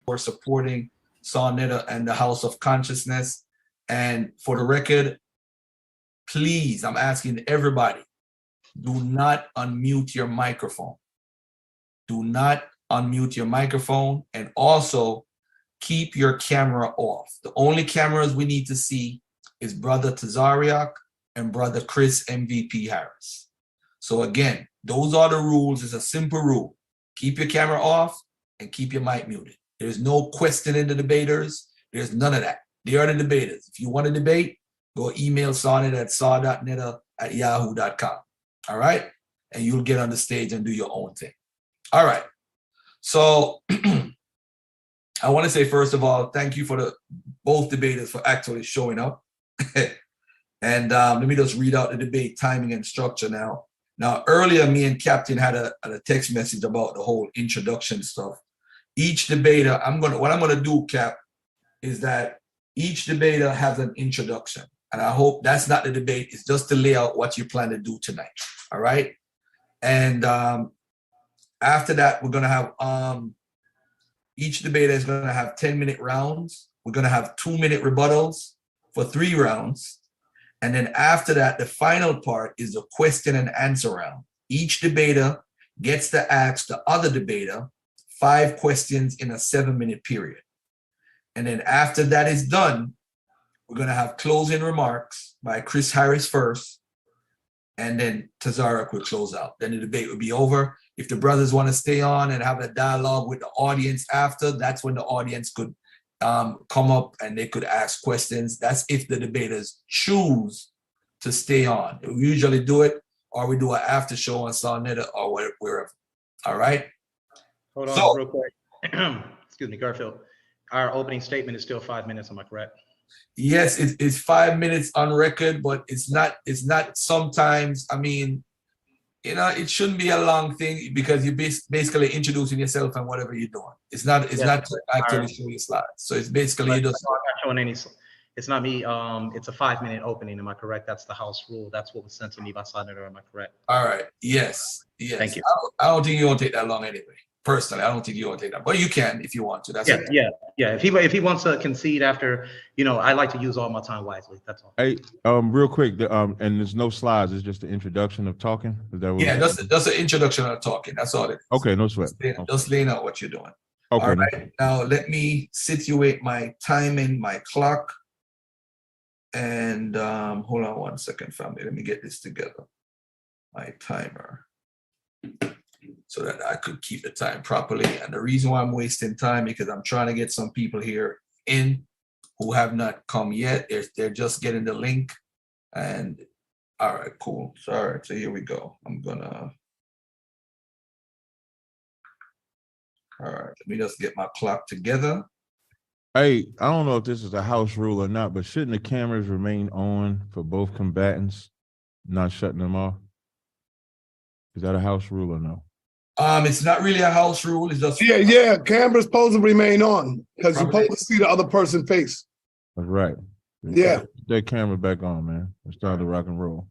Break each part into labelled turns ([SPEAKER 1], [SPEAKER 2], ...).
[SPEAKER 1] for supporting Sarnetta and the House of Consciousness. And for the record, please, I'm asking everybody, do not unmute your microphone. Do not unmute your microphone, and also keep your camera off. The only cameras we need to see is Brother Tazaryach and Brother Chris MVP Harris. So again, those are the rules. It's a simple rule. Keep your camera off and keep your mic muted. There's no questioning the debaters. There's none of that. They are the debaters. If you want to debate, go email Sarnetta at sar.netta@yahoo.com. All right? And you'll get on the stage and do your own thing. All right. So I want to say, first of all, thank you for both debaters for actually showing up. And let me just read out the debate timing and structure now. Now, earlier, me and Captain had a text message about the whole introduction stuff. Each debater, what I'm gonna do, Cap, is that each debater has an introduction. And I hope that's not the debate, it's just to lay out what you plan to do tonight. All right. And after that, we're gonna have each debater is gonna have 10-minute rounds. We're gonna have 2-minute rebuttals for 3 rounds. And then after that, the final part is the question and answer round. Each debater gets to ask the other debater 5 questions in a 7-minute period. And then after that is done, we're gonna have closing remarks by Chris Harris first, and then Tazarak will close out. Then the debate will be over. If the brothers want to stay on and have a dialogue with the audience after, that's when the audience could come up and they could ask questions. That's if the debaters choose to stay on. We usually do it, or we do an after show on Sarnetta or wherever. All right?
[SPEAKER 2] Hold on real quick. Excuse me, Garfield. Our opening statement is still 5 minutes, am I correct?
[SPEAKER 1] Yes, it's 5 minutes on record, but it's not sometimes, I mean, you know, it shouldn't be a long thing because you're basically introducing yourself and whatever you're doing. It's not to actually show your slides. So it's basically you just.
[SPEAKER 2] I'm not showing any. It's not me. It's a 5-minute opening. Am I correct? That's the house rule. That's what was sent to me by Senator. Am I correct?
[SPEAKER 1] All right. Yes.
[SPEAKER 2] Thank you.
[SPEAKER 1] I don't think you won't take that long anyway. Personally, I don't think you won't take that, but you can if you want to. That's okay.
[SPEAKER 2] Yeah. If he wants to concede after, I like to use all my time wisely. That's all.
[SPEAKER 3] Hey, real quick, and there's no slides. It's just the introduction of talking. Is that what?
[SPEAKER 1] Yeah, that's the introduction of talking. That's all it is.
[SPEAKER 3] Okay, no sweat.
[SPEAKER 1] Just laying out what you're doing.
[SPEAKER 3] Okay.
[SPEAKER 1] All right. Now let me situate my timing, my clock, and hold on one second, family. Let me get this together. My timer, so that I could keep the time properly. And the reason why I'm wasting time because I'm trying to get some people here in who have not come yet. They're just getting the link. And all right, cool. So, all right, so here we go. All right, let me just get my clock together.
[SPEAKER 3] Hey, I don't know if this is a house rule or not, but shouldn't the cameras remain on for both combatants, not shutting them off? Is that a house rule or no?
[SPEAKER 1] It's not really a house rule. It's just
[SPEAKER 4] Cameras supposed to remain on because you're supposed to see the other person's face.
[SPEAKER 3] That's right.
[SPEAKER 4] Yeah.
[SPEAKER 3] Put that camera back on, man. It's time to rock and roll.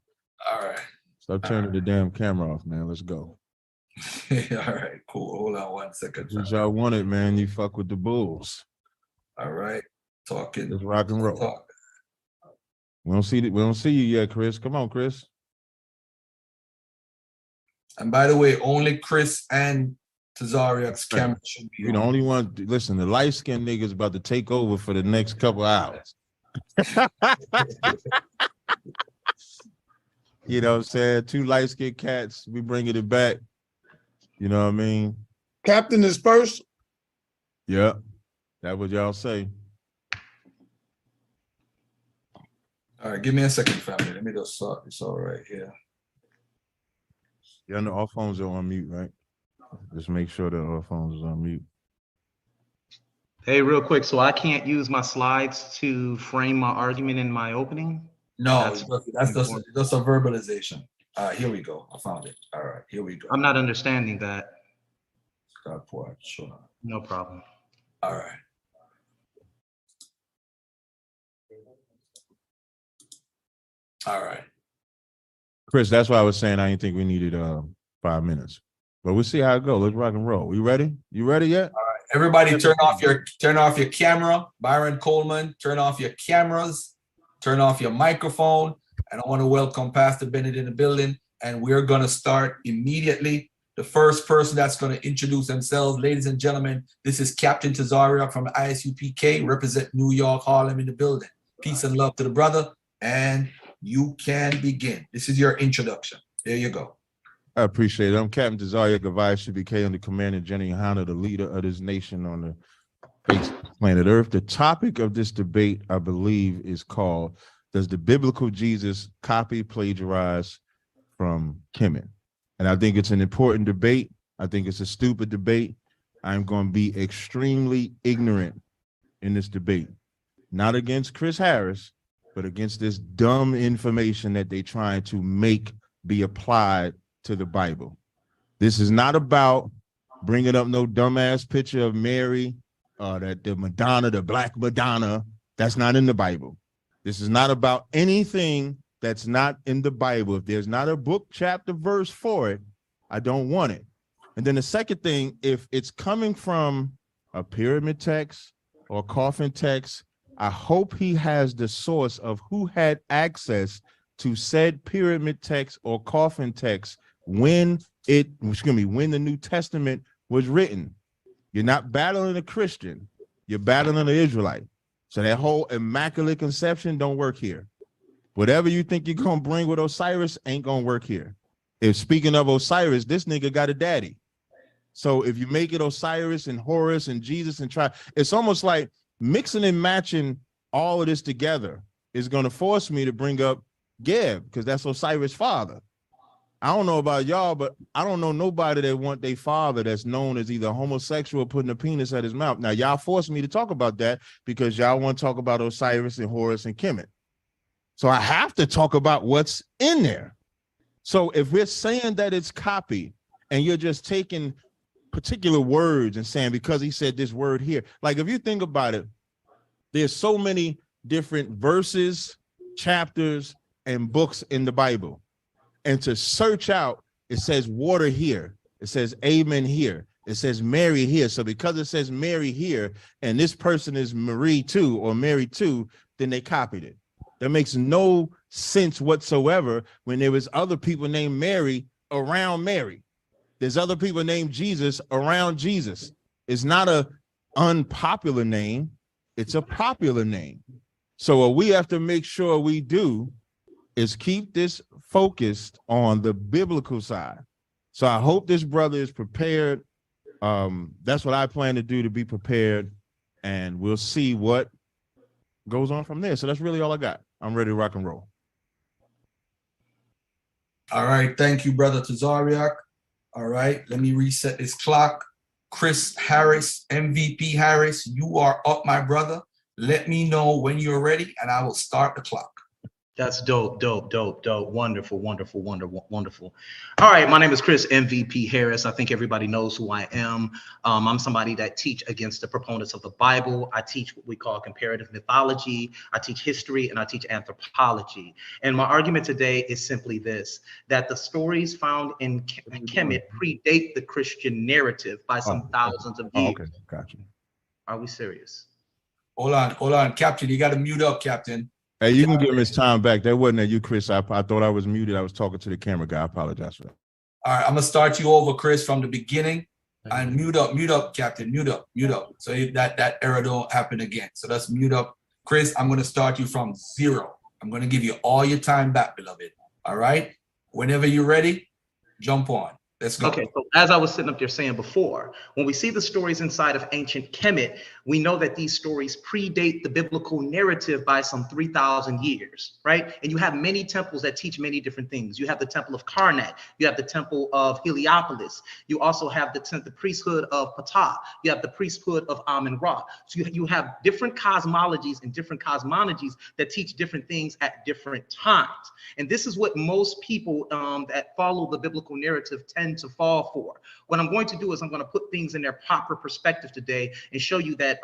[SPEAKER 1] All right.
[SPEAKER 3] Stop turning the damn camera off, man. Let's go.
[SPEAKER 1] All right, cool. Hold on one second.
[SPEAKER 3] Since y'all wanted, man, you fuck with the Bulls.
[SPEAKER 1] All right. Talking.
[SPEAKER 3] Let's rock and roll.
[SPEAKER 1] Talk.
[SPEAKER 3] We don't see you yet, Chris. Come on, Chris.
[SPEAKER 1] And by the way, only Chris and Tazaryach's camera should be
[SPEAKER 3] on. The only one. Listen, the light-skinned nigga's about to take over for the next couple hours. You know what I'm saying? 2 light-skinned cats. We bringing it back. You know what I mean?
[SPEAKER 4] Captain is first.
[SPEAKER 3] Yeah, that's what y'all say.
[SPEAKER 1] All right, give me a second, family. Let me just sort this all right here.
[SPEAKER 3] Y'all know all phones are on mute, right? Just make sure that all phones are on mute.
[SPEAKER 2] Hey, real quick, so I can't use my slides to frame my argument in my opening?
[SPEAKER 1] No, that's just a verbalization. All right, here we go. I found it. All right, here we go.
[SPEAKER 2] I'm not understanding that.
[SPEAKER 1] Start port, sure.
[SPEAKER 2] No problem.
[SPEAKER 1] All right. All right.
[SPEAKER 3] Chris, that's why I was saying I didn't think we needed 5 minutes. But we'll see how it goes. Let's rock and roll. You ready? You ready yet?
[SPEAKER 1] All right. Everybody turn off your camera. Byron Coleman, turn off your cameras, turn off your microphone. And I want to welcome Pastor Bennett in the building. And we're going to start immediately. The first person that's going to introduce themselves, ladies and gentlemen, this is Captain Tazaryach from ISUPK, represent New York, Harlem in the building. Peace and love to the brother. And you can begin. This is your introduction. There you go.
[SPEAKER 3] I appreciate it. I'm Captain Tazaryach of ISUPK. I'm the Commander General Hunter, the leader of this nation on the face of planet Earth. The topic of this debate, I believe, is called, does the biblical Jesus copy, plagiarize from Kemit? And I think it's an important debate. I think it's a stupid debate. I'm going to be extremely ignorant in this debate, not against Chris Harris, but against this dumb information that they're trying to make be applied to the Bible. This is not about bringing up no dumbass picture of Mary, that the Madonna, the Black Madonna. That's not in the Bible. This is not about anything that's not in the Bible. If there's not a book, chapter, verse for it, I don't want it. And then the second thing, if it's coming from a pyramid text or coffin text, I hope he has the source of who had access to said pyramid text or coffin text when when the New Testament was written. You're not battling a Christian, you're battling an Israelite. So that whole immaculate conception don't work here. Whatever you think you're gonna bring with Osiris ain't gonna work here. If speaking of Osiris, this nigga got a daddy. So if you make it Osiris and Horus and Jesus and it's almost like mixing and matching all of this together is gonna force me to bring up Geb, because that's Osiris' father. I don't know about y'all, but I don't know nobody that want their father that's known as either homosexual or putting a penis at his mouth. Now, y'all forced me to talk about that because y'all want to talk about Osiris and Horus and Kemit. So I have to talk about what's in there. So if we're saying that it's copy and you're just taking particular words and saying because he said this word here, like if you think about it, there's so many different verses, chapters, and books in the Bible. And to search out, it says water here. It says amen here. It says Mary here. So because it says Mary here, and this person is Marie too, or Mary too, then they copied it. That makes no sense whatsoever when there was other people named Mary around Mary. There's other people named Jesus around Jesus. It's not a unpopular name. It's a popular name. So what we have to make sure we do is keep this focused on the biblical side. So I hope this brother is prepared. That's what I plan to do, to be prepared, and we'll see what goes on from there. So that's really all I got. I'm ready to rock and roll.
[SPEAKER 1] All right. Thank you, Brother Tazaryach. All right. Let me reset this clock. Chris Harris, MVP Harris, you are up, my brother. Let me know when you're ready, and I will start the clock.
[SPEAKER 2] That's dope, dope, dope, dope. Wonderful, wonderful, wonderful, wonderful. All right, my name is Chris MVP Harris. I think everybody knows who I am. I'm somebody that teach against the proponents of the Bible. I teach what we call comparative mythology. I teach history and I teach anthropology. And my argument today is simply this, that the stories found in Kemit predate the Christian narrative by some thousands of years.
[SPEAKER 3] Okay, gotcha.
[SPEAKER 2] Are we serious?
[SPEAKER 1] Hold on, Captain. You got to mute up, Captain.
[SPEAKER 3] Hey, you can give him his time back. That wasn't at you, Chris. I thought I was muted. I was talking to the camera guy. I apologize for that.
[SPEAKER 1] All right, I'm gonna start you over, Chris, from the beginning. And mute up, Captain. Mute up. So that error don't happen again. So let's mute up. Chris, I'm gonna start you from 0. I'm gonna give you all your time back, beloved. All right. Whenever you're ready, jump on. Let's go.
[SPEAKER 2] Okay, so as I was sitting up there saying before, when we see the stories inside of ancient Kemit, we know that these stories predate the biblical narrative by some 3,000 years, right? And you have many temples that teach many different things. You have the temple of Karnak, you have the temple of Heliopolis, you also have the priesthood of Ptah, you have the priesthood of Amun-Ra. So you have different cosmologies and different cosmologies that teach different things at different times. And this is what most people that follow the biblical narrative tend to fall for. What I'm going to do is I'm going to put things in their proper perspective today and show you that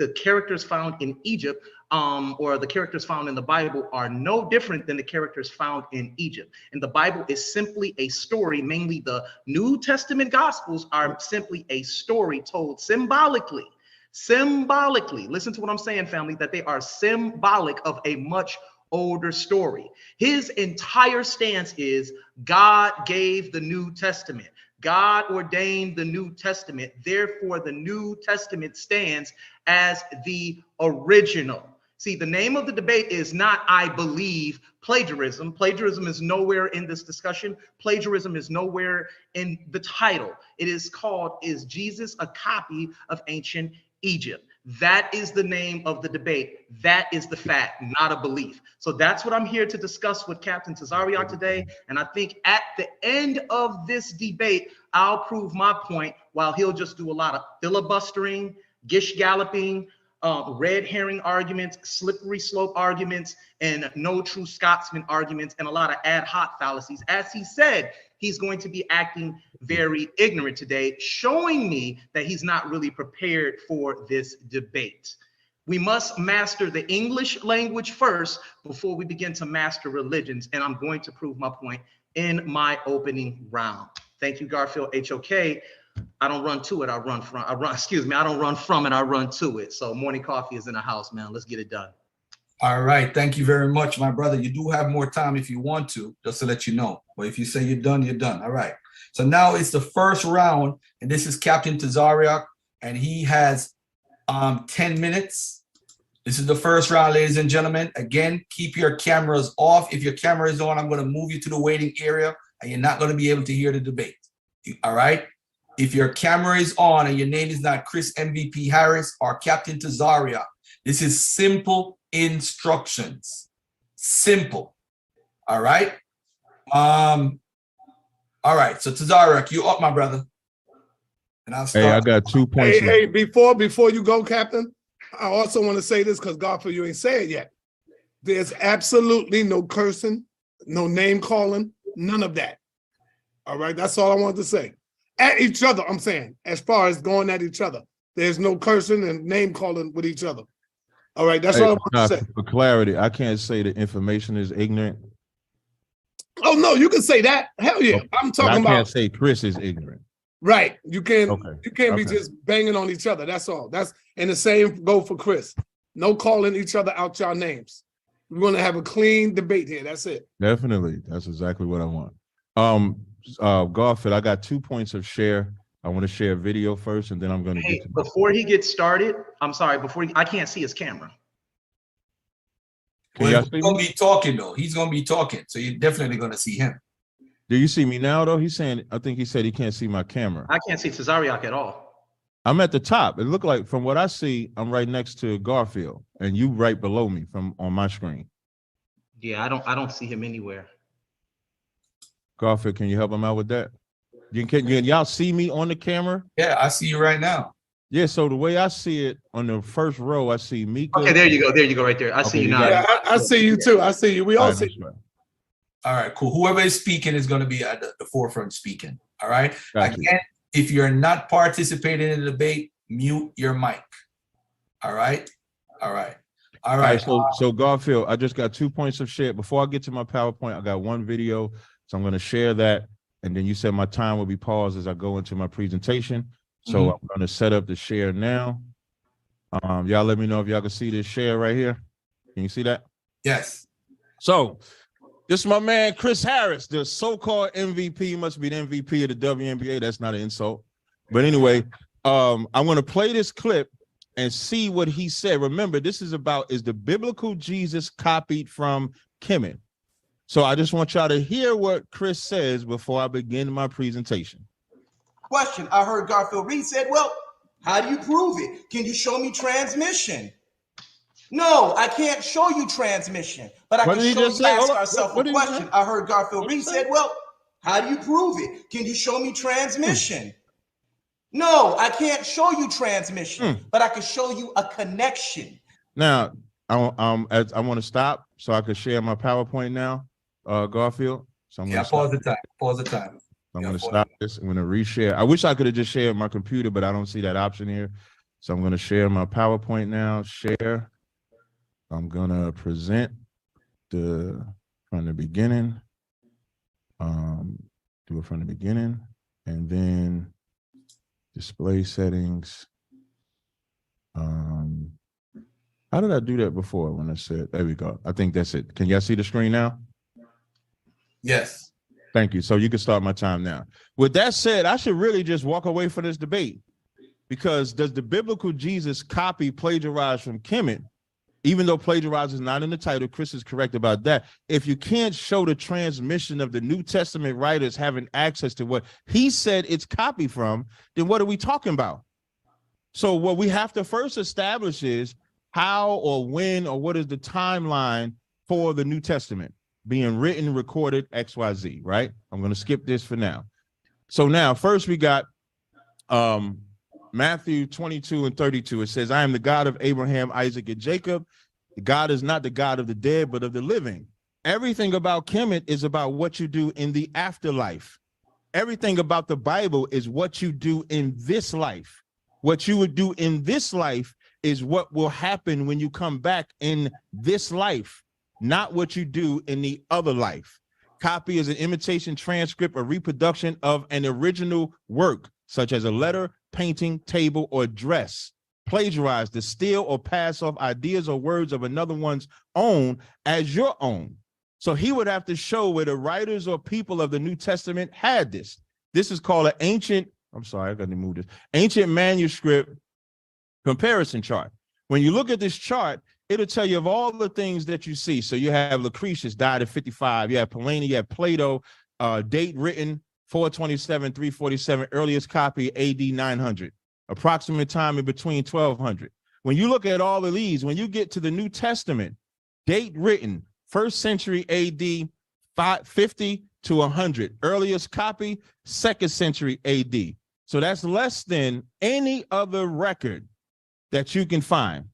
[SPEAKER 2] the characters found in Egypt or the characters found in the Bible are no different than the characters found in Egypt. And the Bible is simply a story. Mainly the New Testament Gospels are simply a story told symbolically. Symbolically, listen to what I'm saying, family, that they are symbolic of a much older story. His entire stance is God gave the New Testament. God ordained the New Testament. Therefore, the New Testament stands as the original. See, the name of the debate is not, I believe, plagiarism. Plagiarism is nowhere in this discussion. Plagiarism is nowhere in the title. It is called, is Jesus a copy of ancient Egypt? That is the name of the debate. That is the fact, not a belief. So that's what I'm here to discuss with Captain Tazaryach today. And I think at the end of this debate, I'll prove my point while he'll just do a lot of filibustering, gish galloping, red herring arguments, slippery slope arguments, and no true Scotsman arguments, and a lot of ad hoc fallacies. As he said, he's going to be acting very ignorant today, showing me that he's not really prepared for this debate. We must master the English language first before we begin to master religions, and I'm going to prove my point in my opening round. Thank you, Garfield HOK. I don't run to it, I run from, I don't run from it, I run to it. So morning coffee is in the house, man. Let's get it done.
[SPEAKER 1] All right. Thank you very much, my brother. You do have more time if you want to, just to let you know. But if you say you're done, you're done. All right. So now it's the first round, and this is Captain Tazaryach, and he has 10 minutes. This is the first round, ladies and gentlemen. Again, keep your cameras off. If your camera is on, I'm going to move you to the waiting area, and you're not going to be able to hear the debate. All right. If your camera is on and your name is not Chris MVP Harris or Captain Tazaryach, this is simple instructions. Simple. All right. All right. So Tazaryach, you up, my brother. And I'll start.
[SPEAKER 3] Hey, I got 2 points.
[SPEAKER 4] Hey, before you go, Captain, I also want to say this because Garfield, you ain't said it yet. There's absolutely no cursing, no name calling, none of that. All right. That's all I wanted to say. At each other, I'm saying, as far as going at each other. There's no cursing and name calling with each other. All right, that's all I want to say.
[SPEAKER 3] For clarity, I can't say the information is ignorant.
[SPEAKER 4] Oh, no, you can say that. Hell yeah. I'm talking about. I
[SPEAKER 3] can't say Chris is ignorant.
[SPEAKER 4] Right. You can't,
[SPEAKER 3] okay.
[SPEAKER 4] You can't be just banging on each other. That's all. And the same go for Chris. No calling each other out your names. We're going to have a clean debate here. That's it.
[SPEAKER 3] Definitely. That's exactly what I want. Garfield, I got 2 points of share. I want to share a video first, and then I'm going to get to
[SPEAKER 2] before he gets started. I'm sorry. I can't see his camera.
[SPEAKER 1] Well, he's going to be talking though. He's going to be talking, so you're definitely going to see him.
[SPEAKER 3] Do you see me now though? He's saying. I think he said he can't see my camera.
[SPEAKER 2] I can't see Tazaryach at all.
[SPEAKER 3] I'm at the top. It looked like from what I see, I'm right next to Garfield, and you right below me on my screen.
[SPEAKER 2] Yeah, I don't see him anywhere.
[SPEAKER 3] Garfield, can you help him out with that? Can y'all see me on the camera?
[SPEAKER 1] Yeah, I see you right now.
[SPEAKER 3] Yeah, so the way I see it on the first row, I see Mika.
[SPEAKER 2] Okay, there you go. There you go, right there. I see you now.
[SPEAKER 4] Yeah, I see you too. I see you. We all see you.
[SPEAKER 1] All right, cool. Whoever is speaking is going to be at the forefront speaking. All right.
[SPEAKER 3] Gotcha.
[SPEAKER 1] Again, if you're not participating in the debate, mute your mic. All right. All right. All right.
[SPEAKER 3] So Garfield, I just got 2 points of share. Before I get to my PowerPoint, I got one video. So I'm going to share that. And then you said my time will be paused as I go into my presentation. So I'm going to set up the share now. Y'all let me know if y'all can see this share right here. Can you see that?
[SPEAKER 1] Yes.
[SPEAKER 3] So this is my man, Chris Harris, the so-called MVP. Must be the MVP of the WNBA. That's not an insult. But anyway, I'm going to play this clip and see what he said. Remember, this is about, is the biblical Jesus copied from Kemit? So I just want y'all to hear what Chris says before I begin my presentation.
[SPEAKER 5] Question. I heard Garfield Reed said, well, how do you prove it? Can you show me transmission? No, I can't show you transmission, but I can show you, ask ourselves a question. I heard Garfield Reed said, well, how do you prove it? Can you show me transmission? No, I can't show you transmission, but I can show you a connection.
[SPEAKER 3] Now, I want to stop so I can share my PowerPoint now. Garfield. So I'm gonna
[SPEAKER 1] pause the time. Pause the time.
[SPEAKER 3] I'm going to stop this. I'm going to reshare. I wish I could have just shared my computer, but I don't see that option here. So I'm going to share my PowerPoint now. Share. I'm going to present from the beginning. Do it from the beginning, and then display settings. How did I do that before when I said, there we go. I think that's it. Can y'all see the screen now?
[SPEAKER 1] Yes.
[SPEAKER 3] Thank you. So you can start my time now. With that said, I should really just walk away from this debate, because does the biblical Jesus copy plagiarize from Kemit? Even though plagiarize is not in the title, Chris is correct about that. If you can't show the transmission of the New Testament writers having access to what he said it's copied from, then what are we talking about? So what we have to first establish is how or when or what is the timeline for the New Testament being written, recorded, XYZ, right? I'm going to skip this for now. So now, first we got Matthew 22 and 32. It says, I am the God of Abraham, Isaac, and Jacob. God is not the God of the dead, but of the living. Everything about Kemit is about what you do in the afterlife. Everything about the Bible is what you do in this life. What you would do in this life is what will happen when you come back in this life, not what you do in the other life. Copy is an imitation, transcript, or reproduction of an original work, such as a letter, painting, table, or dress. Plagiarize, to steal or pass off ideas or words of another one's own as your own. So he would have to show where the writers or people of the New Testament had this. This is called an ancient, I'm sorry, I got to move this, ancient manuscript comparison chart. When you look at this chart, it'll tell you of all the things that you see. So you have Lucretius died at 55. You have Pliny, you have Plato, date written 427, 347, earliest copy AD 900, approximate time in between 1200. When you look at all of these, when you get to the New Testament, date written 1st century AD 50 to 100, earliest copy 2nd century AD. So that's less than any other record that you can find.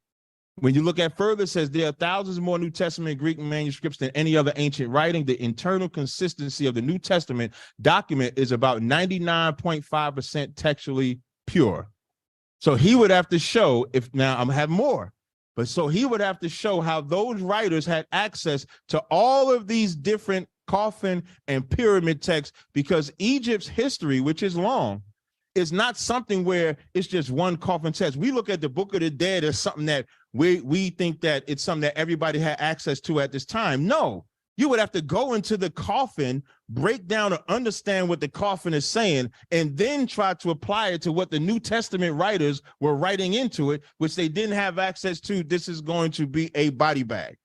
[SPEAKER 3] When you look at further, it says there are thousands more New Testament Greek manuscripts than any other ancient writing. The internal consistency of the New Testament document is about 99.5% textually pure. So he would have to show, if now I'm have more, but so he would have to show how those writers had access to all of these different coffin and pyramid texts, because Egypt's history, which is long, is not something where it's just one coffin text. We look at the Book of the Dead as something that we think that it's something that everybody had access to at this time. No, you would have to go into the coffin, break down or understand what the coffin is saying, and then try to apply it to what the New Testament writers were writing into it, which they didn't have access to. This is going to be a body bag.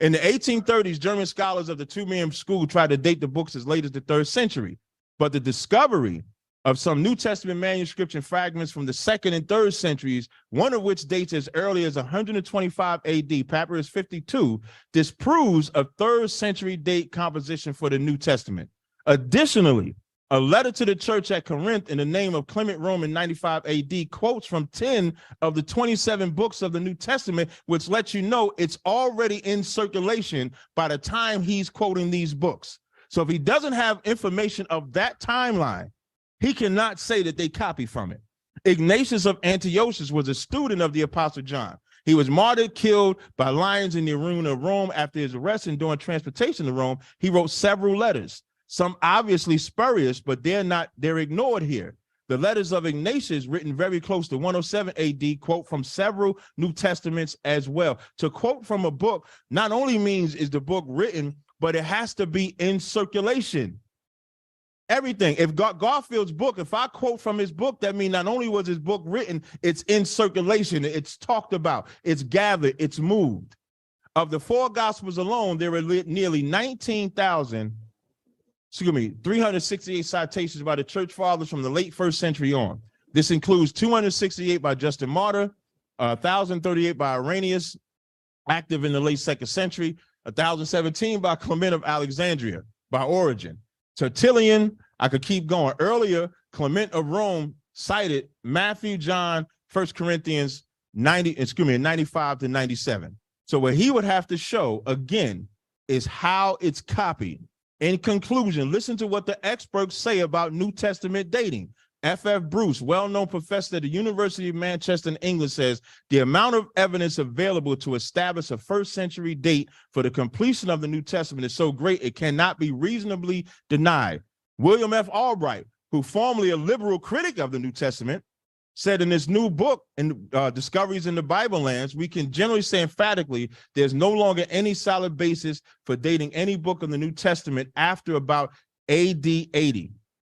[SPEAKER 3] In the 1830s, German scholars of the Two-Man School tried to date the books as late as the 3rd century, but the discovery of some New Testament manuscripts and fragments from the 2nd and 3rd centuries, one of which dates as early as 125 AD, Papyrus 52, disproves a 3rd century date composition for the New Testament. Additionally, a letter to the church at Corinth in the name of Clement Rome in 95 AD quotes from 10 of the 27 books of the New Testament, which lets you know it's already in circulation by the time he's quoting these books. So if he doesn't have information of that timeline, he cannot say that they copy from it. Ignatius of Antiochus was a student of the Apostle John. He was martyred, killed by lions in the arena of Rome. After his arrest and during transportation to Rome, he wrote several letters, some obviously spurious, but they're ignored here. The letters of Ignatius, written very close to 107 AD, quote from several New Testaments as well. To quote from a book not only means is the book written, but it has to be in circulation. Everything. If Garfield's book, if I quote from his book, that means not only was his book written, it's in circulation, it's talked about, it's gathered, it's moved. Of the 4 Gospels alone, there were nearly 368 citations by the church fathers from the late 1st century on. This includes 268 by Justin Martyr, 1,038 by Irenaeus, active in the late 2nd century, 1,017 by Clement of Alexandria, by Origen. Tertullian, I could keep going. Earlier, Clement of Rome cited Matthew, John, 1 Corinthians 95 to 97. So what he would have to show, again, is how it's copied. In conclusion, listen to what the experts say about New Testament dating. F.F. Bruce, well-known professor at the University of Manchester in England, says the amount of evidence available to establish a first-century date for the completion of the New Testament is so great it cannot be reasonably denied. William F. Albright, who formerly a liberal critic of the New Testament, said in his new book, Discoveries in the Bible Lands, we can generally say emphatically there's no longer any solid basis for dating any book of the New Testament after about AD 80.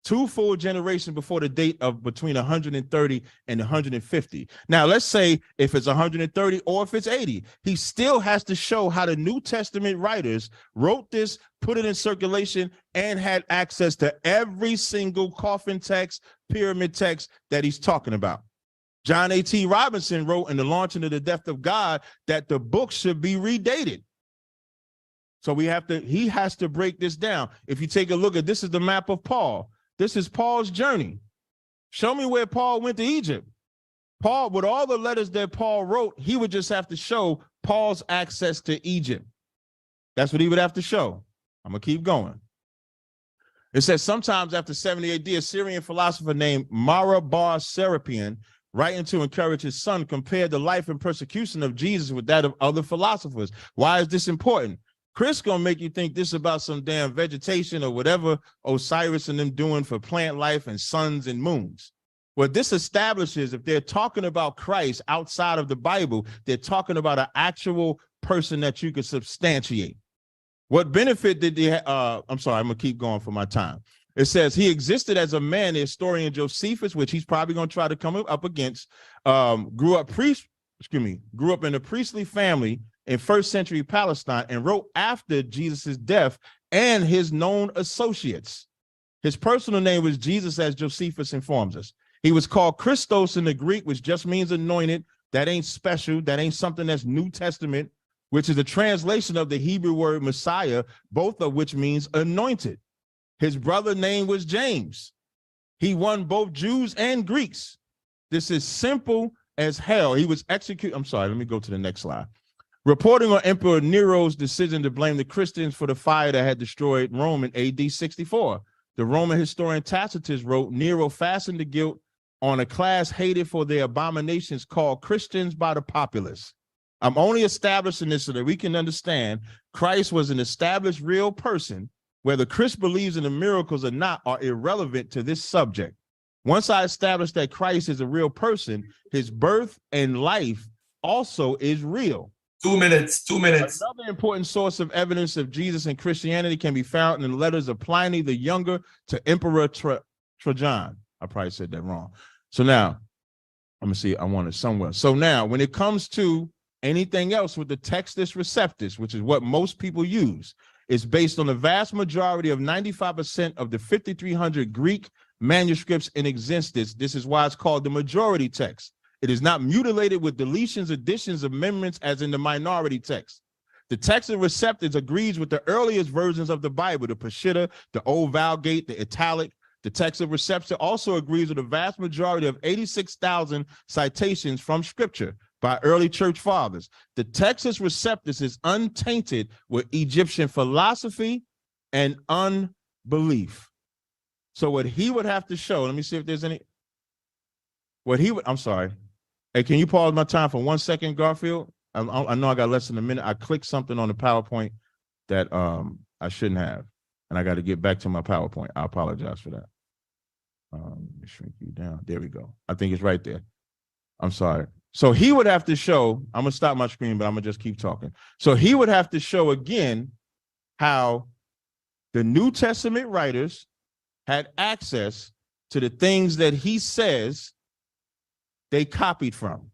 [SPEAKER 3] 2 full generations before the date of between 130 and 150. Now, let's say if it's 130 or if it's 80, he still has to show how the New Testament writers wrote this, put it in circulation, and had access to every single coffin text, pyramid text that he's talking about. John A.T. Robinson wrote in The Launching of the Death of God that the book should be redated. So he has to break this down. If you take a look at, this is the map of Paul. This is Paul's journey. Show me where Paul went to Egypt. Paul, with all the letters that Paul wrote, he would just have to show Paul's access to Egypt. That's what he would have to show. I'm going to keep going. It says, sometimes after 70 AD, a Syrian philosopher named Mara bar Serapion, writing to encourage his son, compared the life and persecution of Jesus with that of other philosophers. Why is this important? Chris gonna make you think this about some damn vegetation or whatever Osiris and them doing for plant life and suns and moons. What this establishes, if they're talking about Christ outside of the Bible, they're talking about an actual person that you could substantiate. What benefit did they I'm sorry, I'm gonna keep going for my time. It says he existed as a man, the historian Josephus, which he's probably gonna try to come up against, grew up in a priestly family in first century Palestine and wrote after Jesus' death and his known associates. His personal name was Jesus, as Josephus informs us. He was called Christos in the Greek, which just means anointed. That ain't special. That ain't something that's New Testament, which is a translation of the Hebrew word Messiah, both of which means anointed. His brother name was James. He won both Jews and Greeks. This is simple as hell. He was executed. I'm sorry, let me go to the next slide. Reporting on Emperor Nero's decision to blame the Christians for the fire that had destroyed Rome in AD 64. The Roman historian Tacitus wrote, Nero fastened the guilt on a class hated for their abominations called Christians by the populace. I'm only establishing this so that we can understand Christ was an established real person. Whether Chris believes in the miracles or not are irrelevant to this subject. Once I establish that Christ is a real person, his birth and life also is real.
[SPEAKER 1] 2 minutes, 2 minutes.
[SPEAKER 3] Another important source of evidence of Jesus and Christianity can be found in the letters of Pliny the Younger to Emperor Trajan. I probably said that wrong. So now, I'm going to see, I want it somewhere. So now, when it comes to anything else with the Textus Receptus, which is what most people use, it's based on the vast majority of 95% of the 5,300 Greek manuscripts in existence. This is why it's called the majority text. It is not mutilated with deletions, additions, amendments as in the minority text. The Textus Receptus agrees with the earliest versions of the Bible, the Peshitta, the Old Vulgate, the Italic. The Textus Receptus also agrees with the vast majority of 86,000 citations from Scripture by early church fathers. The Textus Receptus is untainted with Egyptian philosophy and unbelief. So what he would have to show, let me see if there's any, I'm sorry. Hey, can you pause my time for 1 second, Garfield? I know I got less than a minute. I clicked something on the PowerPoint that I shouldn't have, and I got to get back to my PowerPoint. I apologize for that. Let me shrink you down. There we go. I think it's right there. I'm sorry. So he would have to show, I'm going to stop my screen, but I'm going to just keep talking. So he would have to show again how the New Testament writers had access to the things that he says they copied from.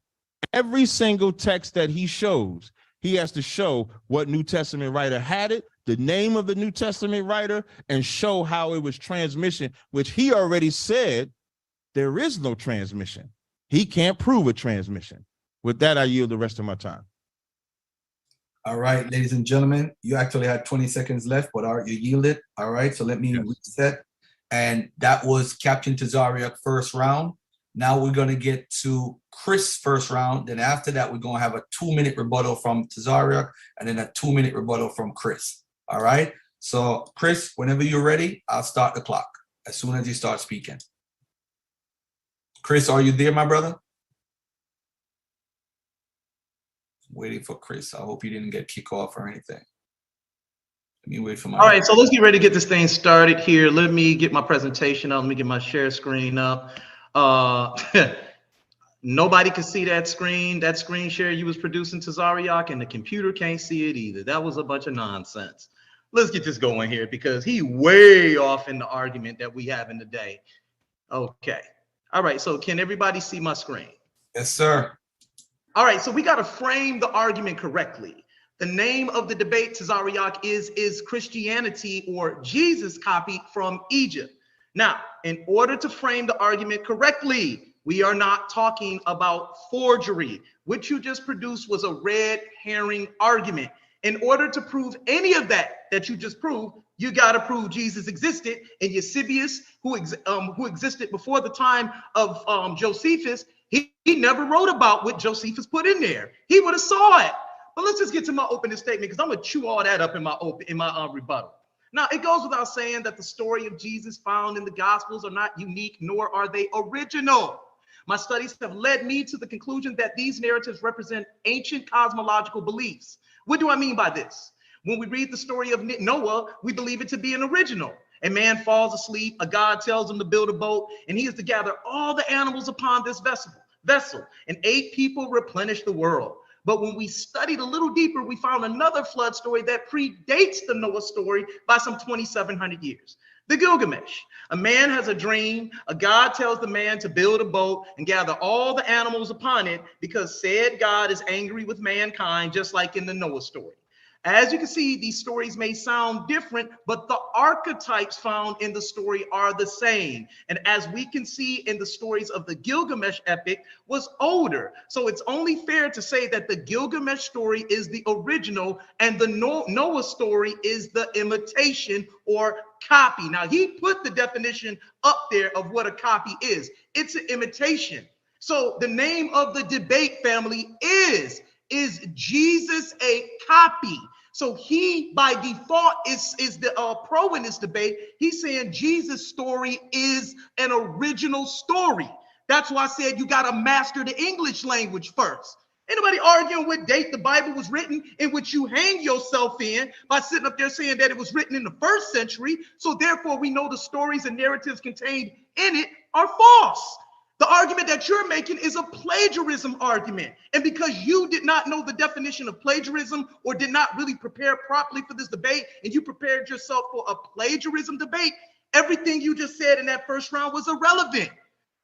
[SPEAKER 3] Every single text that he shows, he has to show what New Testament writer had it, the name of the New Testament writer, and show how it was transmission, which he already said there is no transmission. He can't prove a transmission. With that, I yield the rest of my time.
[SPEAKER 1] All right, ladies and gentlemen, you actually had 20 seconds left, but you yielded. All right, so let me reset. And that was Captain Tazaryach first round. Now we're going to get to Chris first round. Then after that, we're going to have a 2-minute rebuttal from Tazaryach and then a 2-minute rebuttal from Chris. All right. So Chris, whenever you're ready, I'll start the clock as soon as you start speaking. Chris, are you there, my brother? Waiting for Chris. I hope you didn't get kicked off or anything. Let me wait for my.
[SPEAKER 2] All right, so let's get ready to get this thing started here. Let me get my presentation up. Let me get my share screen up. Nobody can see that screen share you was producing, Tazaryach, and the computer can't see it either. That was a bunch of nonsense. Let's get this going here because he way off in the argument that we have in the day. Okay. All right, so can everybody see my screen?
[SPEAKER 1] Yes, sir.
[SPEAKER 2] All right, so we got to frame the argument correctly. The name of the debate, Tazaryach, is Christianity or Jesus copied from Egypt? Now, in order to frame the argument correctly, we are not talking about forgery. What you just produced was a red herring argument. In order to prove any of that you just proved, you got to prove Jesus existed, and Eusebius, who existed before the time of Josephus, he never wrote about what Josephus put in there. He would have saw it. But let's just get to my opening statement because I'm gonna chew all that up in my rebuttal. Now, it goes without saying that the story of Jesus found in the Gospels are not unique, nor are they original. My studies have led me to the conclusion that these narratives represent ancient cosmological beliefs. What do I mean by this? When we read the story of Noah, we believe it to be an original. A man falls asleep, a God tells him to build a boat, and he is to gather all the animals upon this vessel, and 8 people replenish the world. But when we studied a little deeper, we found another flood story that predates the Noah story by some 2,700 years. The Gilgamesh. A man has a dream. A God tells the man to build a boat and gather all the animals upon it because said God is angry with mankind, just like in the Noah story. As you can see, these stories may sound different, but the archetypes found in the story are the same. And as we can see in the stories of the Gilgamesh epic was older. So it's only fair to say that the Gilgamesh story is the original and the Noah story is the imitation or copy. Now, he put the definition up there of what a copy is. It's an imitation. So the name of the debate, family, is Jesus a copy? So he, by default, is the pro in this debate. He's saying Jesus' story is an original story. That's why I said you got to master the English language first. Anybody arguing what date the Bible was written, in which you hang yourself in by sitting up there saying that it was written in the 1st century, so therefore we know the stories and narratives contained in it are false. The argument that you're making is a plagiarism argument. And because you did not know the definition of plagiarism or did not really prepare properly for this debate, and you prepared yourself for a plagiarism debate, everything you just said in that first round was irrelevant.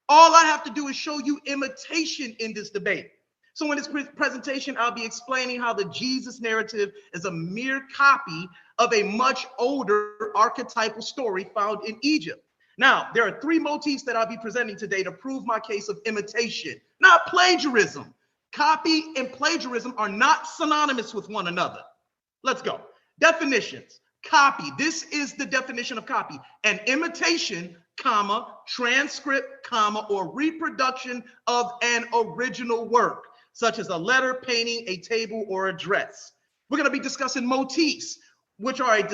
[SPEAKER 2] All I have to do is show you imitation in this debate. So in this presentation, I'll be explaining how the Jesus narrative is a mere copy of a much older archetypal story found in Egypt. Now, there are 3 motifs that I'll be presenting today to prove my case of imitation, not plagiarism. Copy and plagiarism are not synonymous with one another. Let's go. Definitions. Copy. This is the definition of copy. An imitation, comma, transcript, comma, or reproduction of an original work, such as a letter, painting, a table, or a dress. We're going to be discussing motifs, which are a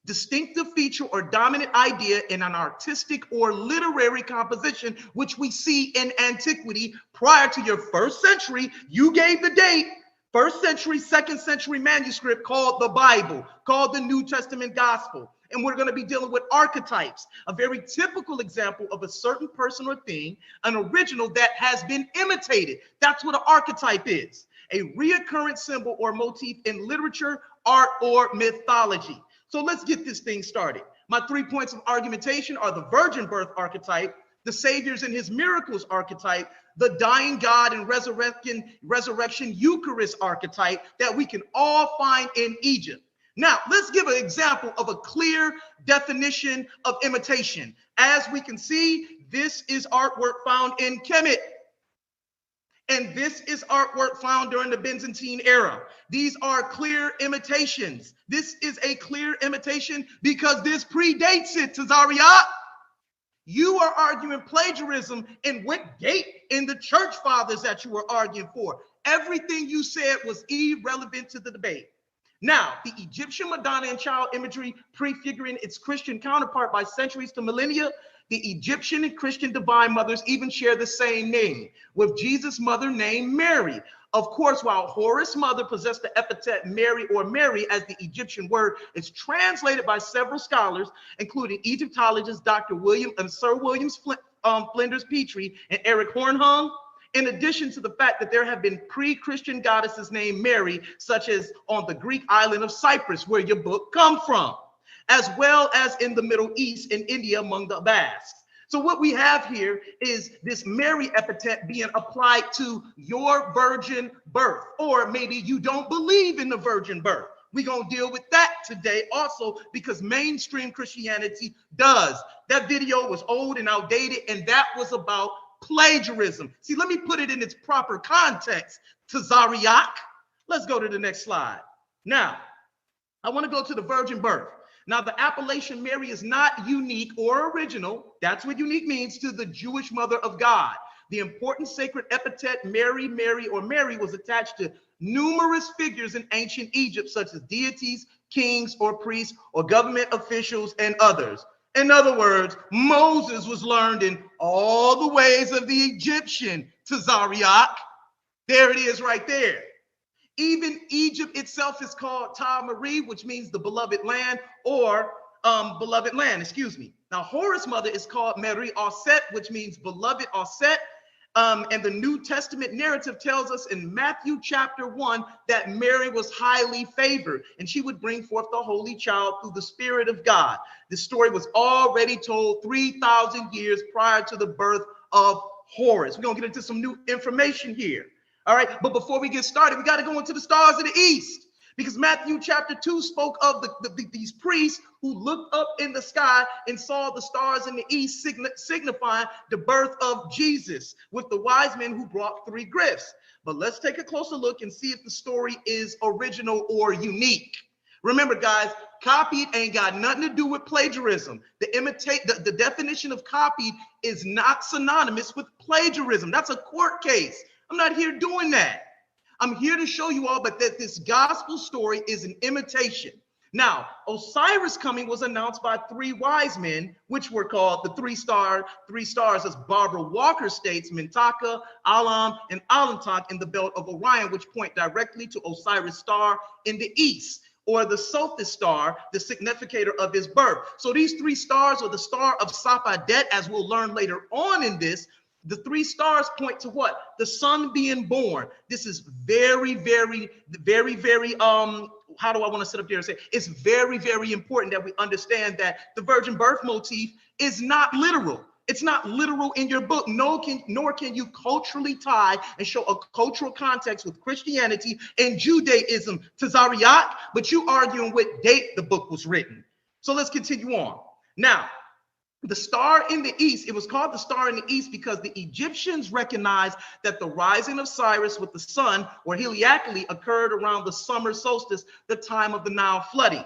[SPEAKER 2] distinctive feature or dominant idea in an artistic or literary composition, which we see in antiquity prior to your 1st century. You gave the date, 1st century, 2nd century manuscript called the Bible, called the New Testament Gospel. And we're going to be dealing with archetypes, a very typical example of a certain person or thing, an original that has been imitated. That's what an archetype is, a reoccurrent symbol or motif in literature, art, or mythology. So let's get this thing started. My 3 points of argumentation are the virgin birth archetype, the saviors and his miracles archetype, the dying God and resurrection Eucharist archetype that we can all find in Egypt. Now, let's give an example of a clear definition of imitation. As we can see, this is artwork found in Kemit. And this is artwork found during the Byzantine era. These are clear imitations. This is a clear imitation because this predates it, Tazaryach. You are arguing plagiarism, and what date in the church fathers that you were arguing for? Everything you said was irrelevant to the debate. Now, the Egyptian Madonna and child imagery prefiguring its Christian counterpart by centuries to millennia, the Egyptian and Christian divine mothers even share the same name, with Jesus' mother named Mary. Of course, while Horus' mother possessed the epithet Mary or Mary as the Egyptian word, it's translated by several scholars, including Egyptologist Dr. William and Sir William Flinders Petrie and Eric Hornhung. In addition to the fact that there have been pre-Christian goddesses named Mary, such as on the Greek island of Cyprus, where your book comes from, as well as in the Middle East and India among the Basques. So what we have here is this Mary epithet being applied to your virgin birth, or maybe you don't believe in the virgin birth. We're going to deal with that today also, because mainstream Christianity does. That video was old and outdated, and that was about plagiarism. See, let me put it in its proper context. Tazaryach. Let's go to the next slide. Now, I want to go to the virgin birth. Now, the appellation Mary is not unique or original. That's what unique means, to the Jewish mother of God. The important sacred epithet Mary, Mary, or Mary was attached to numerous figures in ancient Egypt, such as deities, kings, or priests, or government officials, and others. In other words, Moses was learned in all the ways of the Egyptian. Tazaryach. There it is right there. Even Egypt itself is called Ta-Mari, which means the beloved land, or beloved land, excuse me. Now, Horus' mother is called Meri Auset, which means beloved Auset. And the New Testament narrative tells us in Matthew chapter 1 that Mary was highly favored, and she would bring forth the Holy Child through the Spirit of God. This story was already told 3,000 years prior to the birth of Horus. We're going to get into some new information here. All right, but before we get started, we got to go into the stars of the east, because Matthew chapter 2 spoke of these priests who looked up in the sky and saw the stars in the east, signifying the birth of Jesus, with the wise men who brought 3 gifts. But let's take a closer look and see if the story is original or unique. Remember, guys, copied ain't got nothing to do with plagiarism. The definition of copied is not synonymous with plagiarism. That's a court case. I'm not here doing that. I'm here to show you all that this gospel story is an imitation. Now, Osiris' coming was announced by 3 wise men, which were called the three stars, as Barbara Walker states, Mintaka, Alam, and Alantak in the belt of Orion, which point directly to Osiris' star in the east, or the Sophist star, the significator of his birth. So these 3 stars, or the star of Safadet, as we'll learn later on in this, the 3 stars point to what? The son being born. This is very, very, very, very, how do I want to sit up there and say? It's very, very important that we understand that the virgin birth motif is not literal. It's not literal in your book, nor can you culturally tie and show a cultural context with Christianity and Judaism, Tazaryach, but you arguing what date the book was written. So let's continue on. Now, the star in the east, it was called the star in the east because the Egyptians recognized that the rising of Cyrus with the sun, or Heliacally, occurred around the summer solstice, the time of the Nile flooding.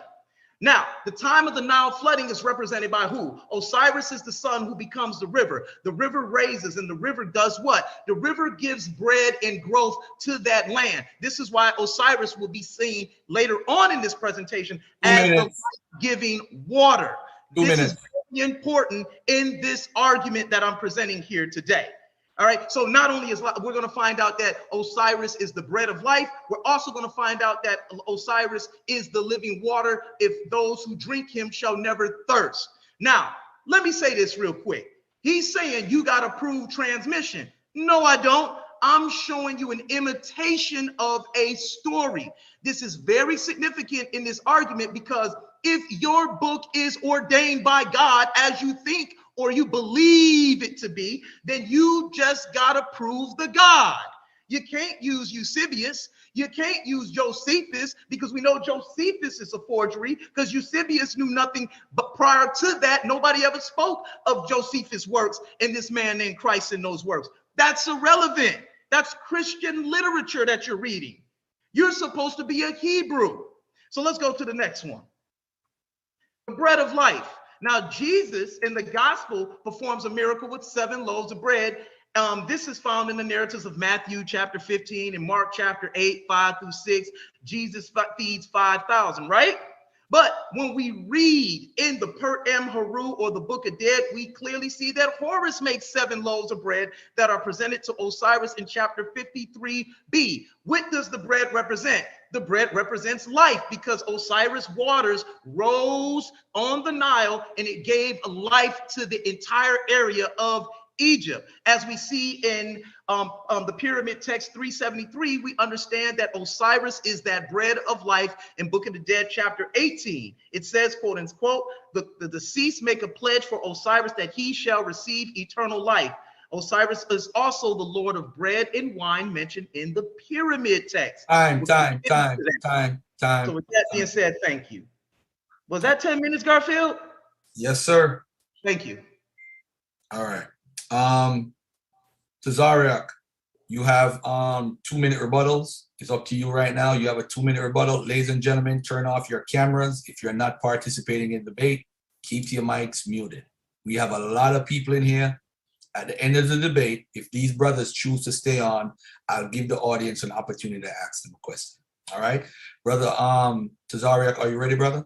[SPEAKER 2] Now, the time of the Nile flooding is represented by who? Osiris is the sun who becomes the river. The river raises, and the river does what? The river gives bread and growth to that land. This is why Osiris will be seen later on in this presentation as the life-giving water. This is very important in this argument that I'm presenting here today. All right, so not only is we're going to find out that Osiris is the bread of life, we're also going to find out that Osiris is the living water. If those who drink him shall never thirst. Now, let me say this real quick. He's saying you got to prove transmission. No, I don't. I'm showing you an imitation of a story. This is very significant in this argument because if your book is ordained by God as you think or you believe it to be, then you just got to prove the God. You can't use Eusebius. You can't use Josephus, because we know Josephus is a forgery, because Eusebius knew nothing, but prior to that, nobody ever spoke of Josephus' works and this man named Christ in those works. That's irrelevant. That's Christian literature that you're reading. You're supposed to be a Hebrew. So let's go to the next one. The bread of life. Now, Jesus in the gospel performs a miracle with 7 loaves of bread This is found in the narratives of Matthew chapter 15 and Mark chapter 8, 5 through 6. Jesus feeds 5,000, right? But when we read in the Per Em Haru, or the Book of Dead, we clearly see that Horus makes 7 loaves of bread that are presented to Osiris in chapter 53b. What does the bread represent? The bread represents life, because Osiris' waters rose on the Nile and it gave life to the entire area of Egypt. As we see in the pyramid text 373, we understand that Osiris is that bread of life. In Book of the Dead chapter 18, it says, quote unquote, the deceased make a pledge for Osiris that he shall receive eternal life. Osiris is also the Lord of bread and wine mentioned in the pyramid text.
[SPEAKER 1] Time.
[SPEAKER 2] So with that being said, thank you. Was that 10 minutes, Garfield?
[SPEAKER 1] Yes, sir.
[SPEAKER 2] Thank you.
[SPEAKER 1] All right. Tazaryach, you have 2-minute rebuttals. It's up to you right now. You have a 2-minute rebuttal. Ladies and gentlemen, turn off your cameras. If you're not participating in debate, keep your mics muted. We have a lot of people in here. At the end of the debate, if these brothers choose to stay on, I'll give the audience an opportunity to ask them a question. All right, brother Tazaryach, are you ready, brother?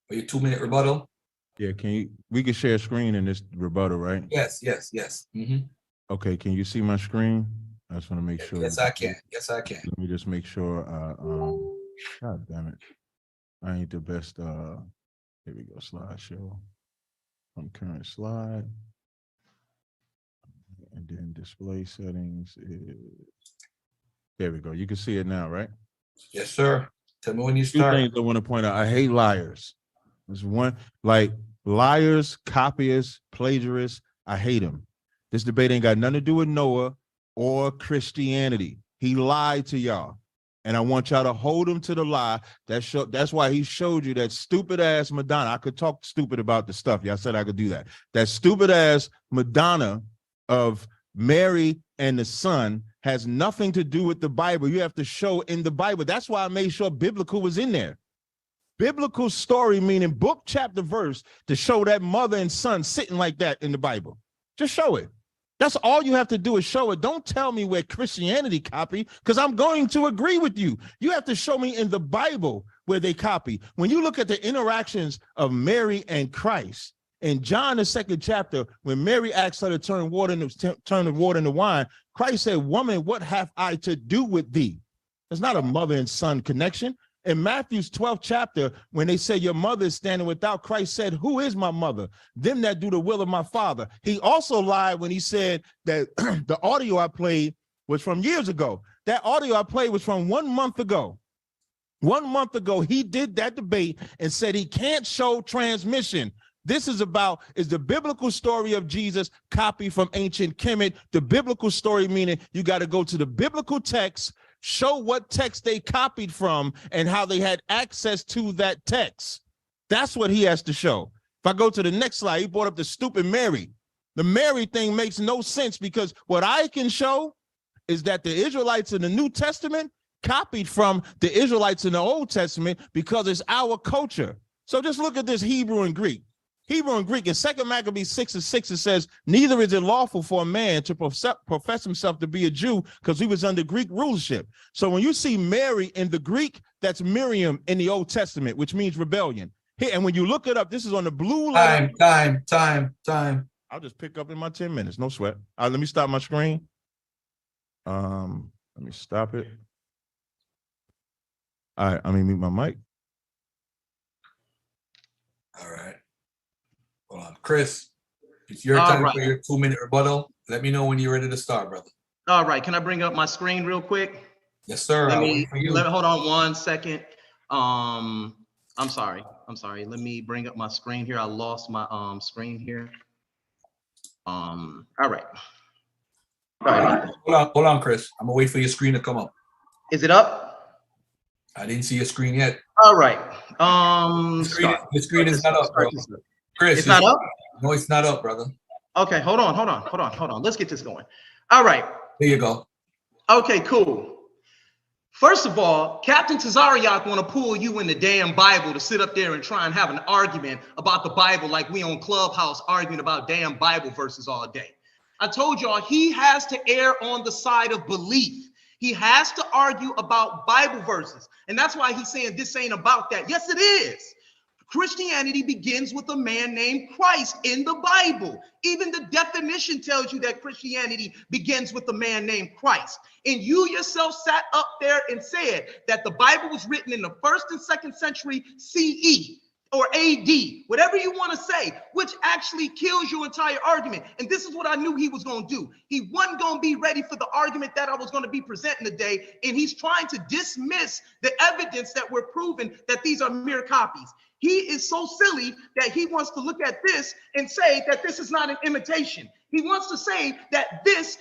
[SPEAKER 1] For your 2-minute rebuttal?
[SPEAKER 3] Yeah, we can share screen in this rebuttal, right?
[SPEAKER 1] Yes. Mm-hmm.
[SPEAKER 3] Okay, can you see my screen? I just want to make sure.
[SPEAKER 1] Yes, I can.
[SPEAKER 3] Let me just make sure. God damn it. I ain't the best. Here we go, slideshow. On current slide. And then display settings is, there we go. You can see it now, right?
[SPEAKER 1] Yes, sir. Tell me when you
[SPEAKER 3] 2
[SPEAKER 1] start.
[SPEAKER 3] things I want to point out. I hate liars. There's one, like liars, copyists, plagiarists. I hate them. This debate ain't got nothing to do with Noah or Christianity. He lied to y'all. And I want y'all to hold him to the lie. That's why he showed you that stupid ass Madonna. I could talk stupid about the stuff. Y'all said I could do that. That stupid ass Madonna of Mary and the Son has nothing to do with the Bible. You have to show in the Bible. That's why I made sure biblical was in there. Biblical story, meaning book, chapter, verse, to show that mother and son sitting like that in the Bible. Just show it. That's all you have to do is show it. Don't tell me where Christianity copy, because I'm going to agree with you. You have to show me in the Bible where they copy. When you look at the interactions of Mary and Christ, in John, the 2nd chapter, when Mary asked her to turn the water into wine, Christ said, "Woman, what have I to do with thee?" It's not a mother and son connection. In Matthew's 12th chapter, when they say your mother is standing without, Christ said, "Who is my mother? Them that do the will of my Father." He also lied when he said that the audio I played was from years ago. That audio I played was from 1 month ago. 1 month ago, he did that debate and said he can't show transmission. This is the biblical story of Jesus copied from ancient Kemit. The biblical story meaning you got to go to the biblical text, show what text they copied from and how they had access to that text. That's what he has to show. If I go to the next slide, he brought up the stupid Mary. The Mary thing makes no sense, because what I can show is that the Israelites in the New Testament copied from the Israelites in the Old Testament, because it's our culture. So just look at this Hebrew and Greek. Hebrew and Greek, in 2 Maccabees 6:6, it says, "Neither is it lawful for a man to profess himself to be a Jew, because he was under Greek rulership." So when you see Mary in the Greek, that's Miriam in the Old Testament, which means rebellion. Here, and when you look it up, this is on the blue line.
[SPEAKER 1] Time.
[SPEAKER 3] I'll just pick up in my 10 minutes, no sweat. Let me stop my screen. Let me stop it. All right, I'm gonna mute my mic.
[SPEAKER 1] All right. Hold on, Chris. It's your time for your 2-minute rebuttal. Let me know when you're ready to start, brother.
[SPEAKER 2] All right. Can I bring up my screen real quick?
[SPEAKER 1] Yes, sir.
[SPEAKER 2] Let me hold on 1 second. I'm sorry. Let me bring up my screen here. I lost my screen here. All right.
[SPEAKER 1] Hold on, Chris. I'm gonna wait for your screen to come up.
[SPEAKER 2] Is it up?
[SPEAKER 1] I didn't see your screen yet.
[SPEAKER 2] All right.
[SPEAKER 1] The screen is not up, bro. Chris,
[SPEAKER 2] it's not up?
[SPEAKER 1] No, it's not up, brother.
[SPEAKER 2] Okay, hold on. Let's get this going. All right.
[SPEAKER 1] There you go.
[SPEAKER 2] Okay, cool. First of all, Captain Tazaryach want to pull you in the damn Bible to sit up there and try and have an argument about the Bible like we on Clubhouse arguing about damn Bible verses all day. I told y'all he has to err on the side of belief. He has to argue about Bible verses. And that's why he's saying this ain't about that. Yes, it is. Christianity begins with a man named Christ in the Bible. Even the definition tells you that Christianity begins with a man named Christ. And you yourself sat up there and said that the Bible was written in the 1st and 2nd century CE or AD, whatever you want to say, which actually kills your entire argument. And this is what I knew he was going to do. He wasn't going to be ready for the argument that I was going to be presenting today. And he's trying to dismiss the evidence that we're proving that these are mere copies. He is so silly that he wants to look at this and say that this is not an imitation. He wants to say that this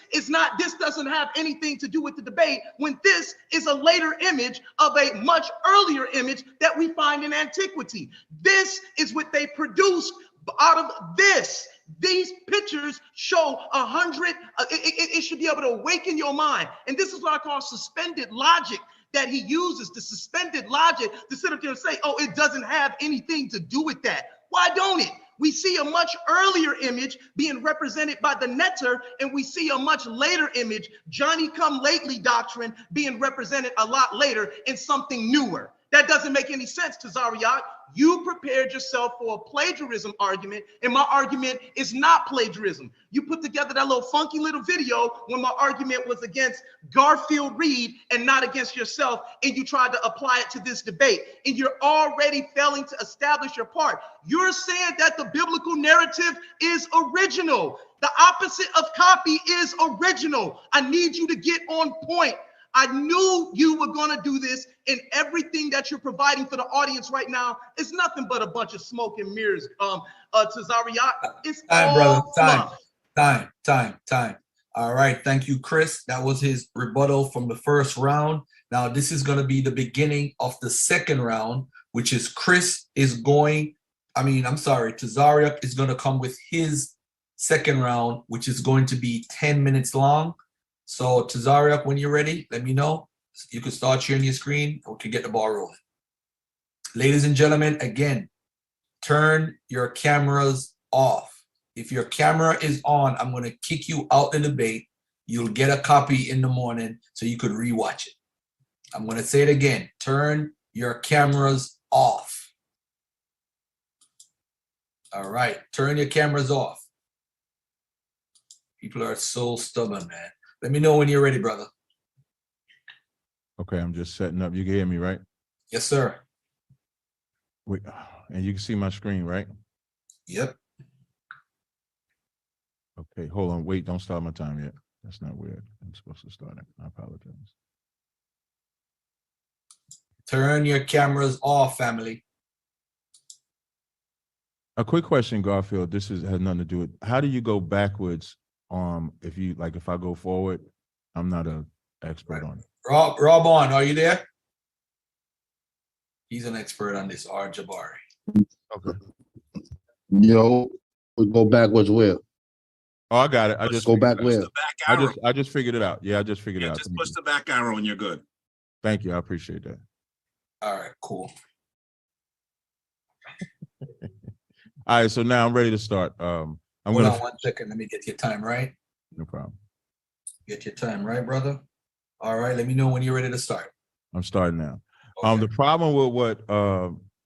[SPEAKER 2] doesn't have anything to do with the debate, when this is a later image of a much earlier image that we find in antiquity. This is what they produced out of this. These pictures show 100, it should be able to awaken your mind. And this is what I call suspended logic that he uses, the suspended logic to sit up there and say, oh, it doesn't have anything to do with that. Why don't it? We see a much earlier image being represented by the netter, and we see a much later image, Johnny come lately doctrine, being represented a lot later in something newer. That doesn't make any sense, Tazaryach. You prepared yourself for a plagiarism argument, and my argument is not plagiarism. You put together that little funky little video when my argument was against Garfield Reed and not against yourself, and you tried to apply it to this debate, and you're already failing to establish your part. You're saying that the biblical narrative is original. The opposite of copy is original. I need you to get on point. I knew you were going to do this, and everything that you're providing for the audience right now is nothing but a bunch of smoke and mirrors. Tazaryach, it's
[SPEAKER 1] time,
[SPEAKER 2] all
[SPEAKER 1] brother. Time. All right, thank you, Chris. That was his rebuttal from the first round. Now this is going to be the beginning of the second round, which is Tazaryach is going to come with his second round, which is going to be 10 minutes long. So Tazaryach, when you're ready, let me know. You can start sharing your screen and we can get the ball rolling. Ladies and gentlemen, again, turn your cameras off. If your camera is on, I'm going to kick you out the debate. You'll get a copy in the morning so you could rewatch it. I'm going to say it again. Turn your cameras off. All right. Turn your cameras off. People are so stubborn, man. Let me know when you're ready, brother.
[SPEAKER 3] Okay, I'm just setting up. You can hear me, right?
[SPEAKER 1] Yes, sir.
[SPEAKER 3] Wait, and you can see my screen, right?
[SPEAKER 1] Yep.
[SPEAKER 3] Okay, hold on. Wait, don't start my time yet. That's not weird. I'm supposed to start it. I apologize.
[SPEAKER 1] Turn your cameras off, family.
[SPEAKER 3] A quick question, Garfield. This has nothing to do with, how do you go backwards? If I go forward, I'm not an expert on it.
[SPEAKER 1] Rob on, are you there? He's an expert on this, R. Jabari.
[SPEAKER 3] Okay.
[SPEAKER 6] Yo, we go backwards where?
[SPEAKER 3] Oh, I got it. I just
[SPEAKER 6] go back where?
[SPEAKER 3] I just figured it out. Yeah, I just figured it out.
[SPEAKER 7] Just push the back arrow and you're good.
[SPEAKER 3] Thank you. I appreciate that.
[SPEAKER 1] All right, cool.
[SPEAKER 3] All right, so now I'm ready to start.
[SPEAKER 1] Hold on 1 second. Let me get your time right.
[SPEAKER 3] No problem.
[SPEAKER 1] Get your time right, brother. All right, let me know when you're ready to start.
[SPEAKER 3] I'm starting now.
[SPEAKER 1] Okay.
[SPEAKER 3] The problem with what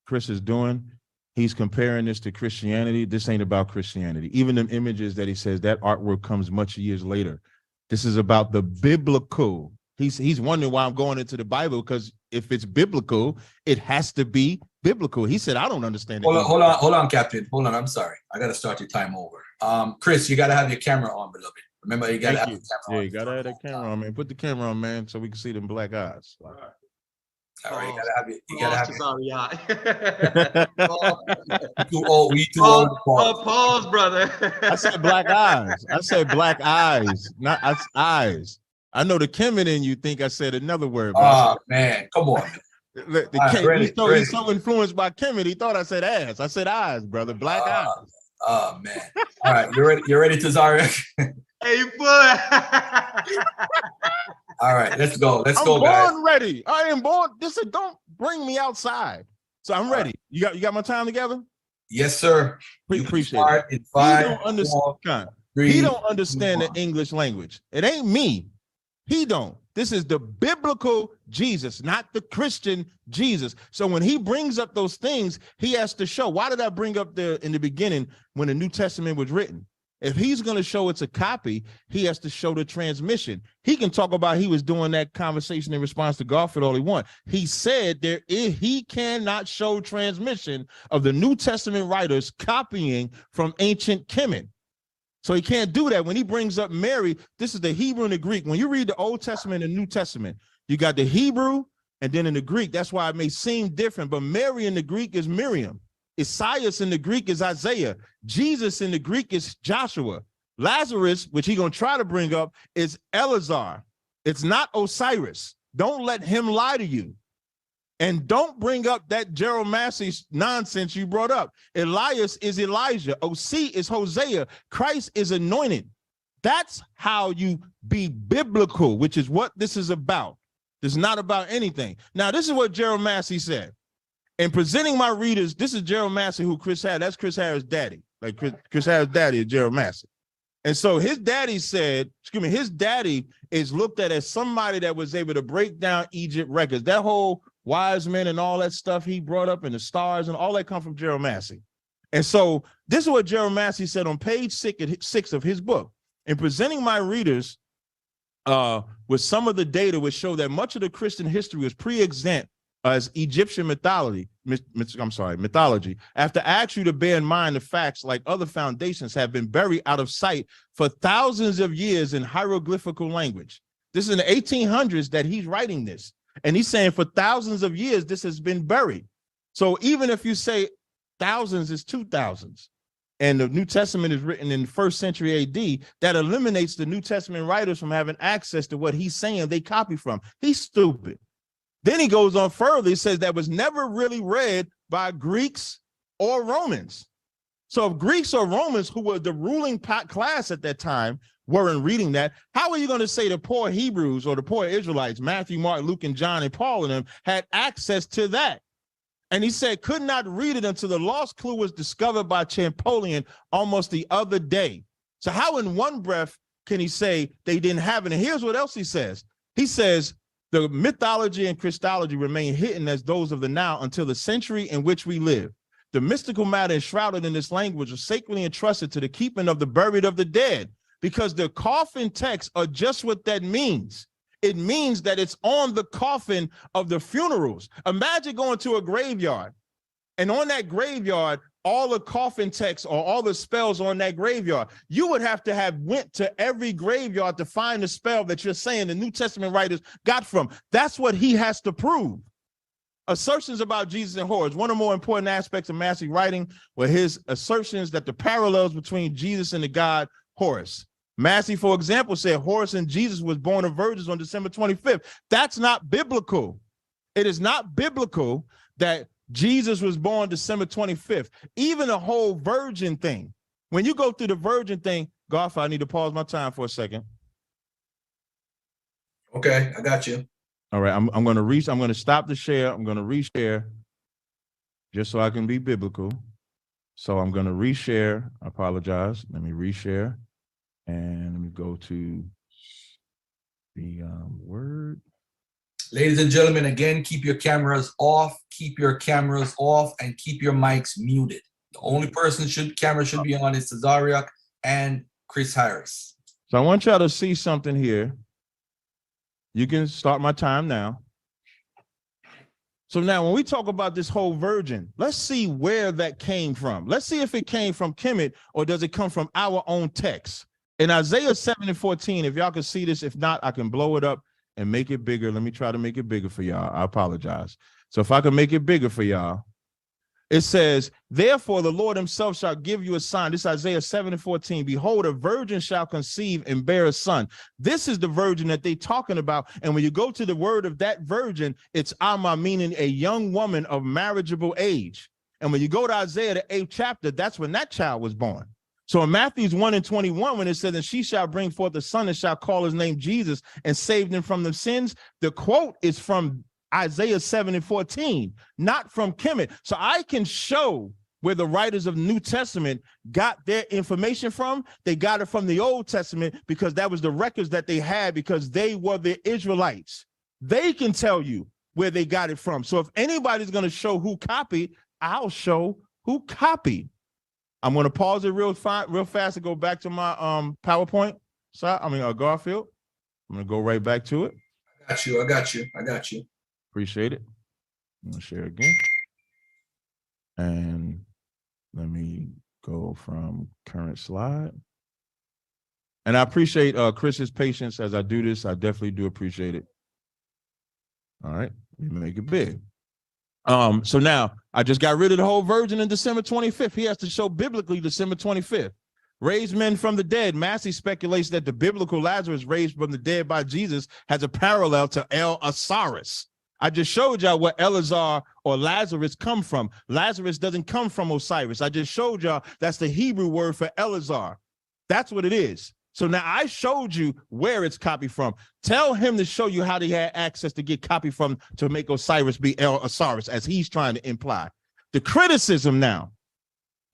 [SPEAKER 3] Chris is doing, he's comparing this to Christianity. This ain't about Christianity. Even them images that he says, that artwork comes much years later. This is about the biblical. He's wondering why I'm going into the Bible, because if it's biblical, it has to be biblical. He said, I don't understand it.
[SPEAKER 1] Hold on, Captain. Hold on. I'm sorry. I got to start your time over. Chris, you got to have your camera on, beloved. Remember, you got to have the camera on.
[SPEAKER 3] Yeah, you got to have the camera on, man. Put the camera on, man, so we can see them black eyes.
[SPEAKER 1] All right, you got to have it. You got to have it. Too old. We too old.
[SPEAKER 2] Pause, brother.
[SPEAKER 3] I said black eyes. I said black eyes, not eyes. I know the Kemit in you think I said another word.
[SPEAKER 1] Oh, man. Come on.
[SPEAKER 3] He's so influenced by Kemit, he thought I said ass. I said eyes, brother. Black eyes.
[SPEAKER 1] Oh, man. All right. You're ready, Tazaryach?
[SPEAKER 2] Hey, boy.
[SPEAKER 1] All right. Let's go. Let's go,
[SPEAKER 3] guys.
[SPEAKER 1] I'm
[SPEAKER 3] born ready. I am born. Don't bring me outside. So I'm ready. You got my time together?
[SPEAKER 1] Yes, sir.
[SPEAKER 3] Appreciate it.
[SPEAKER 1] In 5, 4,
[SPEAKER 3] He don't understand the English language. It ain't me. He don't. This is the biblical Jesus, not the Christian Jesus. So when he brings up those things, he has to show. Why did I bring up in the beginning when the New Testament was written? If he's going to show it's a copy, he has to show the transmission. He can talk about he was doing that conversation in response to Garfield all he wants. He said he cannot show transmission of the New Testament writers copying from ancient Kemit. So he can't do that. When he brings up Mary, this is the Hebrew and the Greek. When you read the Old Testament and New Testament, you got the Hebrew and then in the Greek. That's why it may seem different, but Mary in the Greek is Miriam. Isaiah in the Greek is Isaiah. Jesus in the Greek is Joshua. Lazarus, which he's going to try to bring up, is Eleazar. It's not Osiris. Don't let him lie to you. And don't bring up that Gerald Massey nonsense you brought up. Elias is Elijah. OC is Hosea. Christ is anointed. That's how you be biblical, which is what this is about. It's not about anything. Now, this is what Gerald Massey said. In presenting my readers, this is Gerald Massey, who Chris had. That's Chris Harris' daddy. Like Chris Harris' daddy is Gerald Massey. And so his daddy said, his daddy is looked at as somebody that was able to break down Egypt records. That whole wise men and all that stuff he brought up and the stars and all that come from Gerald Massey. And so this is what Gerald Massey said on page 6 of his book. In presenting my readers with some of the data which show that much of the Christian history was pre-exempt as Egyptian mythology. After I ask you to bear in mind the facts, like other foundations, have been buried out of sight for thousands of years in hieroglyphical language. This is in the 1800s that he's writing this. And he's saying for thousands of years, this has been buried. So even if you say thousands is 2000s, and the New Testament is written in the 1st century AD, that eliminates the New Testament writers from having access to what he's saying they copy from. He's stupid. Then he goes on further. He says that was never really read by Greeks or Romans. So if Greeks or Romans, who were the ruling class at that time, weren't reading that, how are you going to say the poor Hebrews or the poor Israelites, Matthew, Mark, Luke, and John, and Paul and them, had access to that? And he said, could not read it until the lost clue was discovered by Champollion almost the other day. So how in one breath can he say they didn't have it? And here's what else he says. He says, the mythology and Christology remain hidden as those of the now until the century in which we live. The mystical matter enshrouded in this language was sacredly entrusted to the keeping of the buried of the dead, because the coffin texts are just what that means. It means that it's on the coffin of the funerals. Imagine going to a graveyard, and on that graveyard, all the coffin texts or all the spells on that graveyard. You would have to have went to every graveyard to find the spell that you're saying the New Testament writers got from. That's what he has to prove. Assertions about Jesus and Horus. One of the more important aspects of Massey writing were his assertions that the parallels between Jesus and the god Horus. Massey, for example, said Horus and Jesus was born of virgins on December 25th. That's not biblical. It is not biblical that Jesus was born December 25th. Even the whole virgin thing. When you go through the virgin thing, Garfield, I need to pause my time for a second.
[SPEAKER 1] Okay, I got you.
[SPEAKER 3] All right, I'm going to stop the share. I'm going to reshare just so I can be biblical. So I'm going to reshare. I apologize. Let me reshare. And let me go to the word.
[SPEAKER 1] Ladies and gentlemen, again, keep your cameras off, and keep your mics muted. The only camera should be on is Tazaryach and Chris Harris.
[SPEAKER 3] So I want y'all to see something here. You can start my time now. So now when we talk about this whole virgin, let's see where that came from. Let's see if it came from Kemit or does it come from our own text. In Isaiah 7:14, if y'all can see this, if not, I can blow it up and make it bigger. Let me try to make it bigger for y'all. I apologize. So if I can make it bigger for y'all, it says, therefore the Lord himself shall give you a sign. This is Isaiah 7:14. Behold, a virgin shall conceive and bear a son. This is the virgin that they're talking about. And when you go to the word of that virgin, it's Alma, meaning a young woman of marriageable age. And when you go to Isaiah, the 8th chapter, that's when that child was born. So in Matthew 1:21, when it says, and she shall bring forth a son and shall call his name Jesus and save them from their sins, the quote is from Isaiah 7:14, not from Kemit. So I can show where the writers of the New Testament got their information from. They got it from the Old Testament because that was the records that they had, because they were the Israelites. They can tell you where they got it from. So if anybody's going to show who copied, I'll show who copied. I'm going to pause it real fast and go back to my PowerPoint. Garfield. I'm going to go right back to it.
[SPEAKER 1] I got you.
[SPEAKER 3] Appreciate it. I'm going to share again. And let me go from current slide. And I appreciate Chris's patience as I do this. I definitely do appreciate it. All right, we make it big. So now I just got rid of the whole virgin in December 25th. He has to show biblically December 25th. Raised men from the dead. Massey speculates that the biblical Lazarus raised from the dead by Jesus has a parallel to El Osiris. I just showed y'all where Eleazar or Lazarus come from. Lazarus doesn't come from Osiris. I just showed y'all that's the Hebrew word for Eleazar. That's what it is. So now I showed you where it's copied from. Tell him to show you how they had access to get copy from to make Osiris be El Osiris, as he's trying to imply. The criticism now.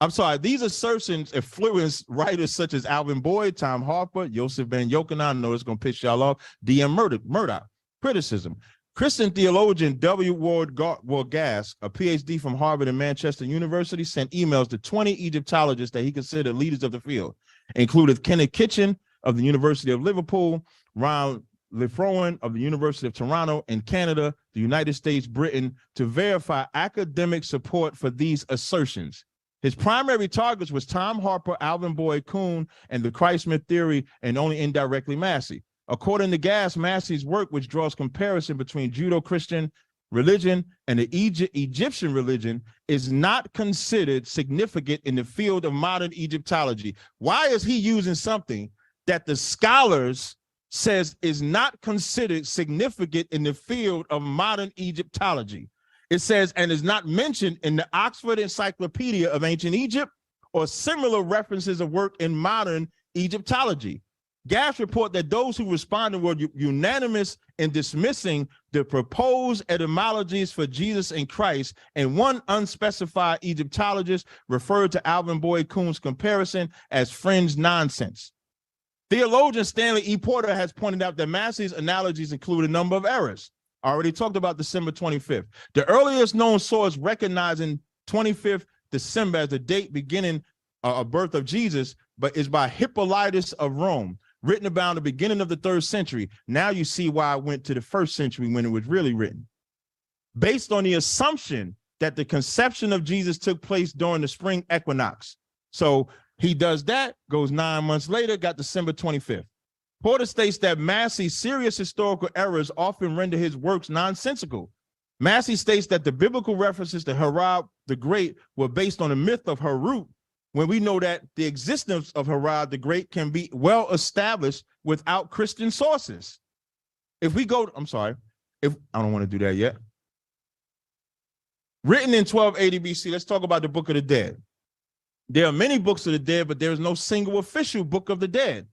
[SPEAKER 3] I'm sorry, these assertions influence writers such as Alvin Boyd, Tom Harper, Yosef Ben Yochanan. I know it's going to piss y'all off. D.M. Murdoch. Criticism. Christian theologian W. Ward Gask, a PhD from Harvard and Manchester University, sent emails to 20 Egyptologists that he considered leaders of the field, included Kenneth Kitchen of the University of Liverpool, Ron Lefroen of the University of Toronto in Canada, the United States, Britain, to verify academic support for these assertions. His primary targets was Tom Harper, Alvin Boyd Kuhn, and the Christ-Myth theory, and only indirectly Massey. According to Gass, Massey's work, which draws comparison between Judeo-Christian religion and the Egyptian religion, is not considered significant in the field of modern Egyptology. Why is he using something that the scholars says is not considered significant in the field of modern Egyptology? It says, and is not mentioned in the Oxford Encyclopedia of Ancient Egypt or similar references of work in modern Egyptology. Gass report that those who responded were unanimous in dismissing the proposed etymologies for Jesus and Christ, and one unspecified Egyptologist referred to Alvin Boyd Kuhn's comparison as fringe nonsense. Theologian Stanley E. Porter has pointed out that Massey's analogies include a number of errors. I already talked about December 25th. The earliest known source recognizing 25th December as the date beginning of birth of Jesus, but is by Hippolytus of Rome, written about the beginning of the 3rd century. Now you see why I went to the 1st century when it was really written. Based on the assumption that the conception of Jesus took place during the spring equinox. So he does that, goes 9 months later, got December 25th. Porter states that Massey's serious historical errors often render his works nonsensical. Massey states that the biblical references to Herod the Great were based on the myth of Harut, when we know that the existence of Herod the Great can be well established without Christian sources. If we go, I don't want to do that yet. Written in 1280 BC, let's talk about the Book of the Dead. There are many books of the dead, but there is no single official Book of the Dead.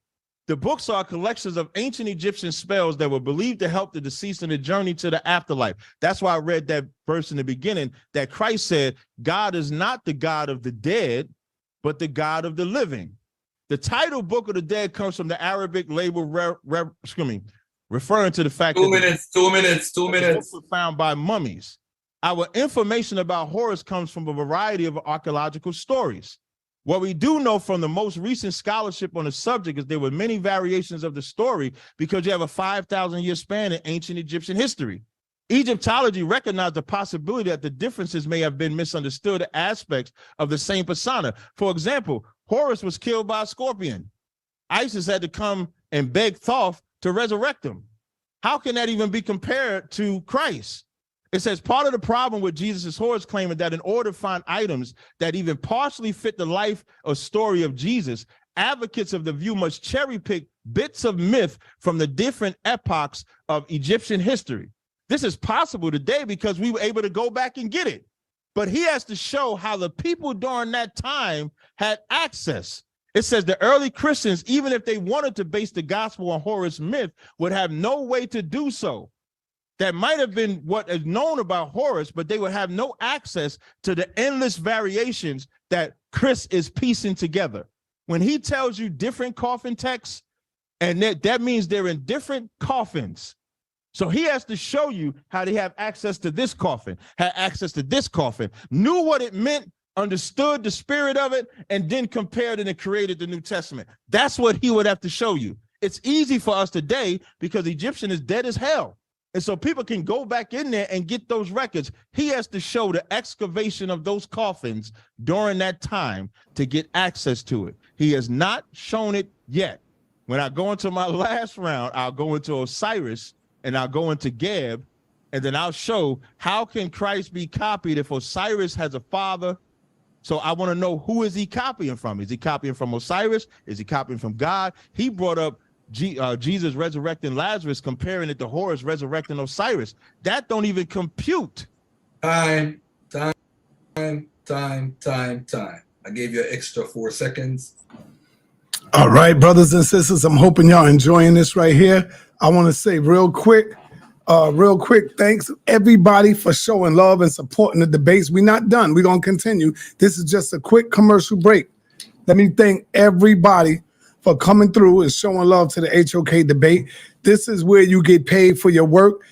[SPEAKER 3] The books are collections of ancient Egyptian spells that were believed to help the deceased in the journey to the afterlife. That's why I read that verse in the beginning that Christ said, God is not the God of the dead, but the God of the living. The title Book of the Dead comes from the Arabic label referring to the fact that
[SPEAKER 1] 2 minutes.
[SPEAKER 3] books were found by mummies. Our information about Horus comes from a variety of archaeological stories. What we do know from the most recent scholarship on the subject is there were many variations of the story because you have a 5,000-year span in ancient Egyptian history. Egyptology recognized the possibility that the differences may have been misunderstood aspects of the same persona. For example, Horus was killed by a scorpion. Isis had to come and beg Thoth to resurrect him. How can that even be compared to Christ? It says part of the problem with Jesus' Horus claim is that in order to find items that even partially fit the life or story of Jesus, advocates of the view must cherry pick bits of myth from the different epochs of Egyptian history. This is possible today because we were able to go back and get it. But he has to show how the people during that time had access. It says the early Christians, even if they wanted to base the gospel on Horus myth, would have no way to do so. that might have been what is known about Horus, but they would have no access to the endless variations that Chris is piecing together. When he tells you different coffin texts, and that means they're in different coffins. So he has to show you how they have access to this coffin, had access to this coffin, knew what it meant, understood the spirit of it, and then compared it and created the New Testament. That's what he would have to show you. It's easy for us today because Egyptian is dead as hell. And so people can go back in there and get those records. He has to show the excavation of those coffins during that time to get access to it. He has not shown it yet. When I go into my last round, I'll go into Osiris and I'll go into Geb, and then I'll show how can Christ be copied if Osiris has a father. So I want to know, who is he copying from? Is he copying from Osiris? Is he copying from God? He brought up Jesus resurrecting Lazarus, comparing it to Horus resurrecting Osiris. That don't even compute.
[SPEAKER 1] Time. I gave you an extra 4 seconds.
[SPEAKER 4] All right, brothers and sisters, I'm hoping y'all enjoying this right here. I want to say real quick, thanks everybody for showing love and supporting the debates. We're not done. We're going to continue. This is just a quick commercial break. Let me thank everybody for coming through and showing love to the HOK debate. This is where you get paid for your work.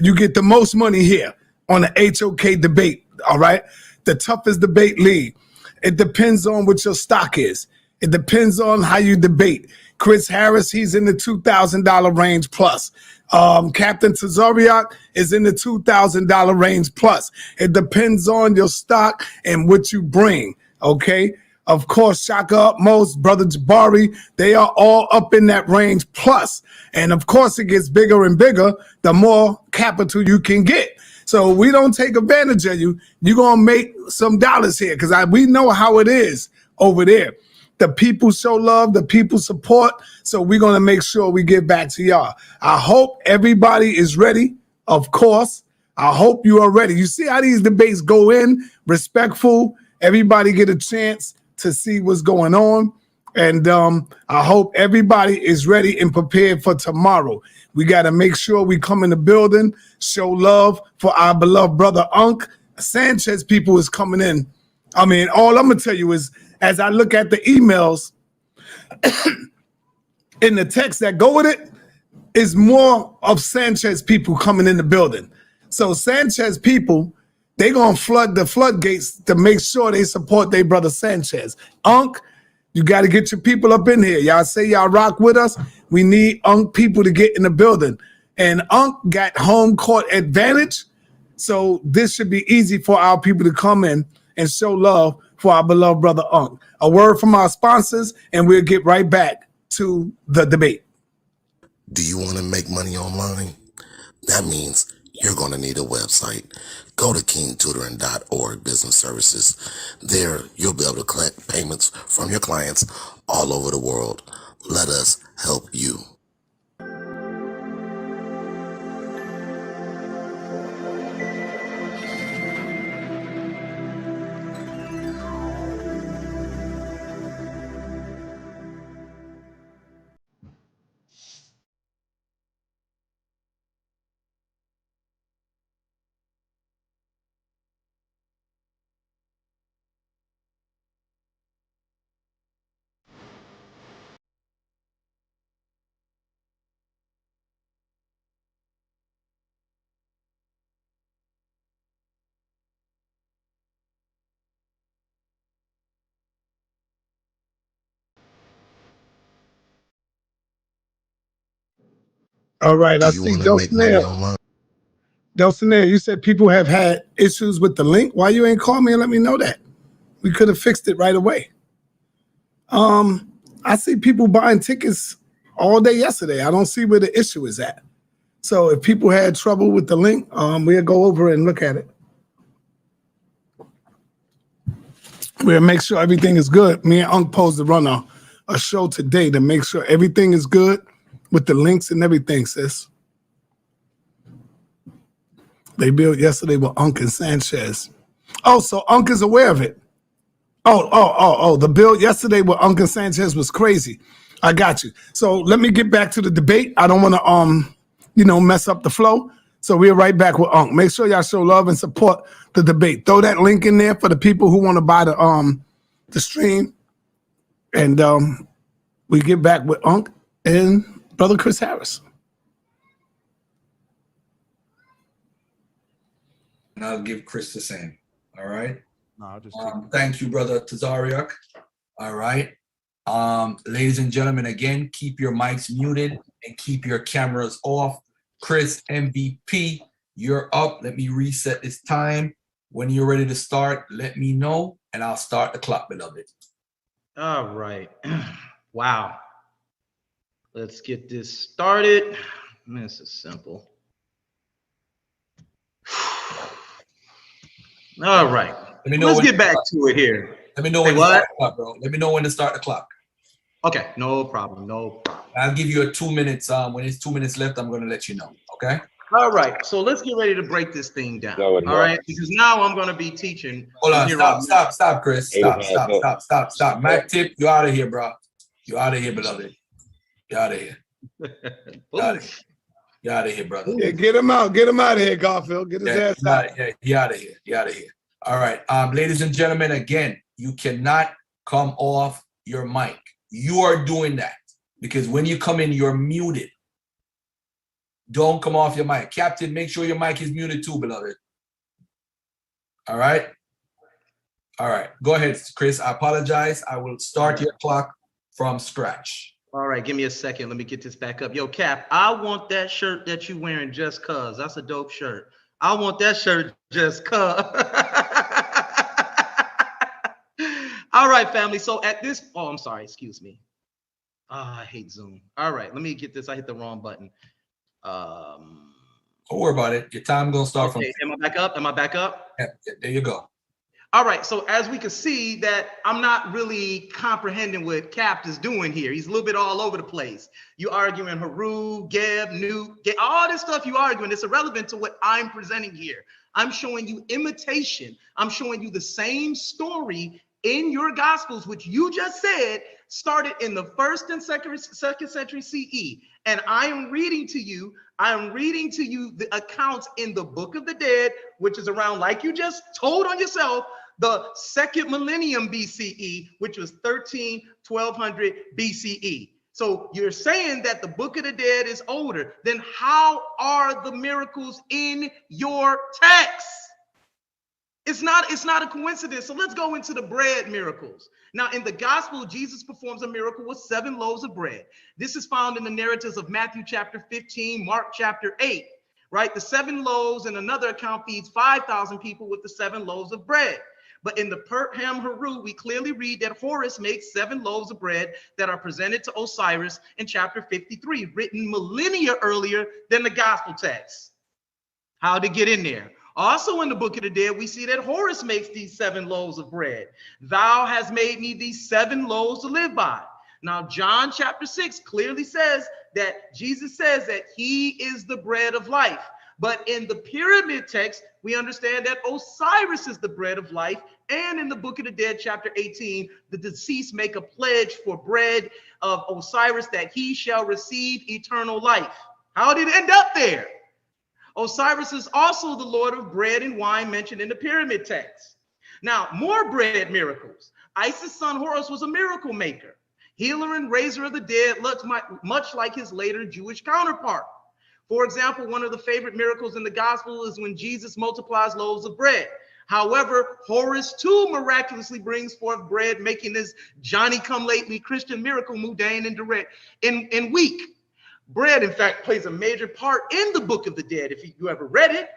[SPEAKER 4] You get the most money here on the HOK debate, all right? The toughest debate league. It depends on what your stock is. It depends on how you debate. Chris Harris, he's in the $2,000 range plus. Captain Tazaryach is in the $2,000 range plus. It depends on your stock and what you bring, okay? Of course, Shaka Utmost, Brother Jabari, they are all up in that range plus. And of course, it gets bigger and bigger the more capital you can get. So we don't take advantage of you. You're going to make some dollars here because we know how it is over there. The people show love, the people support. So we're going to make sure we get back to y'all. I hope everybody is ready. Of course, I hope you are ready. You see how these debates go in, respectful. Everybody get a chance to see what's going on. And I hope everybody is ready and prepared for tomorrow. We got to make sure we come in the building, show love for our beloved brother Unc. Sanchez people is coming in. I mean, all I'm going to tell you is, as I look at the emails in the text that go with it, is more of Sanchez people coming in the building. So Sanchez people, they going to flood the floodgates to make sure they support their brother Sanchez. Unc, you got to get your people up in here. Y'all say y'all rock with us. We need Unc people to get in the building. And Unc got home court advantage. So this should be easy for our people to come in and show love for our beloved brother Unc. A word from our sponsors, and we'll get right back to the debate.
[SPEAKER 7] Do you want to make money online? That means you're going to need a website. Go to kingtutoring.org business services. There, you'll be able to collect payments from your clients all over the world. Let us help you.
[SPEAKER 4] All right, I see Dulcinea. Dulcinea, you said people have had issues with the link. Why you ain't call me and let me know that? We could have fixed it right away. I see people buying tickets all day yesterday. I don't see where the issue is at. So if people had trouble with the link, we'll go over and look at it. We'll make sure everything is good. Me and Unc posed to run a show today to make sure everything is good with the links and everything, sis. They built yesterday with Unc and Sanchez. Oh, so Unc is aware of it. Oh, the build yesterday with Unc and Sanchez was crazy. I got you. So let me get back to the debate. I don't want to, mess up the flow. So we're right back with Unc. Make sure y'all show love and support the debate. Throw that link in there for the people who want to buy the stream. And we get back with Unc and Brother Chris Harris.
[SPEAKER 1] And I'll give Chris the same. All right.
[SPEAKER 3] No, I'll just
[SPEAKER 1] thank you, Brother Tazaryach. All right. Ladies and gentlemen, again, keep your mics muted and keep your cameras off. Chris MVP, you're up. Let me reset this time. When you're ready to start, let me know, and I'll start the clock, beloved.
[SPEAKER 2] All right. Wow. Let's get this started. This is simple. All right.
[SPEAKER 1] Let me know.
[SPEAKER 2] Let's get back to it here.
[SPEAKER 1] Let me know when to start the clock, bro. Let me know when to start the clock.
[SPEAKER 2] Okay, no problem. No problem.
[SPEAKER 1] I'll give you a 2 minutes. When it's 2 minutes left, I'm going to let you know. Okay.
[SPEAKER 2] All right. So let's get ready to break this thing down. All right. Because now I'm going to be teaching.
[SPEAKER 1] Hold on. Stop, Chris. Stop. Mac Tip, you out of here, bro. You out of here, beloved. You out of here. You out of here, brother.
[SPEAKER 4] Yeah, get him out. Get him out of here, Garfield. Get his ass out.
[SPEAKER 1] Yeah, he out of here. He out of here. All right. Ladies and gentlemen, again, you cannot come off your mic. You are doing that because when you come in, you're muted. Don't come off your mic. Captain, make sure your mic is muted too, beloved. All right. All right. Go ahead, Chris. I apologize. I will start your clock from scratch.
[SPEAKER 2] All right. Give me a second. Let me get this back up. Yo, Cap, I want that shirt that you wearing just cuz. That's a dope shirt. I want that shirt just cuz. All right, family. So at this, oh, I'm sorry. Excuse me. I hate Zoom. All right. Let me get this. I hit the wrong button.
[SPEAKER 1] Don't worry about it. Your time gonna start from.
[SPEAKER 2] Am I back up? Am I back up?
[SPEAKER 1] Yeah, there you go.
[SPEAKER 2] All right. So as we can see that I'm not really comprehending what Cap is doing here. He's a little bit all over the place. You arguing Haru, Geb, Newt, all this stuff you arguing. It's irrelevant to what I'm presenting here. I'm showing you imitation. I'm showing you the same story in your Gospels, which you just said started in the 1st and 2nd century CE. And I am reading to you the accounts in the Book of the Dead, which is around, like you just told on yourself, the 2nd millennium BCE, which was 1200 BCE. So you're saying that the Book of the Dead is older. Then how are the miracles in your text? It's not a coincidence. So let's go into the bread miracles. Now, in the gospel, Jesus performs a miracle with 7 loaves of bread. This is found in the narratives of Matthew chapter 15, Mark chapter 8, right? The 7 loaves in another account feeds 5,000 people with the 7 loaves of bread. But in the Perham Haru, we clearly read that Horus makes 7 loaves of bread that are presented to Osiris in chapter 53, written millennia earlier than the gospel text. How to get in there? Also in the Book of the Dead, we see that Horus makes these 7 loaves of bread. Thou hast made me these 7 loaves to live by. Now, John chapter 6 clearly says that Jesus says that he is the bread of life. But in the pyramid text, we understand that Osiris is the bread of life. And in the Book of the Dead, chapter 18, the deceased make a pledge for bread of Osiris that he shall receive eternal life. How did it end up there? Osiris is also the Lord of bread and wine mentioned in the pyramid text. Now, more bread miracles. Isis' son Horus was a miracle maker, healer and raiser of the dead, much like his later Jewish counterpart. For example, one of the favorite miracles in the gospel is when Jesus multiplies loaves of bread. However, Horus too miraculously brings forth bread, making this Johnny-come-lately Christian miracle mundane and direct and weak. Bread, in fact, plays a major part in the Book of the Dead, if you ever read it,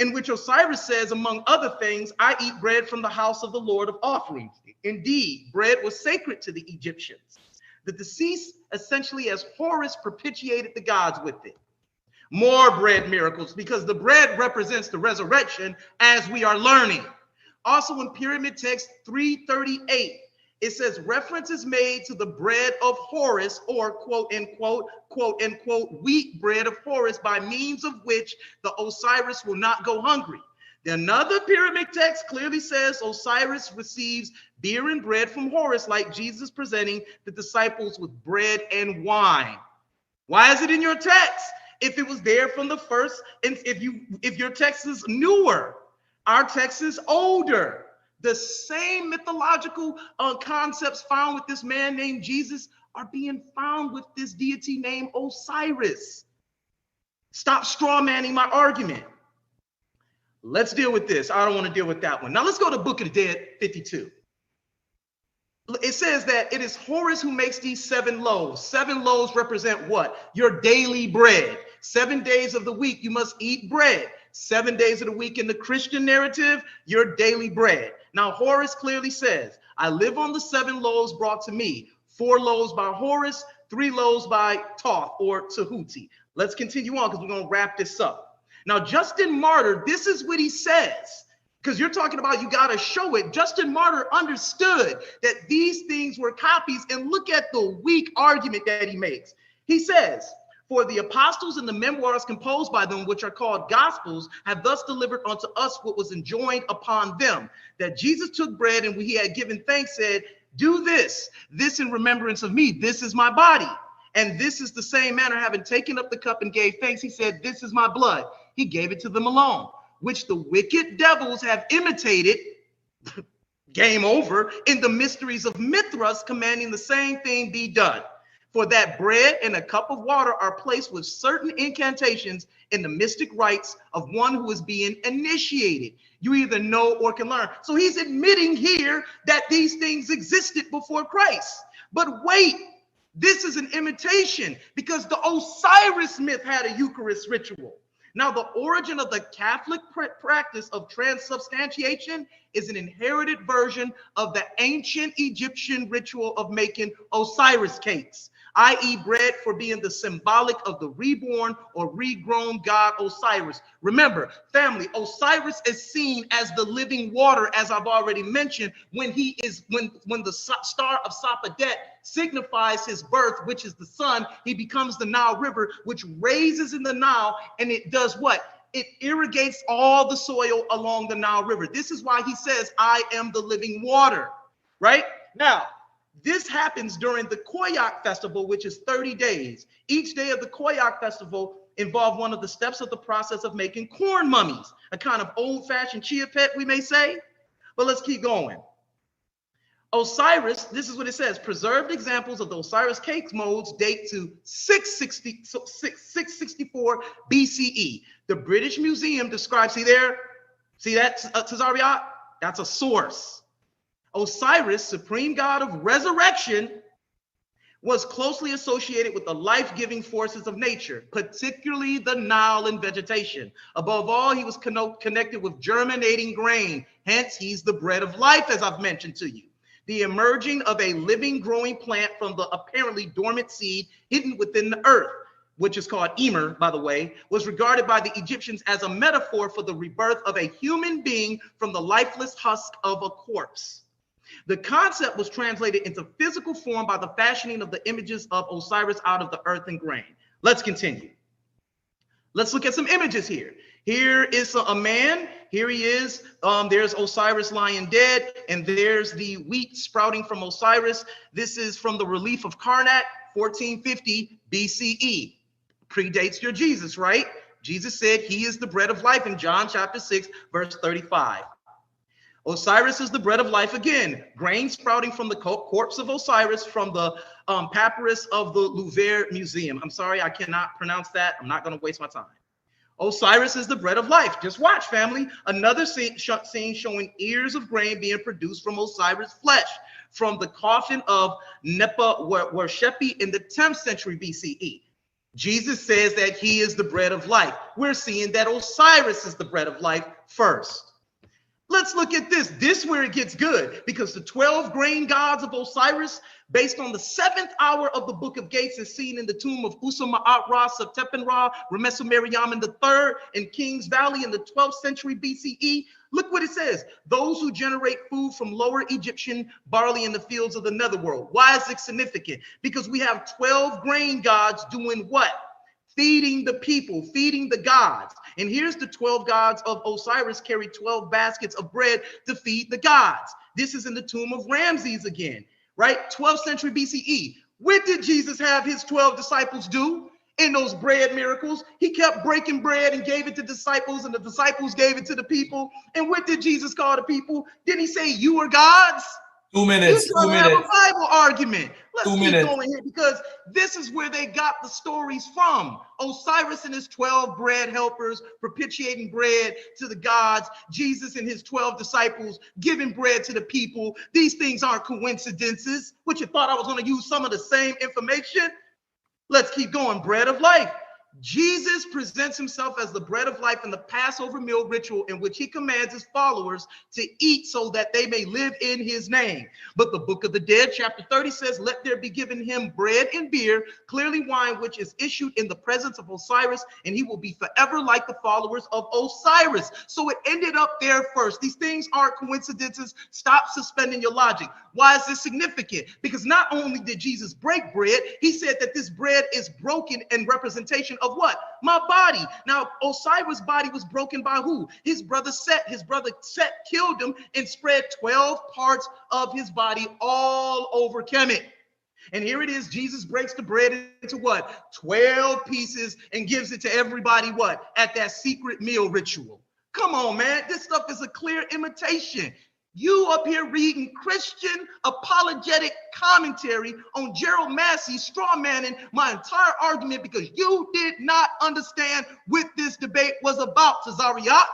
[SPEAKER 2] in which Osiris says, among other things, I eat bread from the house of the Lord of offerings. Indeed, bread was sacred to the Egyptians. The deceased, essentially as Horus, propitiated the gods with it. More bread miracles, because the bread represents the resurrection, as we are learning. Also in Pyramid Text 338, it says reference is made to the bread of Horus, or quote unquote, wheat bread of Horus, by means of which the Osiris will not go hungry. Another pyramid text clearly says Osiris receives beer and bread from Horus, like Jesus presenting the disciples with bread and wine. Why is it in your text? if it was there from the first, and if your text is newer, our text is older. The same mythological concepts found with this man named Jesus are being found with this deity named Osiris. Stop straw manning my argument. Let's deal with this. I don't want to deal with that one. Now let's go to Book of the Dead 52. It says that it is Horus who makes these 7 loaves. 7 loaves represent what? Your daily bread. 7 days of the week, you must eat bread. 7 days of the week in the Christian narrative, your daily bread. Now, Horus clearly says, I live on the 7 loaves brought to me. 4 loaves by Horus, 3 loaves by Thoth or Tahuti. Let's continue on because we're going to wrap this up. Now, Justin Martyr, this is what he says. Because you're talking about you got to show it. Justin Martyr understood that these things were copies. And look at the weak argument that he makes. He says, for the apostles and the memoirs composed by them, which are called gospels, have thus delivered unto us what was enjoined upon them. That Jesus took bread and when he had given thanks said, do this in remembrance of me. This is my body. And this is the same manner, having taken up the cup and gave thanks. He said, this is my blood. He gave it to them alone, which the wicked devils have imitated, game over, in the mysteries of Mithras, commanding the same thing be done. For that bread and a cup of water are placed with certain incantations in the mystic rites of one who is being initiated. You either know or can learn. So he's admitting here that these things existed before Christ. But wait, this is an imitation because the Osiris myth had a Eucharist ritual. Now, the origin of the Catholic practice of transubstantiation is an inherited version of the ancient Egyptian ritual of making Osiris cakes, i.e. bread for being the symbolic of the reborn or regrown god Osiris. Remember, family, Osiris is seen as the living water, as I've already mentioned, when the star of Sapadet signifies his birth, which is the sun. He becomes the Nile River, which raises in the Nile, and it does what? It irrigates all the soil along the Nile River. This is why he says, I am the living water, right? Now, this happens during the Koyak festival, which is 30 days. Each day of the Koyak festival involved one of the steps of the process of making corn mummies, a kind of old-fashioned chia pet, we may say. But let's keep going. Osiris, this is what it says, preserved examples of the Osiris cake molds date to 664 BCE. The British Museum describes, see that, Tazaryach? That's a source. Osiris, supreme god of resurrection, was closely associated with the life-giving forces of nature, particularly the Nile and vegetation. Above all, he was connected with germinating grain. Hence, he's the bread of life, as I've mentioned to you. The emerging of a living, growing plant from the apparently dormant seed hidden within the earth, which is called Emer, by the way, was regarded by the Egyptians as a metaphor for the rebirth of a human being from the lifeless husk of a corpse. The concept was translated into physical form by the fashioning of the images of Osiris out of the earth and grain. Let's continue. Let's look at some images here. Here is a man. Here he is. There's Osiris lying dead, and there's the wheat sprouting from Osiris. This is from the relief of Karnak, 1450 BCE. Predates your Jesus, right? Jesus said he is the bread of life in John chapter 6, verse 35. Osiris is the bread of life again. Grain sprouting from the corpse of Osiris from the papyrus of the Louvre Museum. I'm sorry, I cannot pronounce that. I'm not going to waste my time. Osiris is the bread of life. Just watch, family. Another scene showing ears of grain being produced from Osiris' flesh from the coffin of Nepa-Worshepi in the 10th century BCE. Jesus says that he is the bread of life. We're seeing that Osiris is the bread of life first. Let's look at this. This is where it gets good, because the 12 grain gods of Osiris, based on the 7th hour of the Book of Gates, is seen in the tomb of Usa-Ma'at-Ra, Septepen-Ra, Remesu-Meriamun III in Kings Valley in the 12th century BCE. Look what it says. Those who generate food from lower Egyptian barley in the fields of the netherworld. Why is it significant? Because we have 12 grain gods doing what? Feeding the people, feeding the gods. And here's the 12 gods of Osiris carry 12 baskets of bread to feed the gods. This is in the tomb of Ramses again, right? 12th century BCE. What did Jesus have his 12 disciples do? in those bread miracles. He kept breaking bread and gave it to disciples, and the disciples gave it to the people. And what did Jesus call the people? Didn't he say, you are gods?
[SPEAKER 1] 2 minutes.
[SPEAKER 2] You're trying to have a Bible argument. Let's keep
[SPEAKER 1] 2 minutes.
[SPEAKER 2] going here, because this is where they got the stories from. Osiris and his 12 bread helpers propitiating bread to the gods. Jesus and his 12 disciples giving bread to the people. These things aren't coincidences. What, you thought I was going to use some of the same information? Let's keep going. Bread of life. Jesus presents himself as the bread of life in the Passover meal ritual, in which he commands his followers to eat so that they may live in his name. But the Book of the Dead, chapter 30 says, let there be given him bread and beer, clearly wine, which is issued in the presence of Osiris, and he will be forever like the followers of Osiris. So it ended up there first. These things aren't coincidences. Stop suspending your logic. Why is this significant? Because not only did Jesus break bread, he said that this bread is broken in representation of what? My body. Now, Osiris' body was broken by who? His brother Set. His brother Set killed him and spread 12 parts of his body all over Kemit. And here it is, Jesus breaks the bread into what? 12 pieces and gives it to everybody, what? At that secret meal ritual. Come on, man. This stuff is a clear imitation. You up here reading Christian apologetic commentary on Gerald Massey straw manning my entire argument because you did not understand what this debate was about, Tazaryach.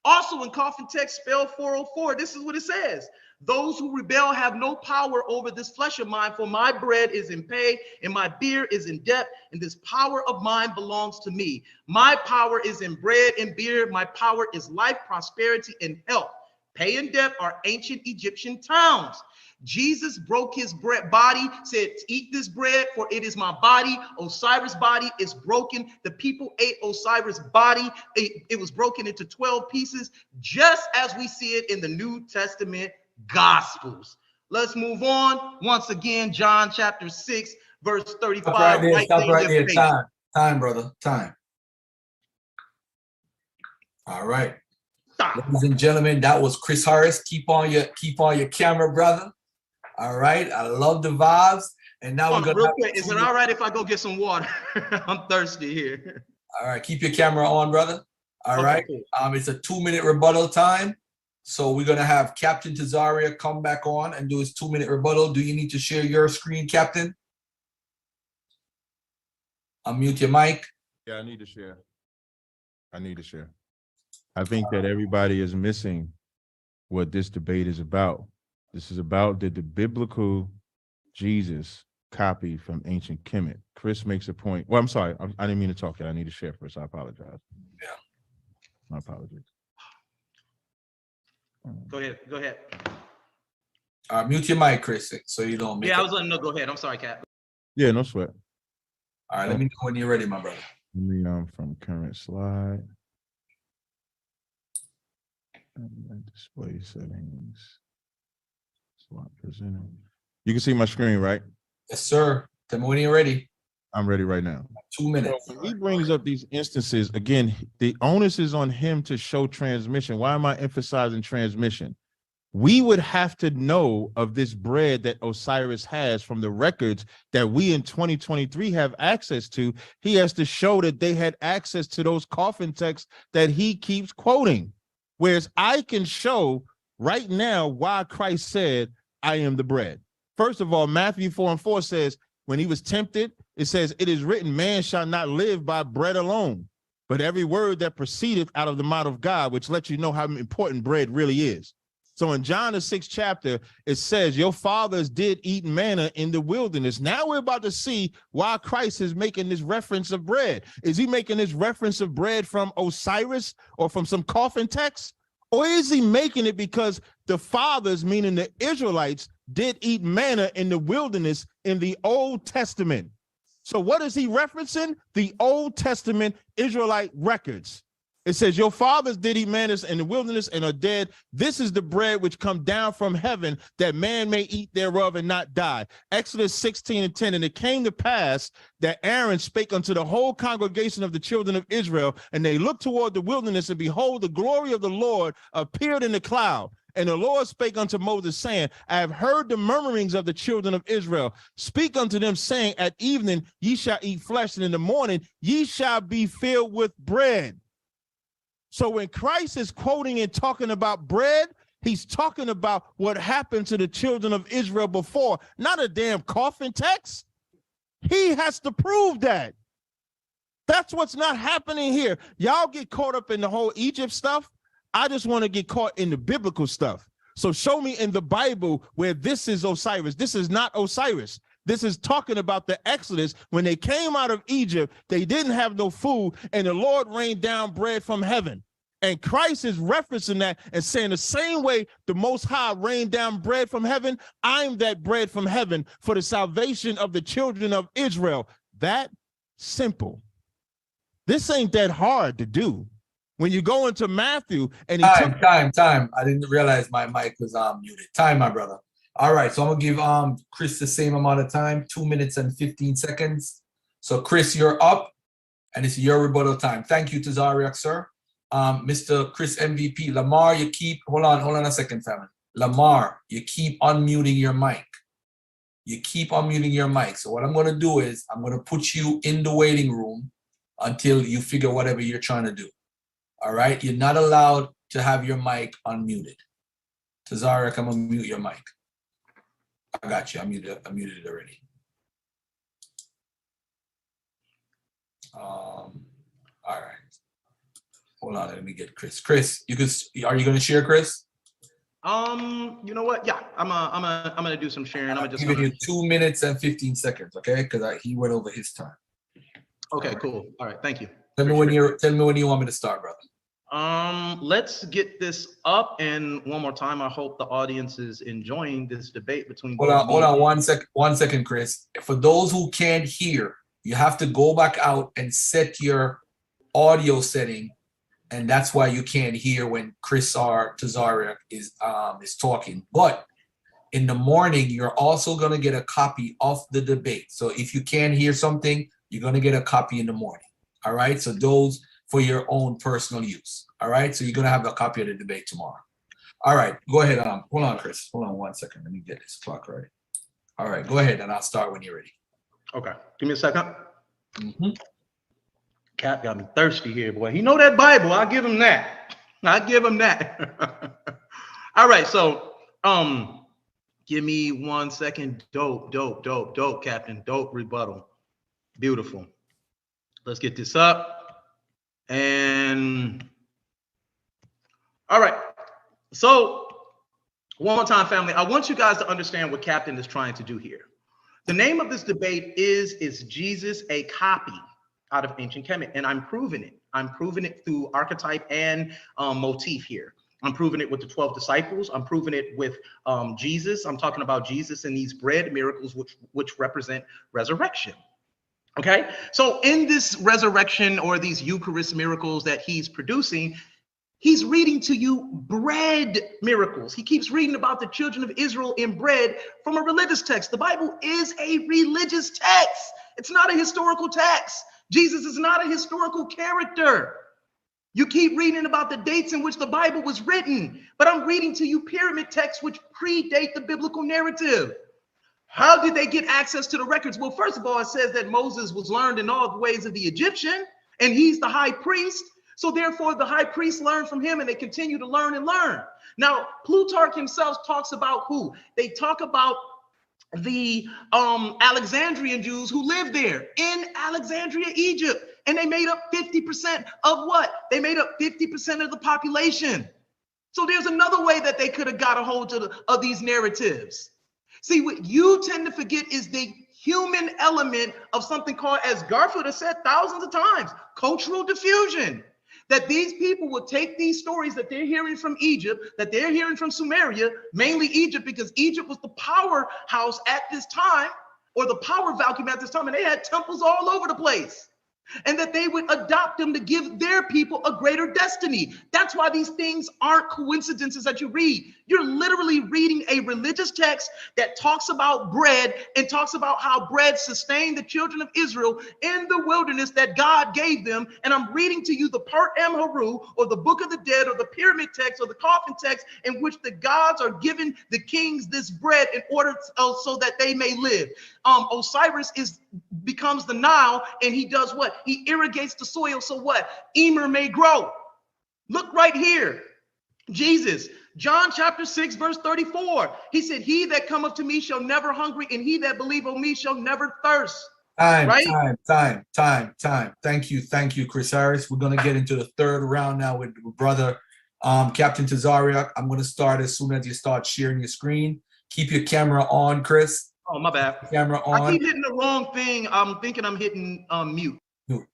[SPEAKER 2] Also in Coffin Text spell 404, this is what it says. Those who rebel have no power over this flesh of mine, for my bread is in pay and my beer is in debt, and this power of mine belongs to me. My power is in bread and beer. My power is life, prosperity, and health. Pay and debt are ancient Egyptian towns. Jesus broke his body, said, eat this bread, for it is my body. Osiris' body is broken. The people ate Osiris' body. It was broken into 12 pieces, just as we see it in the New Testament Gospels. Let's move on. Once again, John chapter 6, verse 35.
[SPEAKER 1] Stop right there. Time, brother. Time. All right. Ladies and gentlemen, that was Chris Harris. Keep on your camera, brother. All right. I love the vibes. And now we're gonna
[SPEAKER 2] is it all right if I go get some water? I'm thirsty here.
[SPEAKER 1] All right, keep your camera on, brother. All right.
[SPEAKER 2] Cool.
[SPEAKER 1] It's a 2-minute rebuttal time. So we're gonna have Captain Tazaryach come back on and do his 2-minute rebuttal. Do you need to share your screen, Captain? Unmute your mic.
[SPEAKER 3] Yeah, I need to share. I think that everybody is missing what this debate is about. This is about, did the biblical Jesus copy from ancient Kemit? Chris makes a point. Well, I'm sorry. I didn't mean to talk yet. I need to share first. I apologize.
[SPEAKER 1] Yeah.
[SPEAKER 3] My apologies.
[SPEAKER 2] Go ahead.
[SPEAKER 1] Mute your mic, Chris, so you don't make
[SPEAKER 2] I was letting no, go ahead. I'm sorry, Cap.
[SPEAKER 3] Yeah, no sweat.
[SPEAKER 1] All right, let me know when you're ready, my brother.
[SPEAKER 3] Let me from current slide. And display settings. Swap presented. You can see my screen, right?
[SPEAKER 1] Yes, sir. Tell me when you're ready.
[SPEAKER 3] I'm ready right now.
[SPEAKER 1] 2 minutes.
[SPEAKER 3] So when he brings up these instances, again, the onus is on him to show transmission. Why am I emphasizing transmission? We would have to know of this bread that Osiris has from the records that we in 2023 have access to. He has to show that they had access to those coffin texts that he keeps quoting. Whereas I can show right now why Christ said, I am the bread. First of all, Matthew 4:4 says, when he was tempted, it says, it is written, man shall not live by bread alone, but every word that proceedeth out of the mouth of God, which lets you know how important bread really is. So in John the 6th chapter, it says, your fathers did eat manna in the wilderness. Now we're about to see why Christ is making this reference of bread. Is he making this reference of bread from Osiris or from some coffin text? Or is he making it because the fathers, meaning the Israelites, did eat manna in the wilderness in the Old Testament? So what is he referencing? The Old Testament Israelite records. It says, your fathers did eat manna in the wilderness and are dead. This is the bread which come down from heaven, that man may eat thereof and not die. Exodus 16:10. And it came to pass that Aaron spake unto the whole congregation of the children of Israel, and they looked toward the wilderness, and behold, the glory of the Lord appeared in the cloud. And the Lord spake unto Moses, saying, I have heard the murmurings of the children of Israel. Speak unto them, saying, at evening ye shall eat flesh, and in the morning ye shall be filled with bread. So when Christ is quoting and talking about bread, he's talking about what happened to the children of Israel before, not a damn coffin text. He has to prove that. That's what's not happening here. Y'all get caught up in the whole Egypt stuff. I just want to get caught in the biblical stuff. So show me in the Bible where this is Osiris. This is not Osiris. This is talking about the Exodus. When they came out of Egypt, they didn't have no food, and the Lord rained down bread from heaven. And Christ is referencing that and saying the same way the Most High rained down bread from heaven, I'm that bread from heaven for the salvation of the children of Israel. That simple. This ain't that hard to do. When you go into Matthew and
[SPEAKER 1] time. I didn't realize my mic was muted. Time, my brother. All right, so I'm gonna give Chris the same amount of time, 2 minutes and 15 seconds. So Chris, you're up, and it's your rebuttal time. Thank you, Tazaryach, sir. Mr. Chris MVP, Lamar, you keep hold on a second, family. Lamar, you keep unmuting your mic. You keep unmuting your mic. So what I'm gonna do is I'm gonna put you in the waiting room until you figure whatever you're trying to do. All right, you're not allowed to have your mic unmuted. Tazaryach, I'm gonna mute your mic. I got you. I muted it already. All right. Hold on, let me get Chris. Chris, are you gonna share, Chris?
[SPEAKER 2] You know what? Yeah, I'm gonna do some sharing. I'm just
[SPEAKER 1] giving you 2 minutes and 15 seconds, okay? Because he went over his time.
[SPEAKER 2] Okay, right. Cool. All right, thank you.
[SPEAKER 1] Tell me when you want me to start, brother.
[SPEAKER 2] Let's get this up, and one more time, I hope the audience is enjoying this debate between.
[SPEAKER 1] Hold on 1 second, Chris. For those who can't hear, you have to go back out and set your audio setting, and that's why you can't hear when Chris or Tazaryach is talking. But in the morning, you're also gonna get a copy of the debate. So if you can't hear something, you're gonna get a copy in the morning. All right. So those for your own personal use. All right. So you're gonna have a copy of the debate tomorrow. All right. Go ahead. Hold on, Chris. Hold on 1 second. Let me get this clock ready. All right. Go ahead, and I'll start when you're ready.
[SPEAKER 2] Okay. Give me a second. Cap got me thirsty here, boy. He know that Bible. I'll give him that. All right. So give me 1 second. Dope, Captain. Dope rebuttal. Beautiful. Let's get this up. And all right. So one more time, family, I want you guys to understand what Captain is trying to do here. The name of this debate is Jesus a copy out of ancient Kemit? And I'm proving it. I'm proving it through archetype and motif here. I'm proving it with the 12 disciples. I'm proving it with Jesus. I'm talking about Jesus and these bread miracles, which represent resurrection. Okay, so in this resurrection or these Eucharist miracles that he's producing, he's reading to you bread miracles. He keeps reading about the children of Israel in bread from a religious text. The Bible is a religious text. It's not a historical text. Jesus is not a historical character. You keep reading about the dates in which the Bible was written, but I'm reading to you pyramid texts which predate the biblical narrative. How did they get access to the records? Well, first of all, it says that Moses was learned in all the ways of the Egyptian, and he's the high priest. So therefore, the high priest learned from him, and they continue to learn and learn. Now, Plutarch himself talks about who? They talk about the Alexandrian Jews who lived there in Alexandria, Egypt, and they made up 50% of what? They made up 50% of the population. So there's another way that they could have got a hold of these narratives. See, what you tend to forget is the human element of something called, as Garfield has said thousands of times, cultural diffusion. That these people will take these stories that they're hearing from Egypt, that they're hearing from Sumeria, mainly Egypt, because Egypt was the powerhouse at this time, or the power vacuum at this time, and they had temples all over the place. and that they would adopt them to give their people a greater destiny. That's why these things aren't coincidences that you read. You're literally reading a religious text that talks about bread and talks about how bread sustained the children of Israel in the wilderness that God gave them. And I'm reading to you the Part Am Haru, or the Book of the Dead, or the pyramid text, or the coffin text, in which the gods are giving the kings this bread in order so that they may live. Osiris becomes the Nile, and he does what? He irrigates the soil so what? Emer may grow. Look right here. Jesus, John chapter 6, verse 34. He said, he that cometh to me shall never hunger, and he that believeth on me shall never thirst.
[SPEAKER 1] Time,
[SPEAKER 2] right?
[SPEAKER 1] time. Thank you, Chris Harris. We're going to get into the third round now with brother Captain Tazaryach. I'm going to start as soon as you start sharing your screen. Keep your camera on, Chris.
[SPEAKER 2] Oh, my bad.
[SPEAKER 1] Camera on.
[SPEAKER 2] I keep hitting the wrong thing. I'm thinking I'm hitting mute.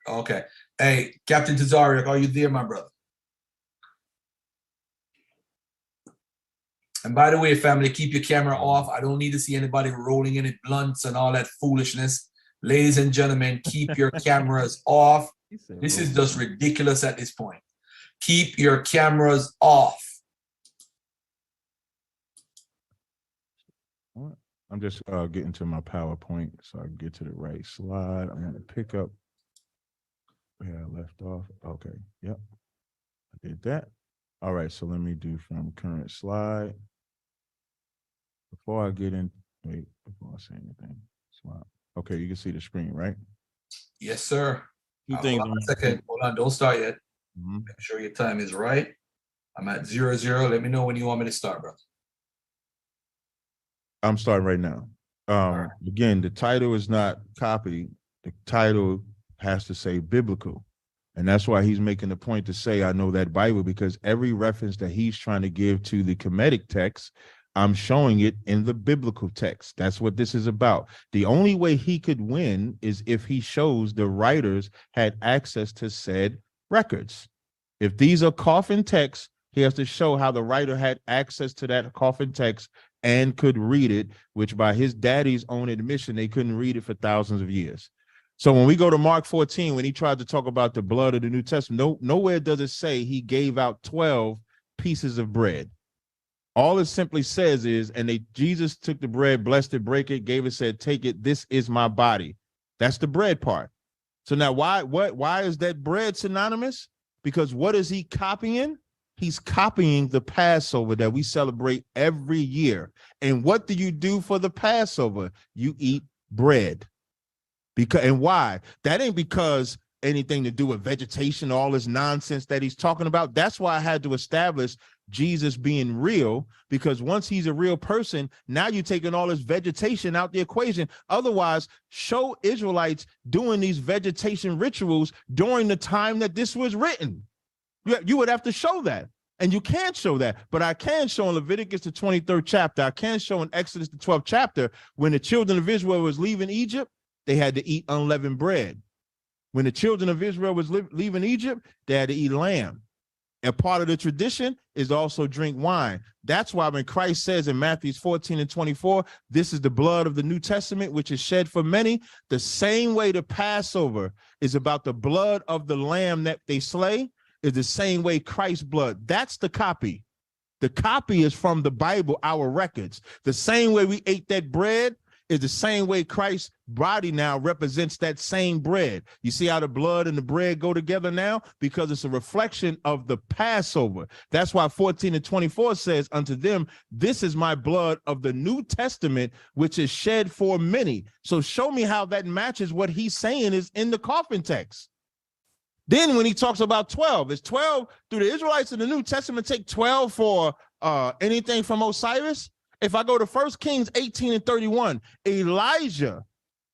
[SPEAKER 1] Okay. Hey, Captain Tazaryach, are you there, my brother? And by the way, family, keep your camera off. I don't need to see anybody rolling in it blunts and all that foolishness. Ladies and gentlemen, keep your cameras off. This is just ridiculous at this point. Keep your cameras off.
[SPEAKER 3] I'm just getting to my PowerPoint so I can get to the right slide. I'm going to pick up where I left off. Okay. Yep. I did that. All right. So let me do from current slide. Before I get in, before I say anything. Slide. Okay. You can see the screen, right?
[SPEAKER 1] Yes, sir.
[SPEAKER 3] Two things.
[SPEAKER 1] Hold on a second. Hold on. Don't start yet. Make sure your time is right. I'm at 00. Let me know when you want me to start, bro.
[SPEAKER 3] I'm starting right now. Right. Again, the title is not copy. The title has to say biblical. And that's why he's making the point to say, I know that Bible, because every reference that he's trying to give to the Kemetic text, I'm showing it in the biblical text. That's what this is about. The only way he could win is if he shows the writers had access to said records. If these are coffin texts, he has to show how the writer had access to that coffin text and could read it, which by his daddy's own admission, they couldn't read it for thousands of years. So when we go to Mark 14, when he tried to talk about the blood of the New Testament, nowhere does it say he gave out 12 pieces of bread. All it simply says is, and Jesus took the bread, blessed it, break it, gave it, said, take it, this is my body. That's the bread part. So now why is that bread synonymous? Because what is he copying? He's copying the Passover that we celebrate every year. And what do you do for the Passover? You eat bread. And why? That ain't because anything to do with vegetation, all this nonsense that he's talking about. That's why I had to establish Jesus being real, because once he's a real person, now you're taking all this vegetation out the equation. Otherwise, show Israelites doing these vegetation rituals during the time that this was written. You would have to show that. And you can't show that. But I can show in Leviticus, the 23rd chapter. I can show in Exodus, the 12th chapter, when the children of Israel was leaving Egypt, they had to eat unleavened bread. When the children of Israel was leaving Egypt, they had to eat lamb. And part of the tradition is also drink wine. That's why when Christ says in Matthew 14 and 24, this is the blood of the New Testament, which is shed for many, the same way the Passover is about the blood of the lamb that they slay, is the same way Christ's blood. That's the copy. The copy is from the Bible, our records. The same way we ate that bread is the same way Christ's body now represents that same bread. You see how the blood and the bread go together now? Because it's a reflection of the Passover. That's why 14 and 24 says, unto them, this is my blood of the New Testament, which is shed for many. So show me how that matches what he's saying is in the coffin text. Then when he talks about 12, is 12, do the Israelites in the New Testament take 12 for anything from Osiris? If I go to 1 Kings 18 and 31, Elijah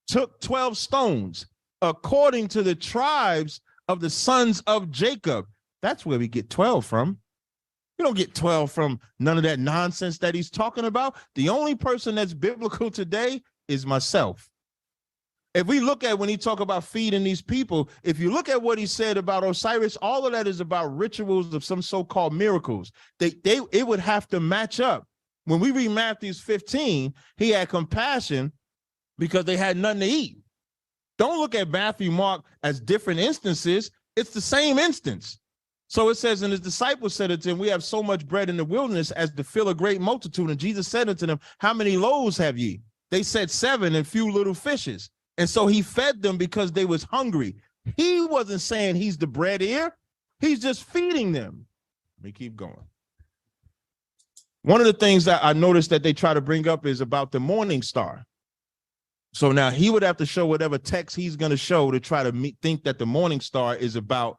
[SPEAKER 3] took 12 stones according to the tribes of the sons of Jacob. That's where we get 12 from. You don't get 12 from none of that nonsense that he's talking about. The only person that's biblical today is myself. If we look at when he talk about feeding these people, if you look at what he said about Osiris, all of that is about rituals of some so-called miracles. It would have to match up. When we read Matthew 15, he had compassion because they had nothing to eat. Don't look at Matthew, Mark as different instances. It's the same instance. So it says, and his disciples said unto him, we have so much bread in the wilderness as to fill a great multitude. And Jesus said unto them, how many loaves have ye? They said 7 and few little fishes. And so he fed them because they was hungry. He wasn't saying he's the bread here. He's just feeding them. Let me keep going. One of the things that I noticed that they try to bring up is about the morning star. So now he would have to show whatever text he's going to show to try to think that the morning star is about,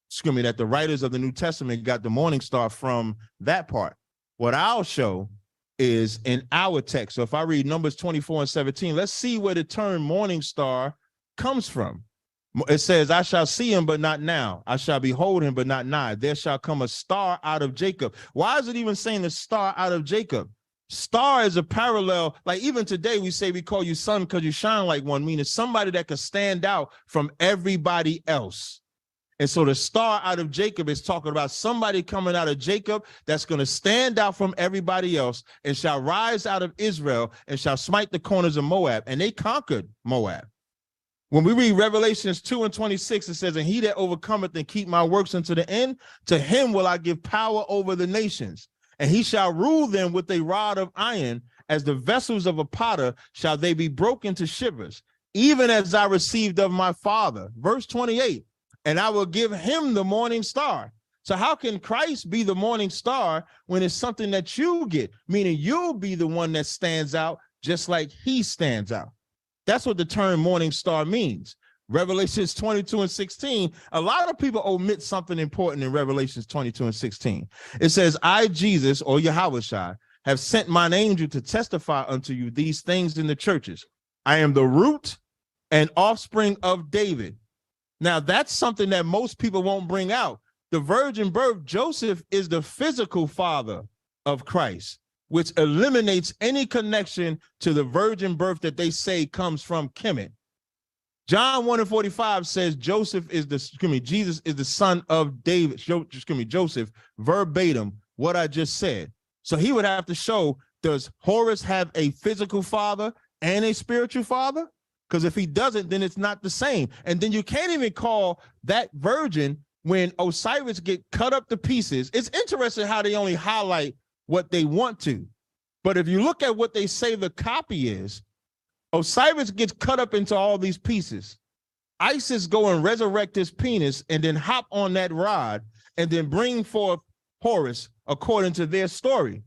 [SPEAKER 3] excuse me, that the writers of the New Testament got the morning star from that part. What I'll show is in our text. So if I read Numbers 24 and 17, let's see where the term morning star comes from. It says, I shall see him, but not now. I shall behold him, but not nigh. There shall come a star out of Jacob. Why is it even saying the star out of Jacob? Star is a parallel. Like even today, we say we call you sun because you shine like one, meaning somebody that could stand out from everybody else. And so the star out of Jacob is talking about somebody coming out of Jacob that's going to stand out from everybody else and shall rise out of Israel and shall smite the corners of Moab. And they conquered Moab. When we read Revelations 2 and 26, it says, and he that overcometh and keep my works unto the end, to him will I give power over the nations. And he shall rule them with a rod of iron, as the vessels of a potter shall they be broken to shivers, even as I received of my Father. Verse 28, and I will give him the morning star. So how can Christ be the morning star when it's something that you get? Meaning you'll be the one that stands out just like he stands out. That's what the term morning star means. Revelations 22 and 16, a lot of people omit something important in Revelations 22 and 16. It says, I, Jesus, or Yahushua, have sent mine angel to testify unto you these things in the churches. I am the root and offspring of David. Now, that's something that most people won't bring out. The virgin birth, Joseph is the physical father of Christ, which eliminates any connection to the virgin birth that they say comes from Kemit. John 1 and 45 says Jesus is the son of David, Joseph, verbatim, what I just said. So he would have to show, does Horus have a physical father and a spiritual father? Because if he doesn't, then it's not the same. And then you can't even call that virgin when Osiris get cut up to pieces. It's interesting how they only highlight what they want to. But if you look at what they say the copy is, Osiris gets cut up into all these pieces. Isis go and resurrect his penis and then hop on that rod and then bring forth Horus according to their story.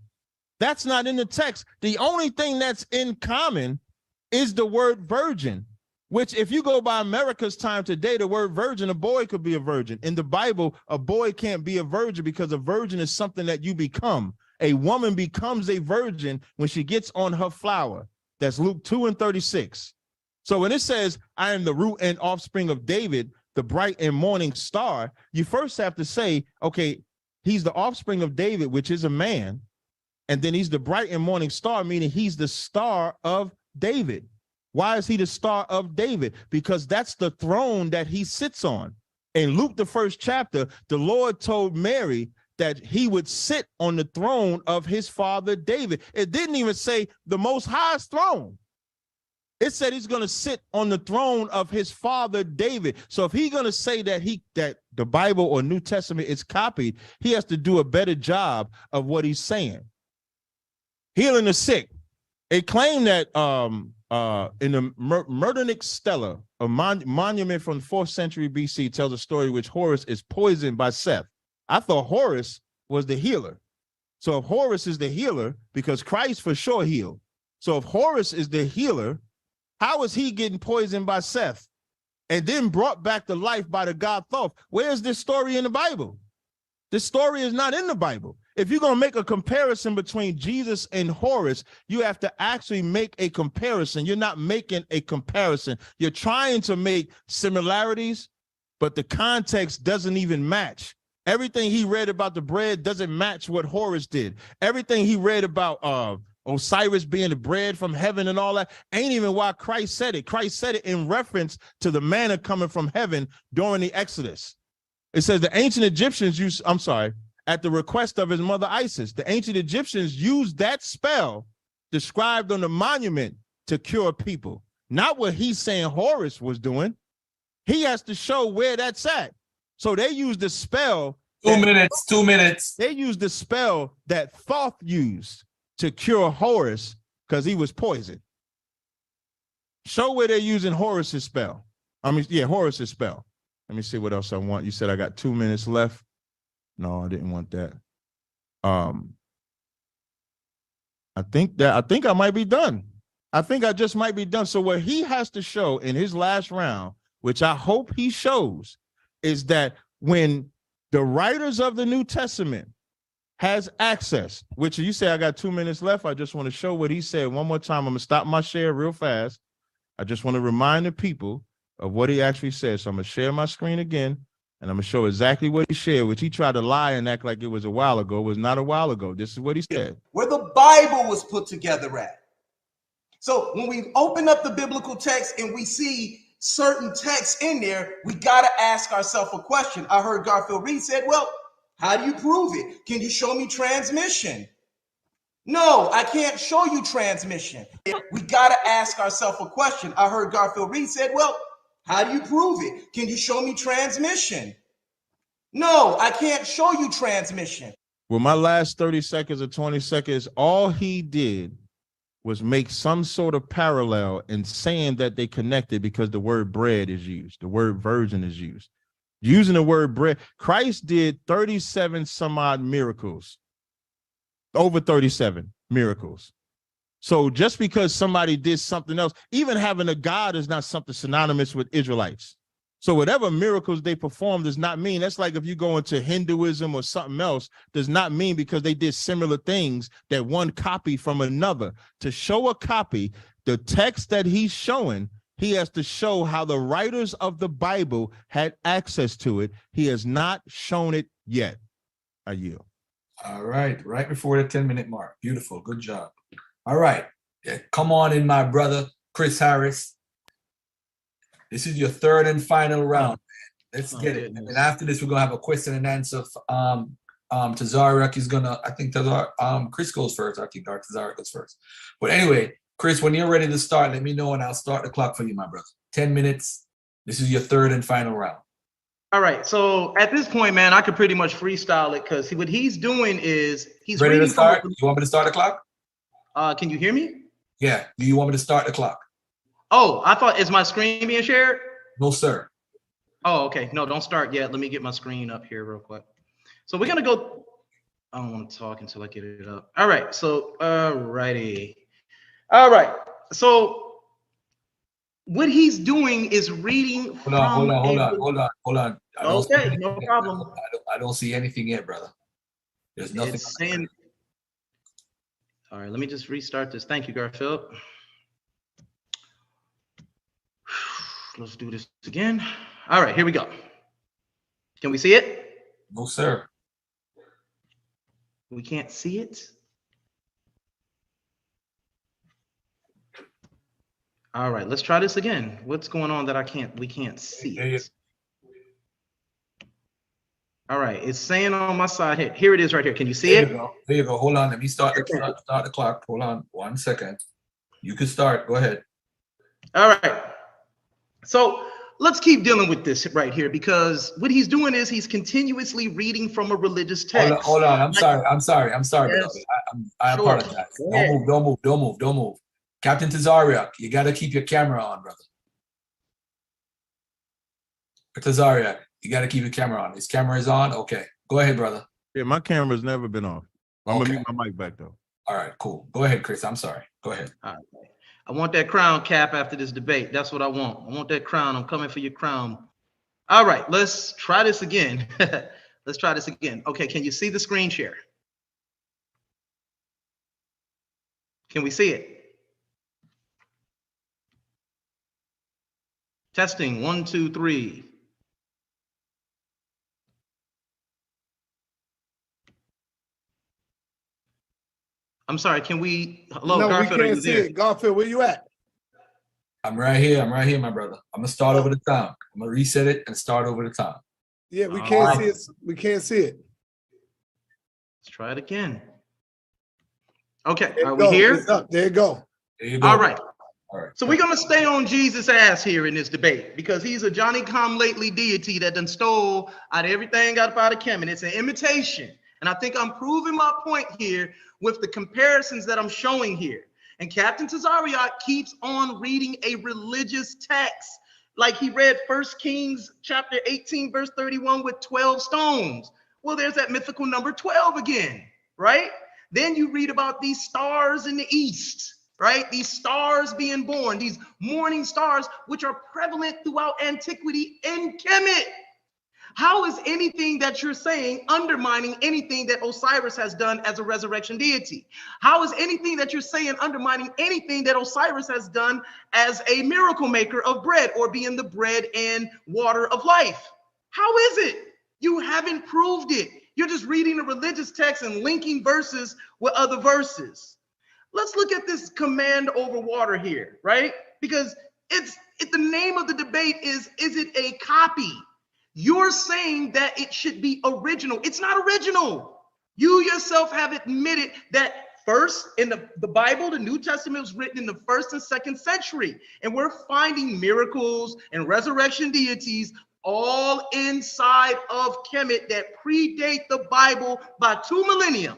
[SPEAKER 3] That's not in the text. The only thing that's in common is the word virgin, which if you go by America's time today, the word virgin, a boy could be a virgin. In the Bible, a boy can't be a virgin because a virgin is something that you become. A woman becomes a virgin when she gets on her flower. That's Luke 2 and 36. So when it says, I am the root and offspring of David, the bright and morning star, you first have to say, okay, he's the offspring of David, which is a man. And then he's the bright and morning star, meaning he's the star of David. Why is he the star of David? Because that's the throne that he sits on. In Luke, the 1st chapter, the Lord told Mary that he would sit on the throne of his father David. It didn't even say the most highest throne. It said he's going to sit on the throne of his father David. So if he's going to say that that the Bible or New Testament is copied, he has to do a better job of what he's saying. Healing the sick. It claimed that in the Murdernic Stela, a monument from the 4th century BC, tells a story which Horus is poisoned by Seth. I thought Horus was the healer. So if Horus is the healer, because Christ for sure healed. So if Horus is the healer, how is he getting poisoned by Seth and then brought back to life by the god Thoth? Where's this story in the Bible? This story is not in the Bible. If you're going to make a comparison between Jesus and Horus, you have to actually make a comparison. You're not making a comparison. You're trying to make similarities, but the context doesn't even match. Everything he read about the bread doesn't match what Horus did. Everything he read about Osiris being the bread from heaven and all that ain't even why Christ said it. Christ said it in reference to the manna coming from heaven during the Exodus. It says the ancient Egyptians at the request of his mother Isis, the ancient Egyptians used that spell described on the monument to cure people. not what he's saying Horus was doing. He has to show where that's at. So they used the spell.
[SPEAKER 1] 2 minutes, 2 minutes.
[SPEAKER 3] They used the spell that Thoth used to cure Horus because he was poisoned. Show where they're using Horus's spell. Horus's spell. Let me see what else I want. You said I got 2 minutes left. No, I didn't want that. I think I might be done. I think I just might be done. So what he has to show in his last round, which I hope he shows, is that when the writers of the New Testament has access, which you say I got 2 minutes left. I just want to show what he said one more time. I'm gonna stop my share real fast. I just want to remind the people of what he actually said. So I'm gonna share my screen again, and I'm gonna show exactly what he shared, which he tried to lie and act like it was a while ago. It was not a while ago. This is what he said.
[SPEAKER 5] Where the Bible was put together at. So when we open up the biblical text and we see certain texts in there, we got to ask ourselves a question. I heard Garfield Reed said, well, how do you prove it? Can you show me transmission? No, I can't show you transmission. We got to ask ourselves a question. I heard Garfield Reed said, well, how do you prove it? Can you show me transmission? No, I can't show you transmission.
[SPEAKER 3] Well, my last 30 seconds or 20 seconds, all he did was make some sort of parallel in saying that they connected because the word bread is used, the word virgin is used. Using the word bread, Christ did 37 some odd miracles, over 37 miracles. So just because somebody did something else, even having a God is not something synonymous with Israelites. So whatever miracles they performed does not mean, that's like if you go into Hinduism or something else, does not mean because they did similar things that one copied from another. To show a copy, the text that he's showing, he has to show how the writers of the Bible had access to it. He has not shown it yet. I yield.
[SPEAKER 1] All right, right before the 10-minute mark. Beautiful, good job. All right, come on in, my brother, Chris Harris. This is your third and final round. Let's get it. And after this, we're gonna have a question and answer. Tazaryach is gonna. I think Chris goes first. I think Tazaryach goes first. But anyway, Chris, when you're ready to start, let me know and I'll start the clock for you, my brother. 10 minutes. This is your third and final round.
[SPEAKER 2] All right. So at this point, man, I could pretty much freestyle it because what he's doing is he's
[SPEAKER 1] ready to start. You want me to start the clock?
[SPEAKER 2] Can you hear me?
[SPEAKER 1] Yeah. Do you want me to start the clock?
[SPEAKER 2] Oh, I thought, is my screen being shared?
[SPEAKER 1] No, sir.
[SPEAKER 2] Oh, okay. No, don't start yet. Let me get my screen up here real quick. So we're going to go. I don't want to talk until I get it up. All right. So, all righty. All right. So what he's doing is reading.
[SPEAKER 1] Hold on.
[SPEAKER 2] Okay, no problem.
[SPEAKER 1] I don't see anything yet, brother. There's nothing.
[SPEAKER 2] It's saying. All right. Let me just restart this. Thank you, Garfield. Let's do this again. All right, here we go. Can we see it?
[SPEAKER 1] No, sir.
[SPEAKER 2] We can't see it. All right, let's try this again. What's going on that we can't see it? All right, it's saying on my side here. Here it is right here. Can you see it?
[SPEAKER 1] There you go. Hold on. Let me start the clock. Hold on 1 second. You can start. Go ahead.
[SPEAKER 2] All right. So let's keep dealing with this right here because what he's doing is he's continuously reading from a religious text.
[SPEAKER 1] Hold on. I'm sorry. Yes. I apologize. Don't move. Captain Tazaryach, you got to keep your camera on, brother. Tazaryach, you got to keep your camera on. His camera is on? Okay. Go ahead, brother.
[SPEAKER 3] Yeah, my camera's never been off. I'm going to mute my mic back, though.
[SPEAKER 1] All right, cool. Go ahead, Chris. I'm sorry. Go ahead.
[SPEAKER 2] All right. I want that crown, Cap, after this debate. That's what I want. I want that crown. I'm coming for your crown. All right, let's try this again. Let's try this again. Okay, can you see the screen share? Can we see it? Testing, 1, 2, 3. I'm sorry, can we, hello,
[SPEAKER 4] no,
[SPEAKER 2] Garfield,
[SPEAKER 4] we can't see it. Garfield, where you at?
[SPEAKER 1] I'm right here, my brother. I'm gonna start over the time. I'm gonna reset it and start over the time.
[SPEAKER 4] Yeah, we can't see it. We can't see it.
[SPEAKER 2] Let's try it again. Okay, are we here?
[SPEAKER 4] It's up. There you go.
[SPEAKER 1] There you go.
[SPEAKER 2] All right.
[SPEAKER 1] All right.
[SPEAKER 2] So we're going to stay on Jesus' ass here in this debate because he's a Johnny-come-lately deity that done stole out of everything out of Kemit. It's an imitation. And I think I'm proving my point here with the comparisons that I'm showing here. And Captain Tazaryach keeps on reading a religious text. Like he read 1 Kings chapter 18, verse 31 with 12 stones. Well, there's that mythical number 12 again, right? Then you read about these stars in the east, right? These stars being born, these morning stars, which are prevalent throughout antiquity in Kemit. How is anything that you're saying undermining anything that Osiris has done as a resurrection deity? How is anything that you're saying undermining anything that Osiris has done as a miracle maker of bread or being the bread and water of life? How is it? You haven't proved it. You're just reading a religious text and linking verses with other verses. Let's look at this command over water here, right? Because the name of the debate is it a copy? You're saying that it should be original. It's not original. You yourself have admitted that first in the Bible, the New Testament was written in the 1st and 2nd century. And we're finding miracles and resurrection deities all inside of Kemit that predate the Bible by 2 millennia.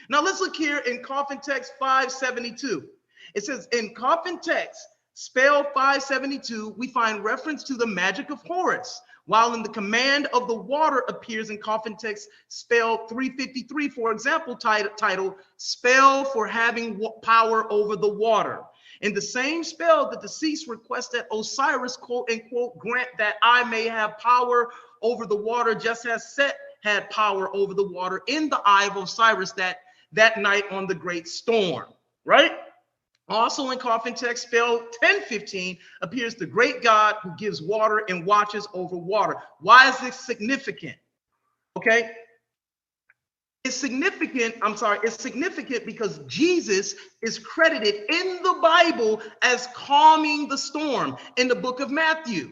[SPEAKER 2] Now let's look here in Coffin Text 572. It says in Coffin Text, spell 572, we find reference to the magic of Horus, while in the command of the water appears in Coffin Text spell 353, for example, title spell for having power over the water. In the same spell, the deceased requests that Osiris, quote unquote, grant that I may have power over the water, just as Set had power over the water in the eye of Osiris that night on the great storm, right? Also in Coffin Text, spell 1015 appears the great God who gives water and watches over water. Why is this significant? Okay. It's significant because Jesus is credited in the Bible as calming the storm in the book of Matthew.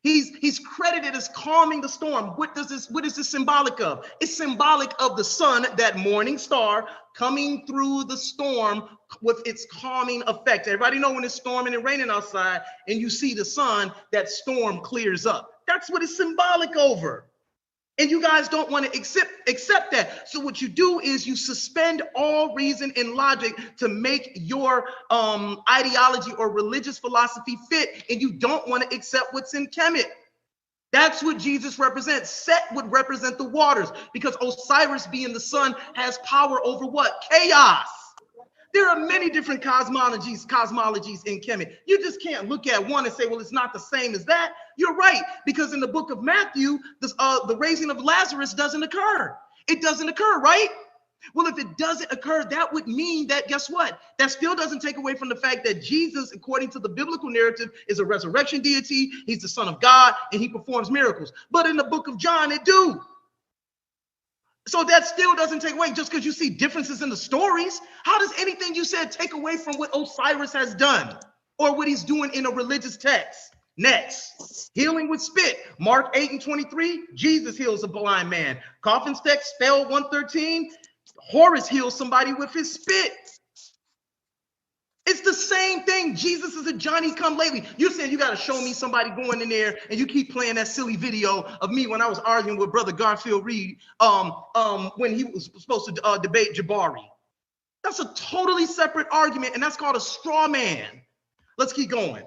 [SPEAKER 2] He's credited as calming the storm. What is this symbolic of? It's symbolic of the sun, that morning star, coming through the storm with its calming effect. Everybody know when it's storming and raining outside and you see the sun, that storm clears up. That's what it's symbolic over. And you guys don't want to accept that. So what you do is you suspend all reason and logic to make your ideology or religious philosophy fit, and you don't want to accept what's in Kemit. That's what Jesus represents. Set would represent the waters, because Osiris, being the sun, has power over what? Chaos. There are many different cosmologies in Kemit. You just can't look at one and say, well, it's not the same as that. You're right, because in the book of Matthew, the raising of Lazarus doesn't occur. It doesn't occur, right? Well, if it doesn't occur, that would mean that, guess what? That still doesn't take away from the fact that Jesus, according to the biblical narrative, is a resurrection deity. He's the Son of God, and he performs miracles. But in the book of John, it do. So that still doesn't take away, just because you see differences in the stories. How does anything you said take away from what Osiris has done or what he's doing in a religious text? Next, healing with spit. Mark 8:23, Jesus heals a blind man. Coffin's text, spell 113, Horus heals somebody with his spit. It's the same thing. Jesus is a Johnny-come-lately. You said you got to show me somebody going in there, and you keep playing that silly video of me when I was arguing with Brother Garfield Reed when he was supposed to debate Jabari. That's a totally separate argument, and that's called a straw man. Let's keep going.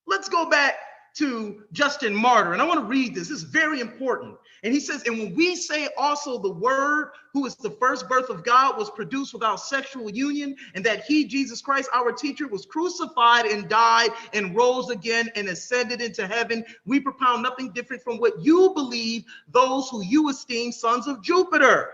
[SPEAKER 2] Let's go back to Justin Martyr, and I want to read this. This is very important. And he says, and when we say also the Word, who is the first birth of God, was produced without sexual union, and that he, Jesus Christ, our teacher, was crucified and died and rose again and ascended into heaven, we propound nothing different from what you believe, those who you esteem sons of Jupiter.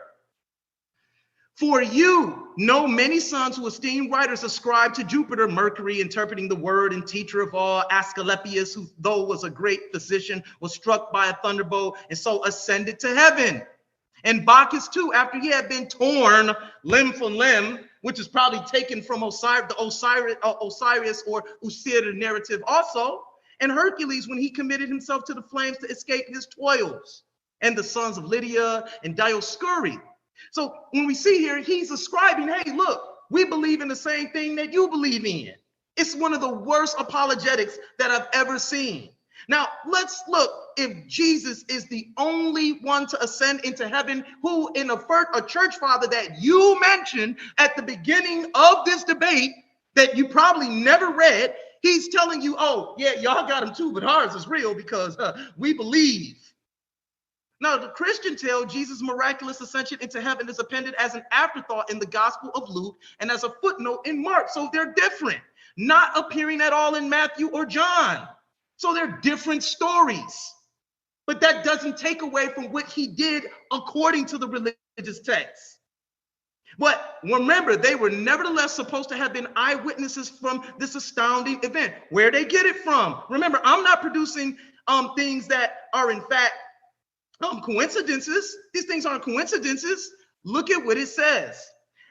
[SPEAKER 2] For you know many sons who esteem writers ascribe to Jupiter, Mercury, interpreting the word and teacher of all, Asclepius, who though was a great physician, was struck by a thunderbolt and so ascended to heaven. And Bacchus too, after he had been torn limb from limb, which is probably taken from Osiris or Usir narrative also, and Hercules when he committed himself to the flames to escape his toils, and the sons of Lydia and Dioscuri. So when we see here, he's ascribing, hey, look, we believe in the same thing that you believe in. It's one of the worst apologetics that I've ever seen. Now, let's look. If Jesus is the only one to ascend into heaven, who in a church father that you mentioned at the beginning of this debate that you probably never read, he's telling you, oh, yeah, y'all got him too, but ours is real because we believe. Now, the Christian tell Jesus' miraculous ascension into heaven is appended as an afterthought in the Gospel of Luke and as a footnote in Mark. So they're different, not appearing at all in Matthew or John. So they're different stories. But that doesn't take away from what he did according to the religious text. But remember, they were nevertheless supposed to have been eyewitnesses from this astounding event. Where they get it from? Remember, I'm not producing things that are in fact coincidences. These things aren't coincidences. Look at what it says.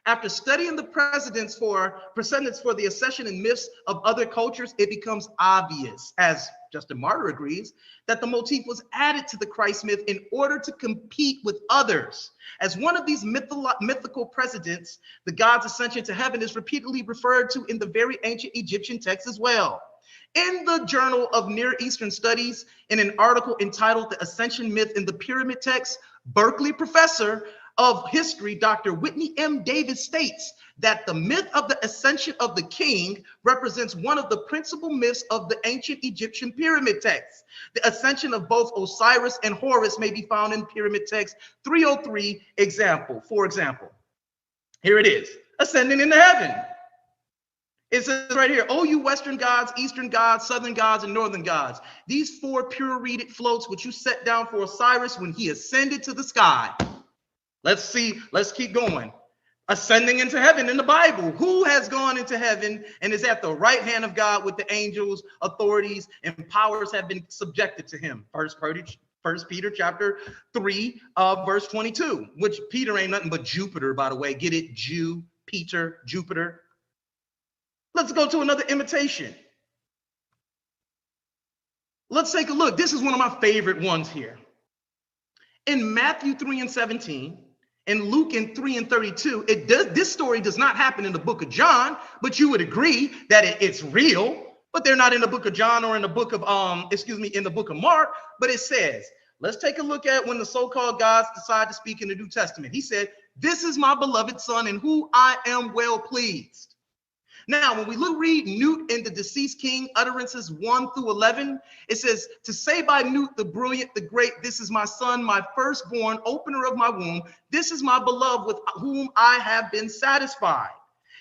[SPEAKER 2] After studying the precedents for the accession and myths of other cultures, it becomes obvious, as Justin Martyr agrees, that the motif was added to the Christ myth in order to compete with others. As one of these mythical precedents, the God's ascension to heaven is repeatedly referred to in the very ancient Egyptian text as well. In the Journal of Near Eastern Studies, in an article entitled The Ascension Myth in the Pyramid Text, Berkeley professor of history, Dr. Whitney M. Davis states that the myth of the ascension of the king represents one of the principal myths of the ancient Egyptian pyramid texts. The ascension of both Osiris and Horus may be found in pyramid text 303 For example, here it is, ascending into heaven. It says right here, oh, you Western gods, Eastern gods, Southern gods, and Northern gods. These four pure-reeded floats which you set down for Osiris when he ascended to the sky. Let's see, let's keep going. Ascending into heaven in the Bible. Who has gone into heaven and is at the right hand of God with the angels, authorities, and powers have been subjected to him? First Peter chapter 3, verse 22, which Peter ain't nothing but Jupiter, by the way. Get it? Peter, Jupiter. Let's go to another imitation. Let's take a look. This is one of my favorite ones here. In Matthew 3:17, and Luke in 3:32, this story does not happen in the book of John, but you would agree that it's real, but they're not in the book of John or in the book of, in the book of Mark, but it says, let's take a look at when the so-called gods decide to speak in the New Testament. He said, this is my beloved son in whom I am well pleased. Now, when we read Newt and the Deceased King, utterances 1 through 11, it says, to say by Newt the brilliant, the great, this is my son, my firstborn, opener of my womb. This is my beloved with whom I have been satisfied.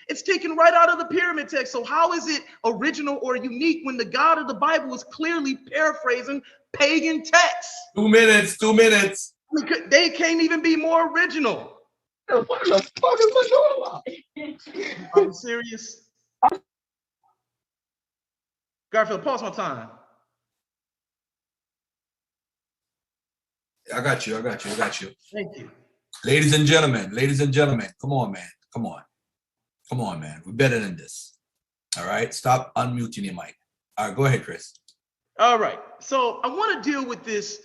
[SPEAKER 2] It's taken right out of the pyramid text. So how is it original or unique when the God of the Bible is clearly paraphrasing pagan texts?
[SPEAKER 1] 2 minutes, 2 minutes.
[SPEAKER 2] They can't even be more original.
[SPEAKER 5] What the fuck is going on?
[SPEAKER 2] Are you serious? Garfield, pause my time.
[SPEAKER 1] I got you.
[SPEAKER 2] Thank you.
[SPEAKER 1] Ladies and gentlemen, come on, man. Come on, man. We're better than this. All right, stop unmuting your mic. All right, go ahead, Chris.
[SPEAKER 2] All right, so I want to deal with this,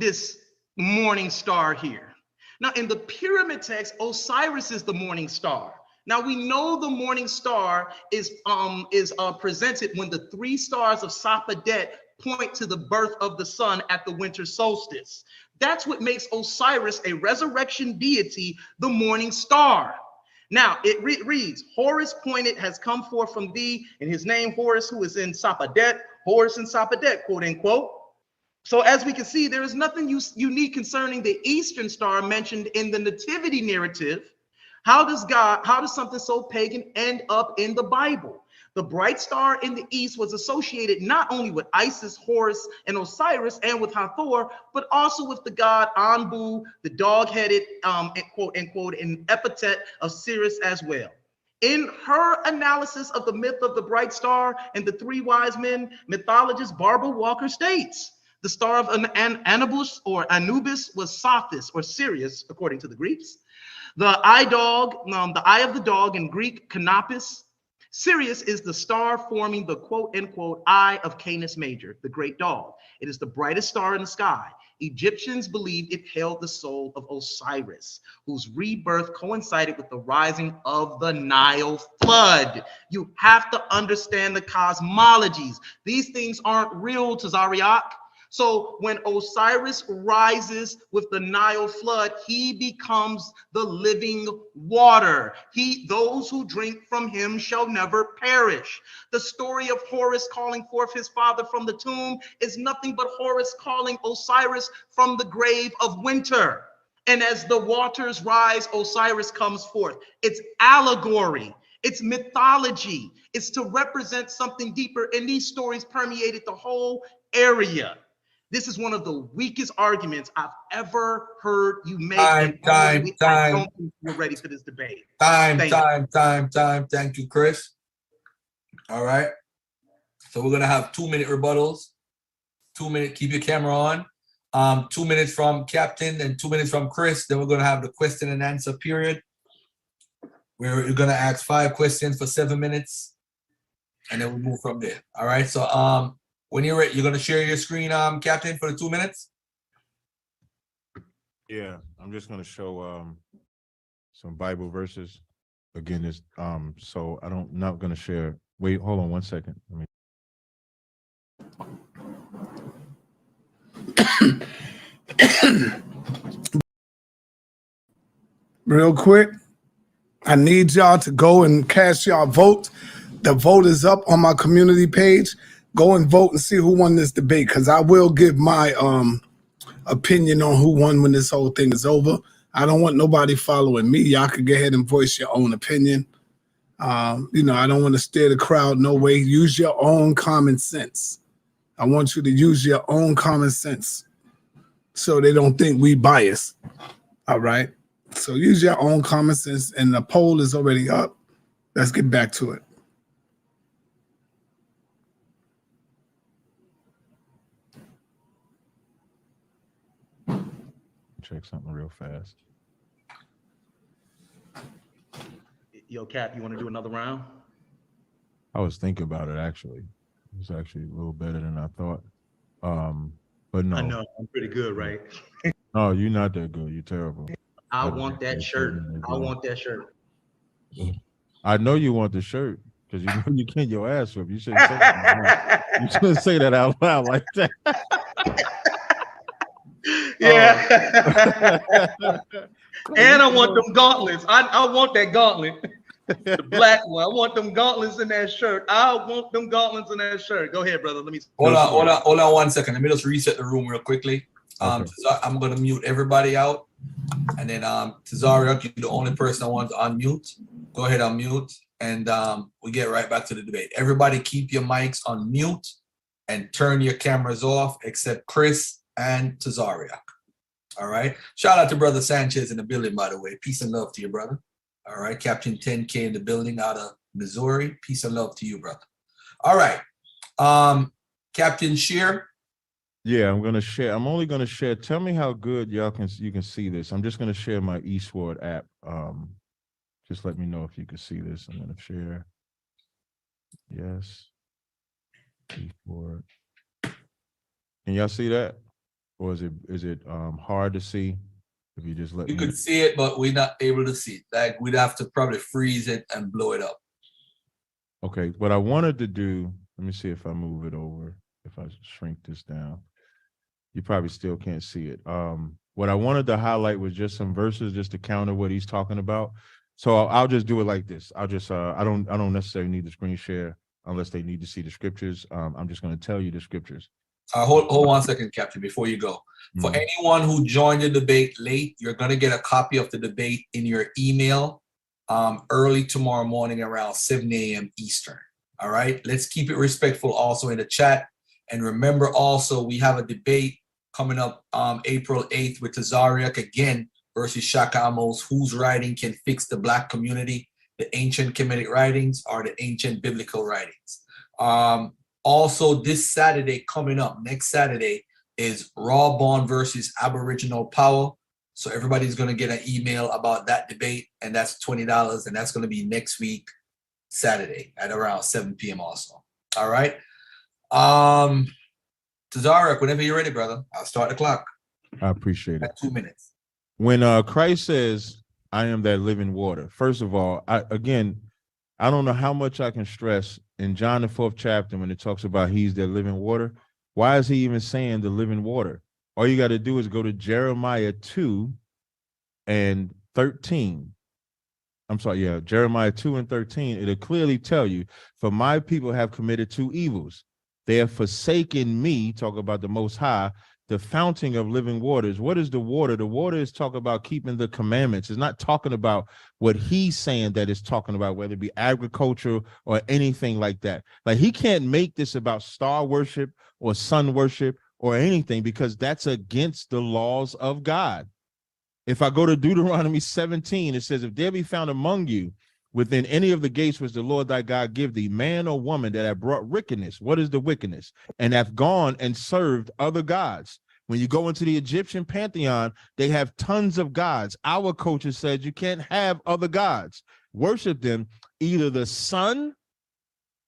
[SPEAKER 2] this morning star here. Now, in the pyramid text, Osiris is the morning star. Now we know the morning star is presented when the 3 stars of Sapadet point to the birth of the sun at the winter solstice. That's what makes Osiris, a resurrection deity, the morning star. Now it reads, Horus pointed has come forth from thee, and his name Horus, who is in Sapadet, Horus in Sapadet, quote unquote. So as we can see, there is nothing unique concerning the Eastern star mentioned in the nativity narrative. How does something so pagan end up in the Bible? The bright star in the east was associated not only with Isis, Horus, and Osiris, and with Hathor, but also with the god Anbu, the dog-headed, quote unquote, an epithet of Sirius as well. In her analysis of the myth of the bright star and the 3 wise men, mythologist Barbara Walker states, the star of Anubis or Anubis was Sothis or Sirius, according to the Greeks. The eye of the dog in Greek, Canopus, Sirius is the star forming the quote-unquote eye of Canis Major, the great dog. It is the brightest star in the sky. Egyptians believed it held the soul of Osiris, whose rebirth coincided with the rising of the Nile flood. You have to understand the cosmologies. These things aren't real, Tazaryach. So when Osiris rises with the Nile flood, he becomes the living water. Those who drink from him shall never perish. The story of Horus calling forth his father from the tomb is nothing but Horus calling Osiris from the grave of winter. And as the waters rise, Osiris comes forth. It's allegory. It's mythology. It's to represent something deeper. And these stories permeated the whole area. This is one of the weakest arguments I've ever heard you make.
[SPEAKER 1] Time.
[SPEAKER 2] I don't think we're ready for this debate.
[SPEAKER 1] Time. Thank you, Chris. All right. So we're going to have 2-minute rebuttals. 2 minute, keep your camera on. 2 minutes from Captain and 2 minutes from Chris. Then we're going to have the question and answer period, where you're going to ask 5 questions for 7 minutes. And then we'll move from there. All right. So, when you're ready, you're going to share your screen, Captain, for the 2 minutes?
[SPEAKER 3] Yeah, I'm just going to show some Bible verses. Again, this so not going to share. Wait, hold on 1 second.
[SPEAKER 4] Real quick, I need y'all to go and cast y'all vote. The vote is up on my community page. Go and vote and see who won this debate, because I will give my opinion on who won when this whole thing is over. I don't want nobody following me. Y'all can go ahead and voice your own opinion. I don't want to steer the crowd no way. Use your own common sense. I want you to use your own common sense so they don't think we bias. All right? So use your own common sense, and the poll is already up. Let's get back to it.
[SPEAKER 3] Check something real fast.
[SPEAKER 2] Yo, Cap, you want to do another round?
[SPEAKER 3] I was thinking about it, actually. It was actually a little better than I thought. But no.
[SPEAKER 2] I know, I'm pretty good, right?
[SPEAKER 3] No, you're not that good. You're terrible.
[SPEAKER 2] I want that shirt. I want that shirt.
[SPEAKER 3] I know you want the shirt, because you know you can't your ass whip. You shouldn't say that. You shouldn't say that out loud like that.
[SPEAKER 2] Yeah. And I want them gauntlets. I want that gauntlet. The black one. I want them gauntlets in that shirt. I want them gauntlets in that shirt. Go ahead, brother. Let me
[SPEAKER 1] hold on 1 second. Let me just reset the room real quickly.
[SPEAKER 3] Okay.
[SPEAKER 1] I'm gonna mute everybody out. And then Tazaryach, you're the only person I want to unmute. Go ahead, unmute. And we get right back to the debate. Everybody keep your mics on mute and turn your cameras off, except Chris and Tazaryach. All right. Shout out to Brother Sanchez in the building, by the way. Peace and love to you, brother. All right. Captain 10K in the building out of Missouri. Peace and love to you, brother. All right. Captain Shear.
[SPEAKER 3] Yeah, I'm gonna share. I'm only gonna share. Tell me how good you can see this. I'm just gonna share my eSword app. Just let me know if you can see this. I'm gonna share. Yes. eSword. Can y'all see that? Or is it hard to see? If you just let me.
[SPEAKER 1] You could see it, but we're not able to see it. Like, we'd have to probably freeze it and blow it up.
[SPEAKER 3] Okay, what I wanted to do, let me see if I move it over, if I shrink this down. You probably still can't see it. What I wanted to highlight was just some verses just to counter what he's talking about. So I'll just do it like this. I'll just I don't necessarily need the screen share unless they need to see the scriptures. I'm just going to tell you the scriptures.
[SPEAKER 1] Hold 1 second, Captain, before you go. For anyone who joined the debate late, you're going to get a copy of the debate in your email early tomorrow morning around 7 a.m. Eastern. All right. Let's keep it respectful also in the chat. And remember also, we have a debate coming up April 8th with Tazaryach again versus Shaka Amos. Whose writing can fix the Black community? The ancient Kemitic writings or the ancient biblical writings? Also, this Saturday coming up, next Saturday, is Raw Bond versus Aboriginal Power. So everybody's going to get an email about that debate, and that's $20, and that's going to be next week, Saturday at around 7 p.m. also. All right. Tazarak, whenever you're ready, brother, I'll start the clock.
[SPEAKER 3] I appreciate it.
[SPEAKER 1] 2 minutes.
[SPEAKER 3] When Christ says, I am that living water, first of all, I don't know how much I can stress in John, the 4th chapter, when it talks about he's that living water. Why is he even saying the living water? All you got to do is go to Jeremiah 2 and 13. I'm sorry, yeah, Jeremiah 2 and 13. It'll clearly tell you, for my people have committed 2 evils. They have forsaken me, talk about the Most High, the fountain of living waters. What is the water? The water is talking about keeping the commandments. It's not talking about what he's saying that it's talking about, whether it be agriculture or anything like that. Like, he can't make this about star worship or sun worship or anything, because that's against the laws of God. If I go to Deuteronomy 17, it says, if there be found among you within any of the gates which the Lord thy God give thee, man or woman that have brought wickedness. What is the wickedness? And have gone and served other gods. When you go into the Egyptian pantheon, they have tons of gods. Our culture says you can't have other gods. Worship them, either the sun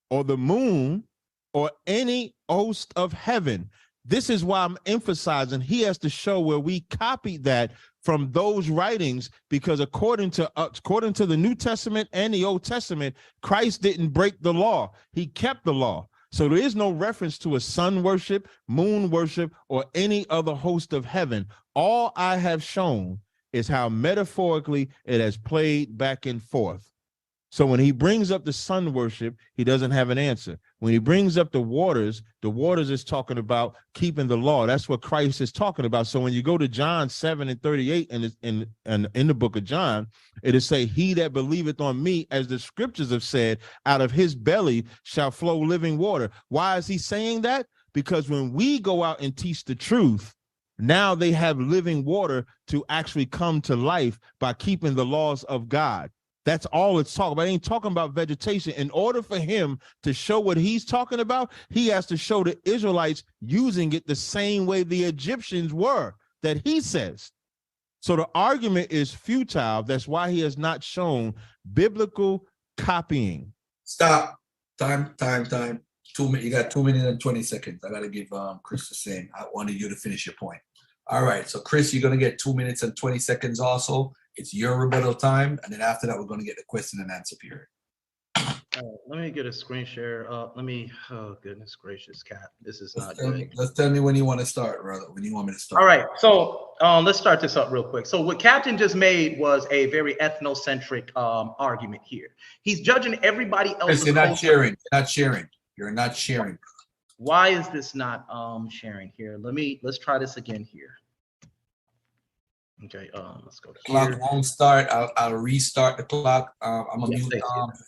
[SPEAKER 3] or the moon or any host of heaven. This is why I'm emphasizing he has to show where we copied that from those writings, because according to the New Testament and the Old Testament, Christ didn't break the law. He kept the law. So there is no reference to a sun worship, moon worship, or any other host of heaven. All I have shown is how metaphorically it has played back and forth. So when he brings up the sun worship, he doesn't have an answer. When he brings up the waters is talking about keeping the law. That's what Christ is talking about. So when you go to John 7 and 38 and in the book of John, it is say, he that believeth on me, as the scriptures have said, out of his belly shall flow living water. Why is he saying that? Because when we go out and teach the truth, now they have living water to actually come to life by keeping the laws of God. That's all it's talking about. It ain't talking about vegetation. In order for him to show what he's talking about, he has to show the Israelites using it the same way the Egyptians were, that he says. So the argument is futile. That's why he has not shown biblical copying.
[SPEAKER 1] Stop. Time. 2 minutes. You got 2 minutes and 20 seconds. I got to give Chris the same. I wanted you to finish your point. All right. So, Chris, you're going to get 2 minutes and 20 seconds also. It's your rebuttal time, and then after that, we're going to get the question and answer period.
[SPEAKER 2] Let me get a screen share. Oh goodness gracious, Cap. This is not
[SPEAKER 1] good. Let's tell me when you want to start, brother. When you want me to start.
[SPEAKER 2] All right. So let's start this up real quick. So what Captain just made was a very ethnocentric argument here. He's judging everybody else.
[SPEAKER 1] Chris, you're not sharing. You're not sharing.
[SPEAKER 2] Why is this not sharing here? Let's try this again here. Okay, let's go to
[SPEAKER 1] clock
[SPEAKER 2] here.
[SPEAKER 1] Won't start. I'll restart the clock. I'm gonna mute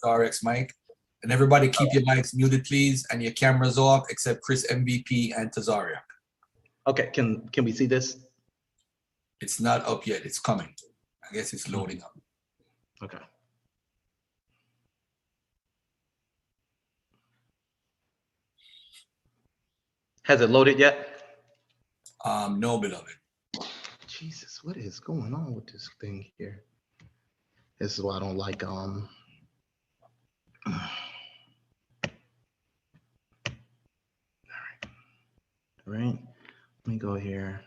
[SPEAKER 1] Tazarak's mic, and everybody keep your mics muted, please, and your cameras off, except Chris MVP and Tazaryach.
[SPEAKER 2] Okay, can we see this?
[SPEAKER 1] It's not up yet. It's coming. I guess it's loading up.
[SPEAKER 2] Okay. Has it loaded yet?
[SPEAKER 1] No, beloved.
[SPEAKER 2] Jesus, what is going on with this thing here? This is why I don't like All right. Let me go here.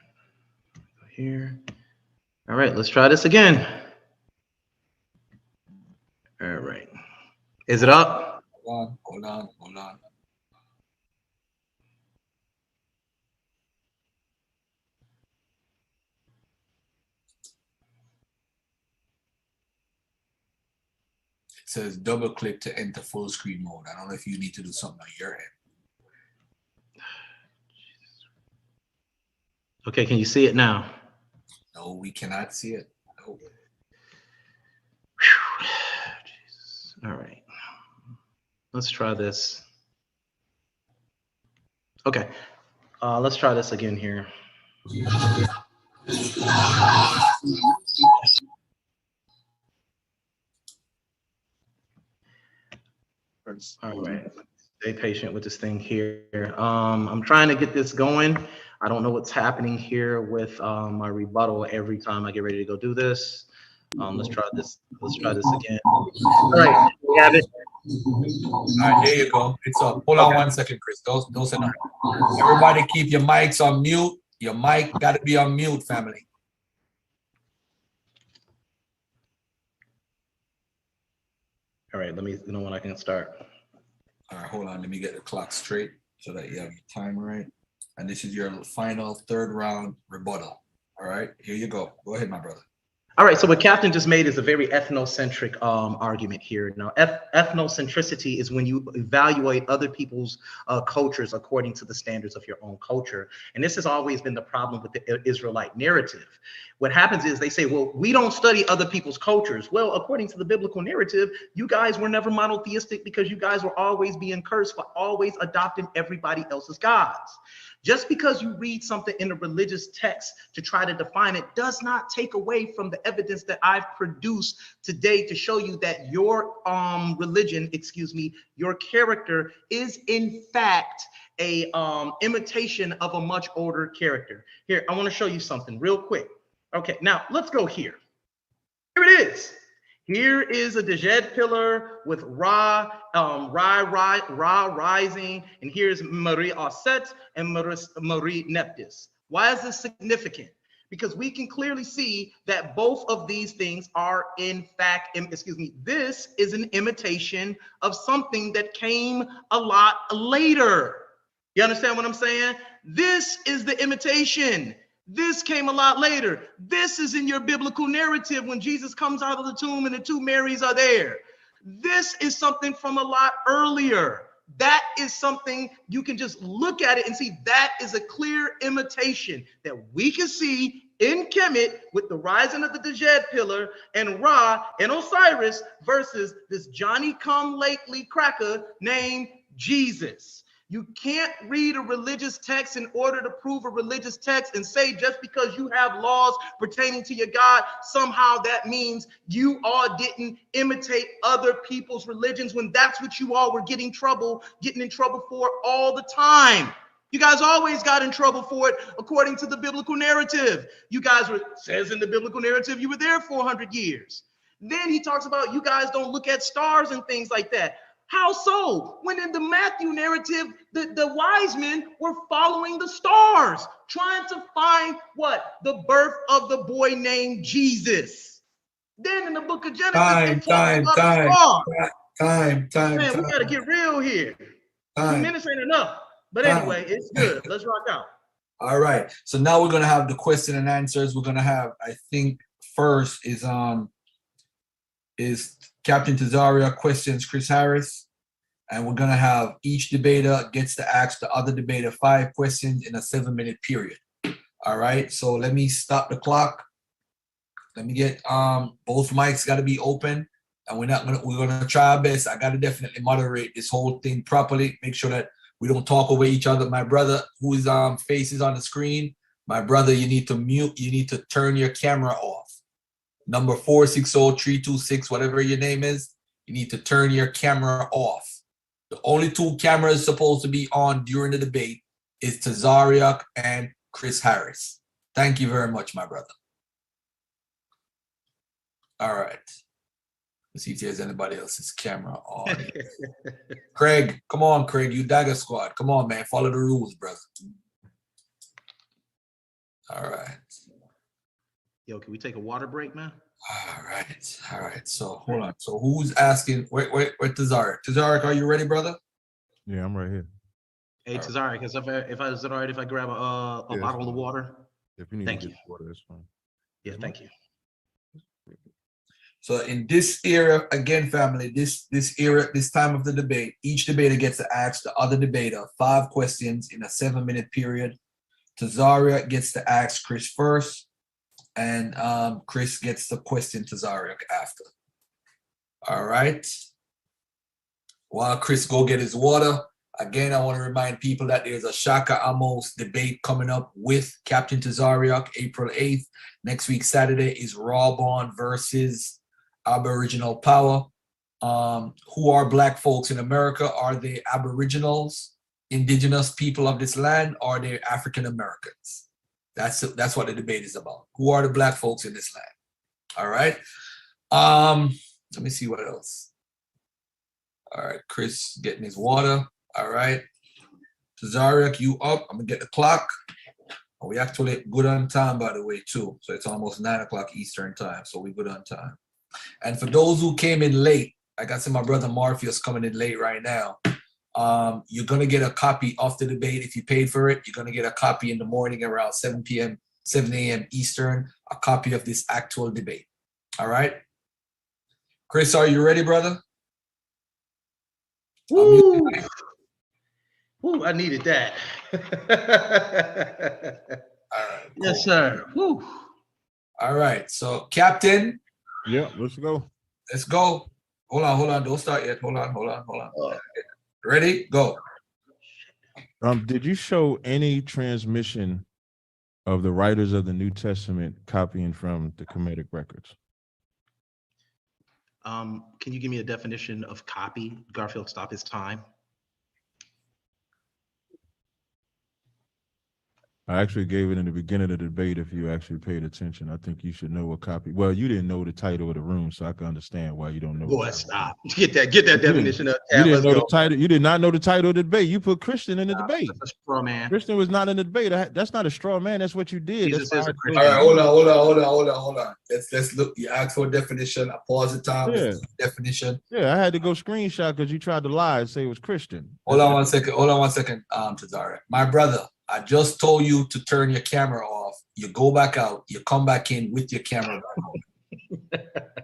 [SPEAKER 2] All right, let's try this again. All right. Is it up?
[SPEAKER 1] Hold on. It says double click to enter full screen mode. I don't know if you need to do something on your end.
[SPEAKER 2] Okay, can you see it now?
[SPEAKER 1] No, we cannot see it. No.
[SPEAKER 2] Jesus. All right. Let's try this. Okay. Let's try this again here. All right. Stay patient with this thing here. I'm trying to get this going. I don't know what's happening here with my rebuttal every time I get ready to go do this. Let's try this. Let's try this again. All right, we have it.
[SPEAKER 1] All right, there you go. It's up. Hold on 1 second, Chris. Don't say nothing. Everybody keep your mics on mute. Your mic got to be on mute, family.
[SPEAKER 2] All right, let me know when I can start.
[SPEAKER 1] All right, hold on. Let me get the clock straight so that you have your time right. And this is your final third round rebuttal. All right, here you go. Go ahead, my brother.
[SPEAKER 2] All right, so what Captain just made is a very ethnocentric argument here. Now, ethnocentricity is when you evaluate other people's cultures according to the standards of your own culture. And this has always been the problem with the Israelite narrative. What happens is they say, well, we don't study other people's cultures. Well, according to the biblical narrative, you guys were never monotheistic because you guys were always being cursed for always adopting everybody else's gods. Just because you read something in a religious text to try to define it does not take away from the evidence that I've produced today to show you that your religion, your character is in fact a imitation of a much older character. Here, I want to show you something real quick. Okay, now let's go here. Here it is. Here is a Dejed pillar with Ra rising, and here's Marie Aset and Marie Neptis. Why is this significant? Because we can clearly see that both of these things are in fact, this is an imitation of something that came a lot later. You understand what I'm saying? This is the imitation. This came a lot later. This is in your biblical narrative when Jesus comes out of the tomb and the two Marys are there. This is something from a lot earlier. That is something you can just look at it and see that is a clear imitation that we can see in Kemit with the rising of the Dejed pillar and Ra and Osiris versus this Johnny come lately cracker named Jesus. You can't read a religious text in order to prove a religious text and say just because you have laws pertaining to your God, somehow that means you all didn't imitate other people's religions when that's what you all were getting in trouble for all the time. You guys always got in trouble for it according to the biblical narrative. You guys says in the biblical narrative, you were there 400 years. Then he talks about you guys don't look at stars and things like that. How so? When in the Matthew narrative, the wise men were following the stars, trying to find what? The birth of the boy named Jesus. Then in the book of Genesis,
[SPEAKER 1] Time.
[SPEAKER 2] Man, we got to get real here. 2 minutes ain't enough. But anyway, it's good. Let's rock out.
[SPEAKER 1] All right. So now we're going to have the question and answers. We're going to have, I think, first is Captain Tazaryach questions Chris Harris, and we're gonna have each debater gets to ask the other debater 5 questions in a 7-minute period. All right, so let me stop the clock. Let me get both mics got to be open, and we're gonna try our best. I gotta definitely moderate this whole thing properly, make sure that we don't talk over each other. My brother, whose face is on the screen, my brother, you need to mute, you need to turn your camera off. Number 460-326, whatever your name is, you need to turn your camera off. The only 2 cameras supposed to be on during the debate is Tazaryach and Chris Harris. Thank you very much, my brother. All right. Let's see if there's anybody else's camera on. Craig, come on, Craig, you Dagger Squad. Come on, man, follow the rules, brother. All right.
[SPEAKER 2] Yo, can we take a water break, man?
[SPEAKER 1] All right. So hold on. So who's asking? Wait, Tazarak. Tazarak, are you ready, brother?
[SPEAKER 3] Yeah, I'm right here.
[SPEAKER 2] Hey, Tazarak, is it all right if I grab a bottle of water?
[SPEAKER 3] If you need
[SPEAKER 2] Thank you.
[SPEAKER 3] water, that's fine.
[SPEAKER 2] Yeah, thank you.
[SPEAKER 1] So in this era, again, family, this time of the debate, each debater gets to ask the other debater 5 questions in a 7-minute period. Tazaryach gets to ask Chris first, and Chris gets to question Tazaryach after. All right. While Chris go get his water, again, I want to remind people that there's a Shaka Amos debate coming up with Captain Tazaryach, April 8th. Next week, Saturday, is Rawborn versus Aboriginal Power. Who are Black folks in America? Are they Aboriginals, indigenous people of this land, or are they African Americans? That's what the debate is about. Who are the Black folks in this land? All right. Let me see what else. All right, Chris getting his water. All right. Tazaryach, you up. I'm gonna get the clock. We actually good on time, by the way, too. So it's almost 9 o'clock Eastern time. So we good on time. And for those who came in late, I got to see my brother Morpheus coming in late right now. You're gonna get a copy of the debate if you paid for it. You're gonna get a copy in the morning around 7 p.m., 7 a.m. Eastern, a copy of this actual debate. All right. Chris, are you ready, brother?
[SPEAKER 2] Woo! Woo, I needed that.
[SPEAKER 1] All right. Cool.
[SPEAKER 2] Yes, sir. Woo.
[SPEAKER 1] All right. So, Captain.
[SPEAKER 3] Yeah, let's go.
[SPEAKER 1] Let's go. Hold on. Don't start yet. Hold on. Ready? Go.
[SPEAKER 3] Did you show any transmission of the writers of the New Testament copying from the Kemetic records?
[SPEAKER 2] Can you give me a definition of copy? Garfield, stop his time.
[SPEAKER 3] I actually gave it in the beginning of the debate. If you actually paid attention, I think you should know what copy. Well, you didn't know the title of the room, so I can understand why you don't know.
[SPEAKER 2] Boy, stop. Get that definition up.
[SPEAKER 3] You didn't know the title. You did not know the title of the debate. You put Christian in the debate.
[SPEAKER 2] That's a straw man.
[SPEAKER 3] Christian was not in the debate. That's not a straw man. That's what you did.
[SPEAKER 2] Jesus
[SPEAKER 3] That's
[SPEAKER 2] is a
[SPEAKER 3] Christian.
[SPEAKER 1] All right, hold on. Let's look. You asked for a definition. I pause the time.
[SPEAKER 3] Yeah.
[SPEAKER 1] Definition.
[SPEAKER 3] Yeah, I had to go screenshot because you tried to lie and say it was Christian.
[SPEAKER 1] Hold on one second, Tazaryach. My brother, I just told you to turn your camera off. You go back out. You come back in with your camera back on.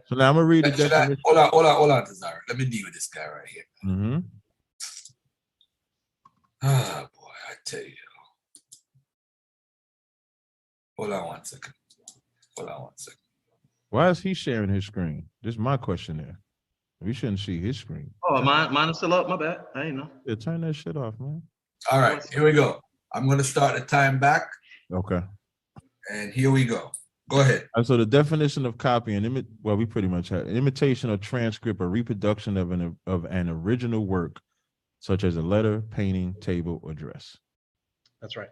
[SPEAKER 3] So now I'm gonna read the definition.
[SPEAKER 1] Hold on, Tazaryach. Let me deal with this guy right here.
[SPEAKER 3] Mm-hmm.
[SPEAKER 1] Ah, boy, I tell you. Hold on one second.
[SPEAKER 3] Why is he sharing his screen? This is my question there. We shouldn't see his screen.
[SPEAKER 2] Oh, mine is still up. My bad. I ain't know.
[SPEAKER 3] Yeah, turn that shit off, man.
[SPEAKER 1] All right, here we go. I'm going to start the time back.
[SPEAKER 3] Okay.
[SPEAKER 1] And here we go. Go ahead.
[SPEAKER 3] So the definition of copy and we pretty much have imitation or transcript or reproduction of an original work, such as a letter, painting, table, or dress.
[SPEAKER 2] That's right.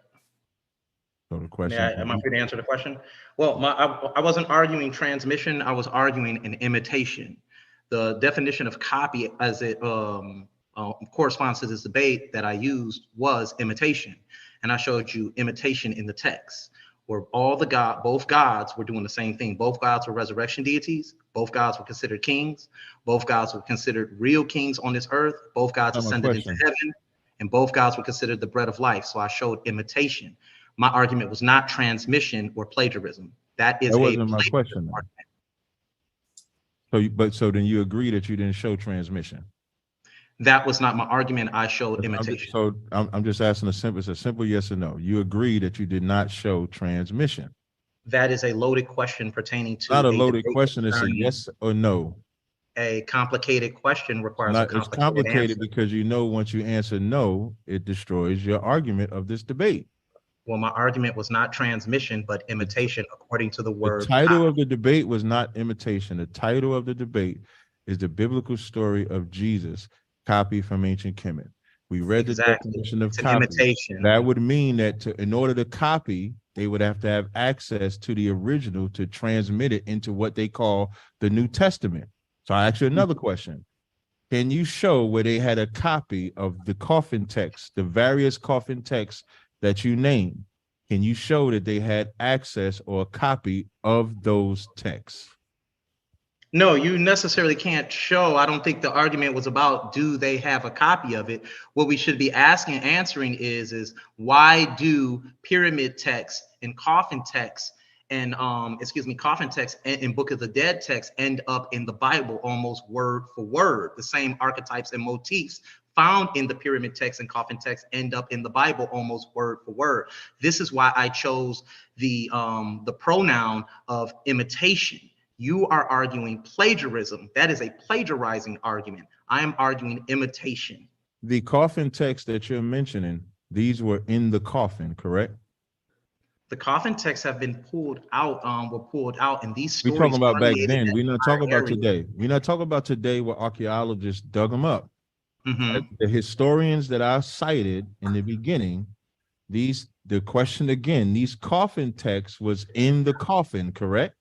[SPEAKER 3] So the question.
[SPEAKER 2] Am I free to answer the question? Well, I wasn't arguing transmission. I was arguing an imitation. The definition of copy, as it corresponds to this debate that I used, was imitation, and I showed you imitation in the text, where both gods were doing the same thing. Both gods were resurrection deities. Both gods were considered kings. Both gods were considered real kings on this earth. Both gods ascended into heaven, and both gods were considered the bread of life. So I showed imitation. My argument was not transmission or plagiarism. That wasn't my question.
[SPEAKER 3] So then you agree that you didn't show transmission?
[SPEAKER 2] That was not my argument. I showed imitation.
[SPEAKER 3] So I'm just asking it's a simple yes or no. You agree that you did not show transmission?
[SPEAKER 2] That is a loaded question pertaining to.
[SPEAKER 3] Not a loaded question. It's a yes or no.
[SPEAKER 2] A complicated question requires a complicated
[SPEAKER 3] It's complicated
[SPEAKER 2] answer.
[SPEAKER 3] because once you answer no, it destroys your argument of this debate.
[SPEAKER 2] Well, my argument was not transmission, but imitation, according to the word.
[SPEAKER 3] The title of the debate was not imitation. The title of the debate is the biblical story of Jesus, copy from ancient Kemit. We read the definition of copy.
[SPEAKER 2] Imitation.
[SPEAKER 3] That would mean that in order to copy, they would have to have access to the original to transmit it into what they call the New Testament. So I ask you another question. Can you show where they had a copy of the coffin text, the various coffin texts that you named? Can you show that they had access or a copy of those texts?
[SPEAKER 2] No, you necessarily can't show. I don't think the argument was about, do they have a copy of it? What we should be answering is why do pyramid texts and coffin texts and coffin text and Book of the Dead text end up in the Bible almost word for word? The same archetypes and motifs found in the pyramid text and coffin text end up in the Bible almost word for word. This is why I chose the pronoun of imitation. You are arguing plagiarism. That is a plagiarizing argument. I am arguing imitation.
[SPEAKER 3] The coffin text that you're mentioning, these were in the coffin, correct?
[SPEAKER 2] The coffin texts have been pulled out, and these stories.
[SPEAKER 3] We're talking about back then. We're not talking about today. We're not talking about today where archaeologists dug them up.
[SPEAKER 2] Mm-hmm.
[SPEAKER 3] The historians that I cited in the beginning, the question again, these coffin texts was in the coffin, correct?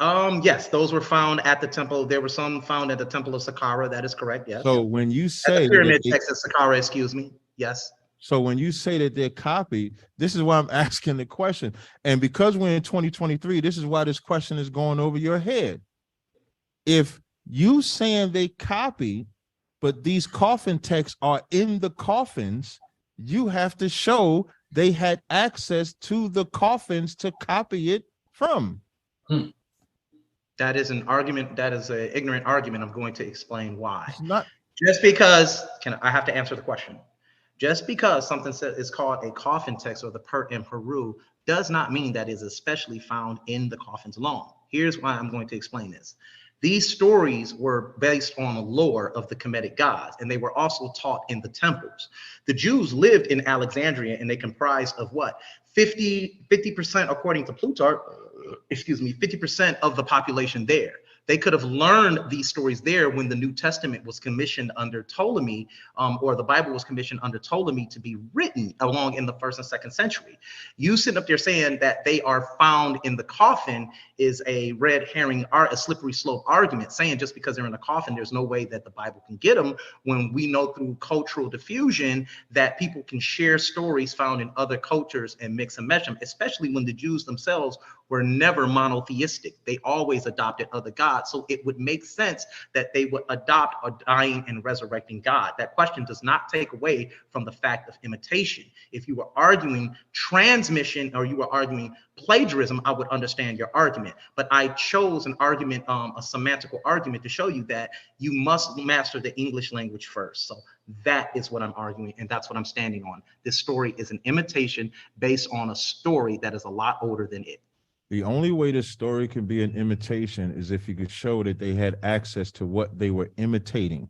[SPEAKER 2] Yes, those were found at the temple. There were some found at the temple of Saqqara. That is correct. Yes.
[SPEAKER 3] So when you
[SPEAKER 2] At
[SPEAKER 3] say
[SPEAKER 2] the pyramid
[SPEAKER 3] that
[SPEAKER 2] text of Saqqara, excuse me. Yes.
[SPEAKER 3] so when you say that they're copied, this is why I'm asking the question. And because we're in 2023, this is why this question is going over your head. If you saying they copy, but these coffin texts are in the coffins, you have to show they had access to the coffins to copy it from.
[SPEAKER 2] That is an argument. That is an ignorant argument. I'm going to explain why.
[SPEAKER 3] It's not
[SPEAKER 2] Just because, I have to answer the question. Just because something is called a coffin text or the Pert and Peru does not mean that is especially found in the coffins alone. Here's why I'm going to explain this. These stories were based on the lore of the Kemetic gods, and they were also taught in the temples. The Jews lived in Alexandria, and they comprised of what? 50% according to Plutarch, 50% of the population there. They could have learned these stories there when the New Testament was commissioned under Ptolemy, or the Bible was commissioned under Ptolemy to be written along in the 1st and 2nd century. You sitting up there saying that they are found in the coffin is a red herring, a slippery slope argument, saying just because they're in a coffin, there's no way that the Bible can get them, when we know through cultural diffusion that people can share stories found in other cultures and mix and match them, especially when the Jews themselves were never monotheistic. They always adopted other gods. So it would make sense that they would adopt a dying and resurrecting God. That question does not take away from the fact of imitation. If you were arguing transmission or you were arguing plagiarism, I would understand your argument. But I chose an argument, a semantical argument, to show you that you must master the English language first. So that is what I'm arguing, and that's what I'm standing on. This story is an imitation based on a story that is a lot older than it.
[SPEAKER 3] The only way the story can be an imitation is if you could show that they had access to what they were imitating.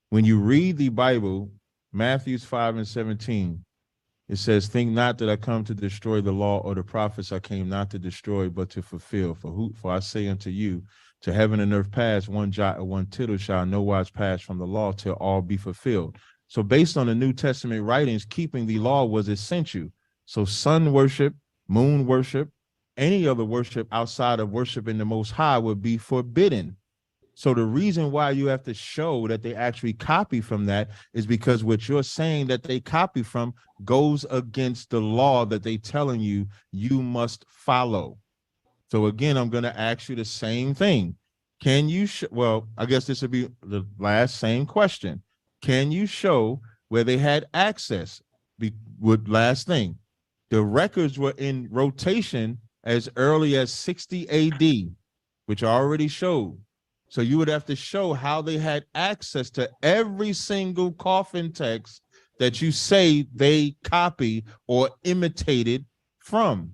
[SPEAKER 3] When you read the Bible, Matthew 5:17, it says, "Think not that I come to destroy the law or the prophets. I came not to destroy, but to fulfill. For I say unto you, to heaven and earth pass, one jot or one tittle shall no wise pass from the law till all be fulfilled." So based on the New Testament writings, keeping the law was essential. So sun worship, moon worship, any other worship outside of worshiping the Most High would be forbidden. So the reason why you have to show that they actually copy from that is because what you're saying that they copy from goes against the law that they telling you you must follow. So again, I'm going to ask you the same thing. Can you, well, I guess this would be the last same question. Can you show where they had access? Last thing, the records were in rotation as early as 60 AD, which I already showed. So you would have to show how they had access to every single coffin text that you say they copy or imitated from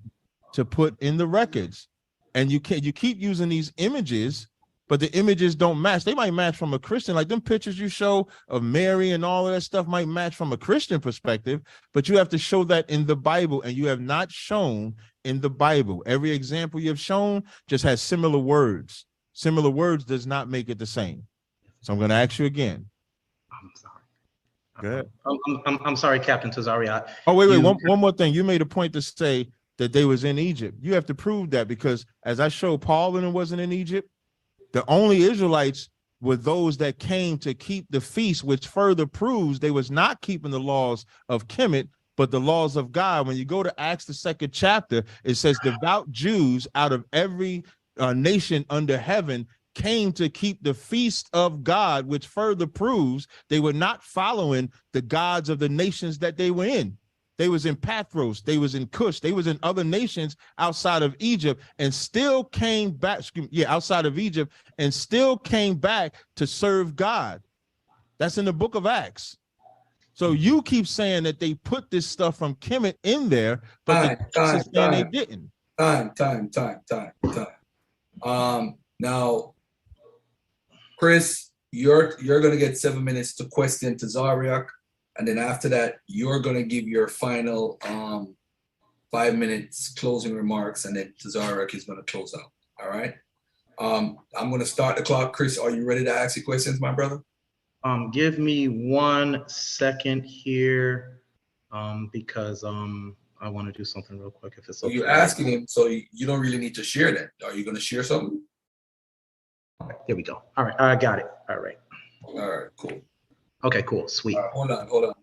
[SPEAKER 3] to put in the records. And you keep using these images, but the images don't match. They might match from a Christian, like them pictures you show of Mary and all of that stuff might match from a Christian perspective, but you have to show that in the Bible, and you have not shown in the Bible. Every example you've shown just has similar words. Similar words does not make it the same. So I'm going to ask you again.
[SPEAKER 2] I'm sorry.
[SPEAKER 3] Go ahead.
[SPEAKER 2] I'm sorry, Captain Tazaryach.
[SPEAKER 3] Oh, wait. One more thing. You made a point to say that they was in Egypt. You have to prove that, because as I showed, Paul and it wasn't in Egypt. The only Israelites were those that came to keep the feast, which further proves they was not keeping the laws of Kemit, but the laws of God. When you go to Acts, the 2nd chapter, it says devout Jews out of every nation under heaven came to keep the feast of God, which further proves they were not following the gods of the nations that they were in. They was in Pathros, they was in Cush, they was in other nations outside of Egypt, and still came back, outside of Egypt, and still came back to serve God. That's in the book of Acts. So you keep saying that they put this stuff from Kemit in there, but they didn't.
[SPEAKER 1] Time. Now, Chris, you're gonna get 7 minutes to question Tazaryach, and then after that, you're gonna give your final 5 minutes closing remarks, and then Tazaryach is gonna close out. All right. I'm gonna start the clock. Chris, are you ready to ask your questions, my brother?
[SPEAKER 2] Give me 1 second here, because I want to do something real quick if it's
[SPEAKER 1] So
[SPEAKER 2] okay.
[SPEAKER 1] you're asking him, so you don't really need to share that. Are you going to share something?
[SPEAKER 2] Okay, there we go. All right, I got it. All right.
[SPEAKER 1] All right, cool.
[SPEAKER 2] Okay, cool, sweet.
[SPEAKER 1] All right, hold on.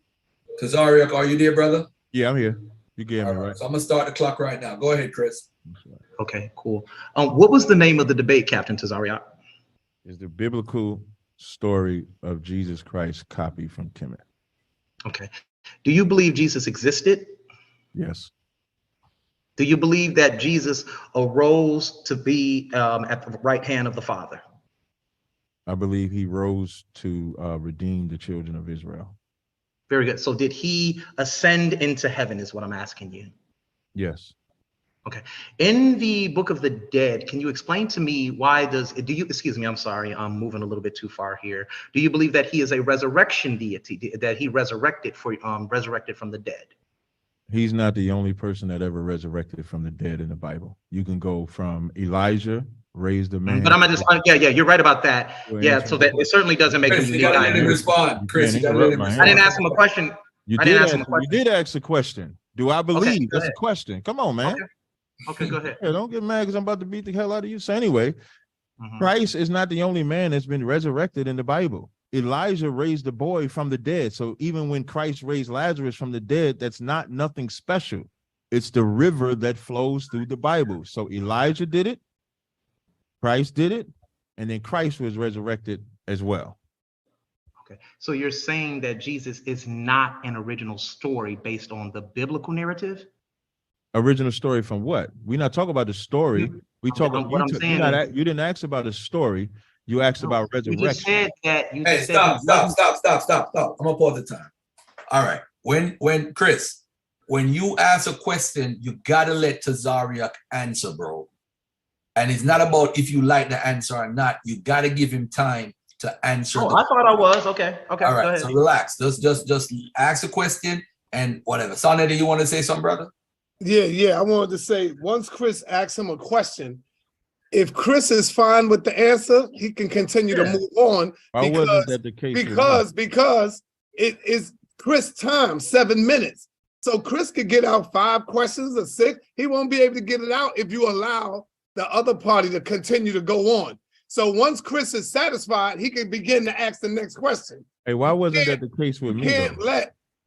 [SPEAKER 1] Tazaryach, are you there, brother?
[SPEAKER 3] Yeah, I'm here. You gave me
[SPEAKER 1] All
[SPEAKER 3] right.
[SPEAKER 1] So I'm gonna start the clock right now. Go ahead, Chris.
[SPEAKER 2] Okay, cool. What was the name of the debate, Captain Tazaryach?
[SPEAKER 3] Is the biblical story of Jesus Christ copied from Kemit?
[SPEAKER 2] Okay. Do you believe Jesus existed?
[SPEAKER 3] Yes.
[SPEAKER 2] Do you believe that Jesus arose to be at the right hand of the Father?
[SPEAKER 3] I believe he rose to redeem the children of Israel.
[SPEAKER 2] Very good. So did he ascend into heaven is what I'm asking you.
[SPEAKER 3] Yes.
[SPEAKER 2] Okay. In the book of the dead, can you explain to me excuse me, I'm sorry, I'm moving a little bit too far here. Do you believe that he is a resurrection deity, that he resurrected from the dead?
[SPEAKER 3] He's not the only person that ever resurrected from the dead in the Bible. You can go from Elijah, raised a man.
[SPEAKER 2] But I'm just, yeah, you're right about that. Yeah, so that it certainly doesn't make him
[SPEAKER 1] Chris, you gotta let him respond. Chris, you gotta let him respond.
[SPEAKER 2] I didn't ask him a question.
[SPEAKER 3] You did ask a question. Do I believe?
[SPEAKER 2] Okay,
[SPEAKER 3] That's a question. Come on, man.
[SPEAKER 2] Okay, go ahead.
[SPEAKER 3] Yeah, don't get mad because I'm about to beat the hell out of you. So anyway, Christ is not the only man that's been resurrected in the Bible. Elijah raised the boy from the dead. So even when Christ raised Lazarus from the dead, that's not nothing special. It's the river that flows through the Bible. So Elijah did it, Christ did it, and then Christ was resurrected as well.
[SPEAKER 2] Okay, so you're saying that Jesus is not an original story based on the biblical narrative?
[SPEAKER 3] Original story from what? We're not talking about the story. We talk about
[SPEAKER 2] what I'm saying.
[SPEAKER 3] You didn't ask about the story. You asked about resurrection.
[SPEAKER 2] You just said that.
[SPEAKER 1] Hey, stop. I'm gonna pause the time. All right. When Chris, when you ask a question, you gotta let Tazaryach answer, bro. And it's not about if you like the answer or not. You gotta give him time to answer.
[SPEAKER 2] Oh, I thought I was. Okay. All right. Go ahead.
[SPEAKER 1] So relax. Just ask a question and whatever. Sonny, do you want to say something, brother?
[SPEAKER 4] Yeah. I wanted to say, once Chris asks him a question, if Chris is fine with the answer, he can continue to move on.
[SPEAKER 3] Why wasn't that the case?
[SPEAKER 4] Because it is Chris' time, 7 minutes. So Chris could get out 5 questions or 6. He won't be able to get it out if you allow the other party to continue to go on. So once Chris is satisfied, he can begin to ask the next question.
[SPEAKER 3] Hey, why wasn't that the case with me?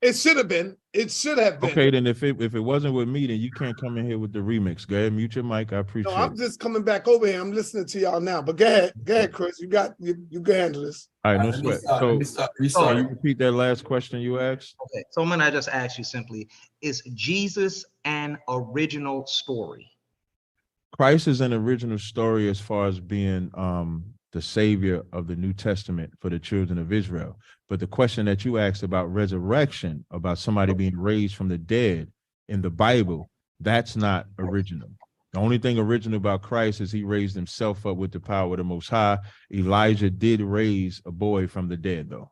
[SPEAKER 4] It should have been. It should have been.
[SPEAKER 3] Okay, then if it wasn't with me, then you can't come in here with the remix. Go ahead, mute your mic. I appreciate it.
[SPEAKER 4] I'm just coming back over here. I'm listening to y'all now. But go ahead, Chris. You can handle this.
[SPEAKER 3] All right, no sweat. So you repeat that last question you asked?
[SPEAKER 2] Okay, so I'm gonna just ask you simply: is Jesus an original story?
[SPEAKER 3] Christ is an original story as far as being the savior of the New Testament for the children of Israel. But the question that you asked about resurrection, about somebody being raised from the dead in the Bible, that's not original. The only thing original about Christ is he raised himself up with the power of the Most High. Elijah did raise a boy from the dead, though.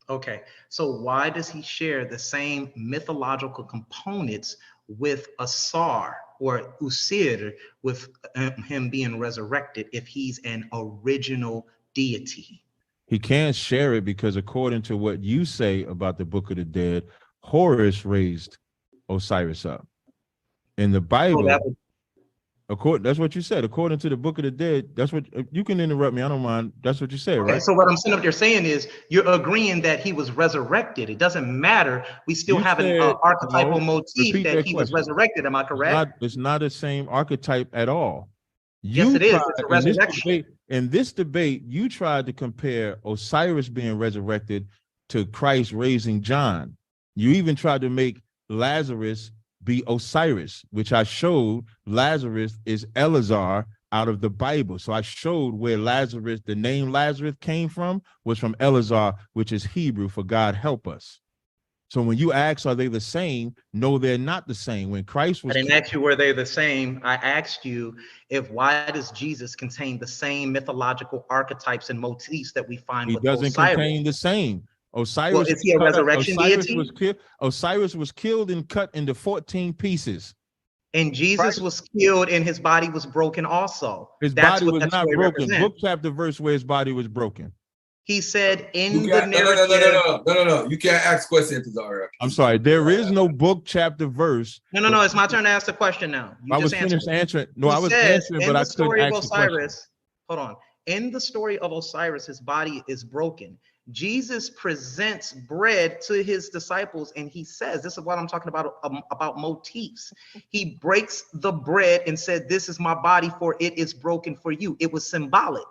[SPEAKER 2] Okay, so why does he share the same mythological components with Asar or Usir, with him being resurrected, if he's an original deity?
[SPEAKER 3] He can't share it because according to what you say about the Book of the Dead, Horus raised Osiris up. In the Bible, that's what you said. According to the Book of the Dead, that's what you can interrupt me. I don't mind. That's what you said, right?
[SPEAKER 2] So what I'm sitting up there saying is you're agreeing that he was resurrected. It doesn't matter. We still have an archetypal motif that he was resurrected. Am I correct?
[SPEAKER 3] It's not the same archetype at all.
[SPEAKER 2] Yes, it is. It's a resurrection.
[SPEAKER 3] In this debate, you tried to compare Osiris being resurrected to Christ raising John. You even tried to make Lazarus be Osiris, which I showed Lazarus is Eleazar out of the Bible. So I showed where Lazarus, the name Lazarus came from, was from Eleazar, which is Hebrew for God help us. So when you ask, are they the same? No, they're not the same. When Christ was—
[SPEAKER 2] I didn't ask you were they the same. I asked you why does Jesus contain the same mythological archetypes and motifs that we find with Osiris?
[SPEAKER 3] He doesn't contain the same. Osiris,
[SPEAKER 2] well, is he a resurrection deity?
[SPEAKER 3] Osiris was killed and cut into 14 pieces.
[SPEAKER 2] And Jesus was killed and his body was broken also.
[SPEAKER 3] His body was not broken. Book, chapter, verse where his body was broken.
[SPEAKER 2] He said in
[SPEAKER 1] You
[SPEAKER 2] the
[SPEAKER 1] can't,
[SPEAKER 2] narrative.
[SPEAKER 1] no. You can't ask questions, Tazaryach.
[SPEAKER 3] I'm sorry. There is no book, chapter, verse.
[SPEAKER 2] No. It's my turn to ask the question now. You
[SPEAKER 3] I
[SPEAKER 2] just
[SPEAKER 3] was finished answering. No,
[SPEAKER 2] He
[SPEAKER 3] I was
[SPEAKER 2] says,
[SPEAKER 3] answering,
[SPEAKER 2] in
[SPEAKER 3] but
[SPEAKER 2] the
[SPEAKER 3] I couldn't
[SPEAKER 2] story of
[SPEAKER 3] ask the question.
[SPEAKER 2] Osiris, hold on. In the story of Osiris, his body is broken. Jesus presents bread to his disciples, and he says, this is what I'm talking about motifs. He breaks the bread and said, this is my body, for it is broken for you. It was symbolic.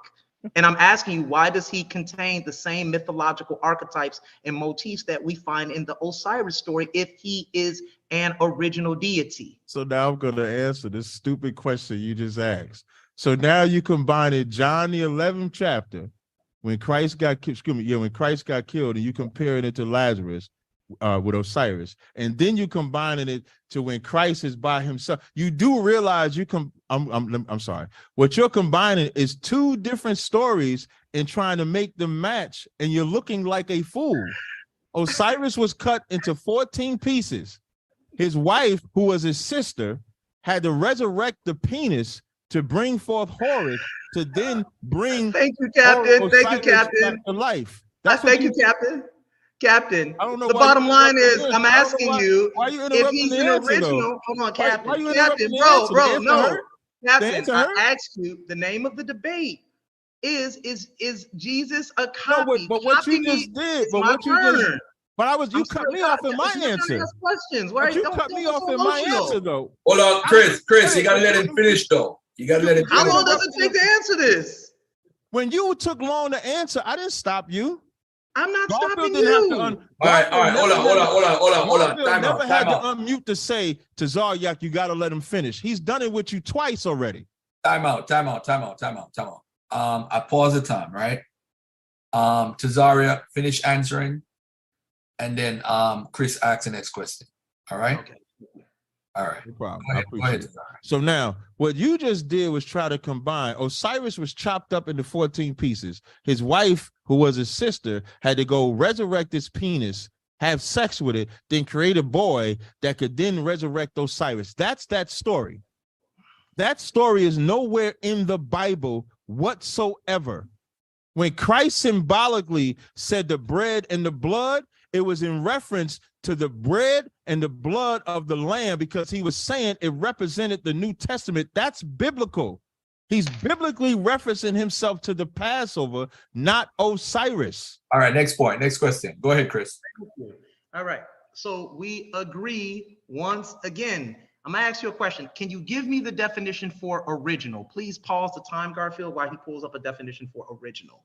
[SPEAKER 2] And I'm asking you, why does he contain the same mythological archetypes and motifs that we find in the Osiris story if he is an original deity?
[SPEAKER 3] So now I'm going to answer this stupid question you just asked. So now you combine it, John the 11th chapter, when Christ got killed, and you comparing it to Lazarus with Osiris, and then you combining it to when Christ is by himself. You do realize I'm sorry. What you're combining is two different stories and trying to make them match, and you're looking like a fool. Osiris was cut into 14 pieces. His wife, who was his sister, had to resurrect the penis to bring forth Horus, to then bring.
[SPEAKER 2] Thank you, Captain. Thank you, Captain.
[SPEAKER 3] Back to life.
[SPEAKER 2] Thank you, Captain. Captain,
[SPEAKER 3] I don't know.
[SPEAKER 2] The bottom line is, I'm asking you
[SPEAKER 3] why you
[SPEAKER 2] if he's an original. Hold on, Captain. Captain, bro, no. Captain, I asked you the name of the debate. Is Jesus a copy?
[SPEAKER 3] No, but what you just did, but what you just. But you cut me off in my answer.
[SPEAKER 2] Questions.
[SPEAKER 3] But you cut me off in my answer, though.
[SPEAKER 1] Hold on, Chris, you gotta let him finish, though. You gotta let him finish.
[SPEAKER 2] How long does it take to answer this?
[SPEAKER 3] When you took long to answer, I didn't stop you.
[SPEAKER 2] I'm not stopping
[SPEAKER 1] you. All right, hold on. Time out.
[SPEAKER 3] Had to unmute to say to Tazaryach, you gotta let him finish. He's done it with you twice already.
[SPEAKER 1] Time out. I pause the time, right? Tazaryach, finish answering. And then Chris asks the next question. All right. Okay. All right.
[SPEAKER 3] No problem.
[SPEAKER 1] Go ahead.
[SPEAKER 3] So now what you just did was try to combine. Osiris was chopped up into 14 pieces. His wife, who was his sister, had to go resurrect his penis, have sex with it, then create a boy that could then resurrect Osiris. That's that story. That story is nowhere in the Bible whatsoever. When Christ symbolically said the bread and the blood, it was in reference to the bread and the blood of the lamb, because he was saying it represented the New Testament. That's biblical. He's biblically referencing himself to the Passover, not Osiris.
[SPEAKER 1] All right, next point. Next question. Go ahead, Chris.
[SPEAKER 2] All right. So we agree once again. I'm going to ask you a question. Can you give me the definition for original? Please pause the time, Garfield, while he pulls up a definition for original.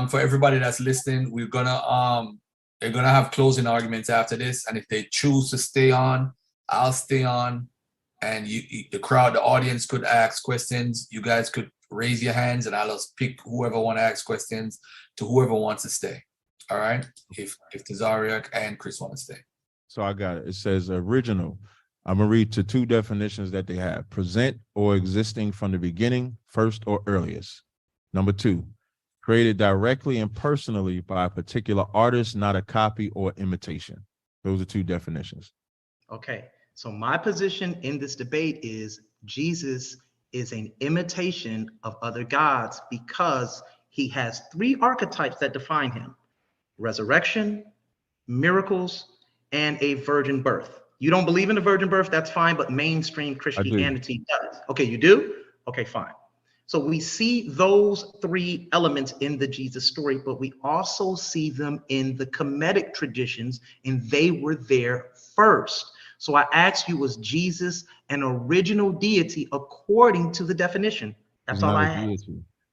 [SPEAKER 1] For everybody that's listening, they're gonna have closing arguments after this, and if they choose to stay on, I'll stay on, and the crowd, the audience could ask questions. You guys could raise your hands, and I'll just pick whoever want to ask questions to whoever wants to stay. All right, if Tazaryach and Chris want to stay.
[SPEAKER 3] So I got it. It says original. I'm gonna read to two definitions that they have: present or existing from the beginning, first or earliest. Number two, created directly and personally by a particular artist, not a copy or imitation. Those are two definitions.
[SPEAKER 2] Okay, so my position in this debate is Jesus is an imitation of other gods because he has three archetypes that define him: resurrection, miracles, and a virgin birth. You don't believe in the virgin birth, that's fine, but mainstream Christianity does. Okay, you do? Okay, fine. So we see those three elements in the Jesus story, but we also see them in the Kemetic traditions, and they were there first. So I asked you, was Jesus an original deity according to the definition? That's all I asked.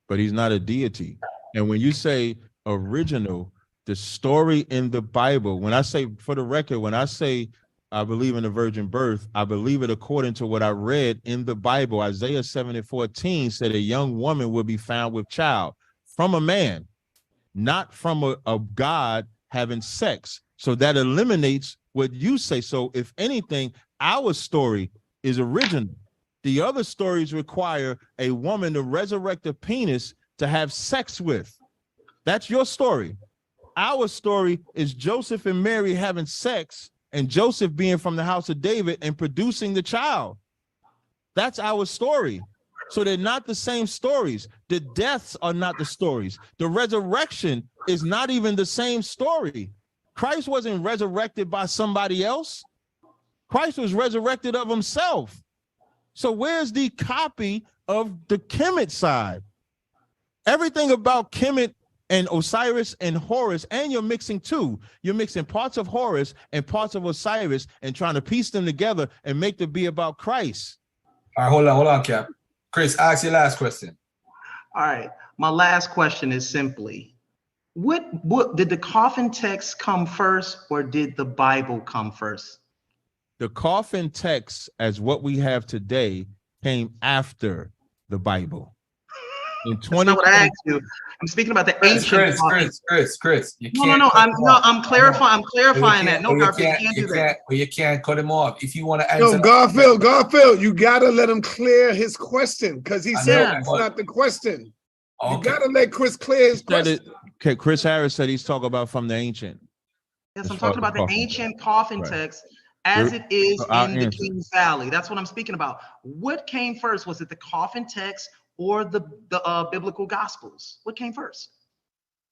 [SPEAKER 3] But he's not a deity. And when you say original, the story in the Bible, when I say, for the record, when I say I believe in the virgin birth, I believe it according to what I read in the Bible. Isaiah 7:14 said a young woman will be found with child from a man, not from a God having sex. So that eliminates what you say. So if anything, our story is original. The other stories require a woman to resurrect a penis to have sex with. That's your story. Our story is Joseph and Mary having sex, and Joseph being from the house of David and producing the child. That's our story. So they're not the same stories. The deaths are not the stories. The resurrection is not even the same story. Christ wasn't resurrected by somebody else. Christ was resurrected of himself. So where's the copy of the Kemit side? Everything about Kemit and Osiris and Horus, and you're mixing two. You're mixing parts of Horus and parts of Osiris and trying to piece them together and make them be about Christ.
[SPEAKER 1] All right, hold on, Cap. Chris, ask your last question.
[SPEAKER 2] All right, my last question is simply, what did the coffin text come first, or did the Bible come first?
[SPEAKER 3] The coffin text, as what we have today, came after the Bible. In
[SPEAKER 2] That's not what I asked you. I'm speaking about the ancient.
[SPEAKER 1] Chris. You
[SPEAKER 2] can't. No. I'm clarifying. I'm clarifying that. No, Garfield, you can't do that.
[SPEAKER 1] Well, you can't cut him off. If you want to answer.
[SPEAKER 4] No, Garfield, you gotta let him clear his question because he said that's not the question. Okay. You gotta let Chris clear his question.
[SPEAKER 3] Okay, Chris Harris said he's talking about from the ancient.
[SPEAKER 2] Yes, I'm talking about the ancient coffin text as it is in the King's Valley. That's what I'm speaking about. What came first? Was it the coffin text or the biblical gospels? What came first?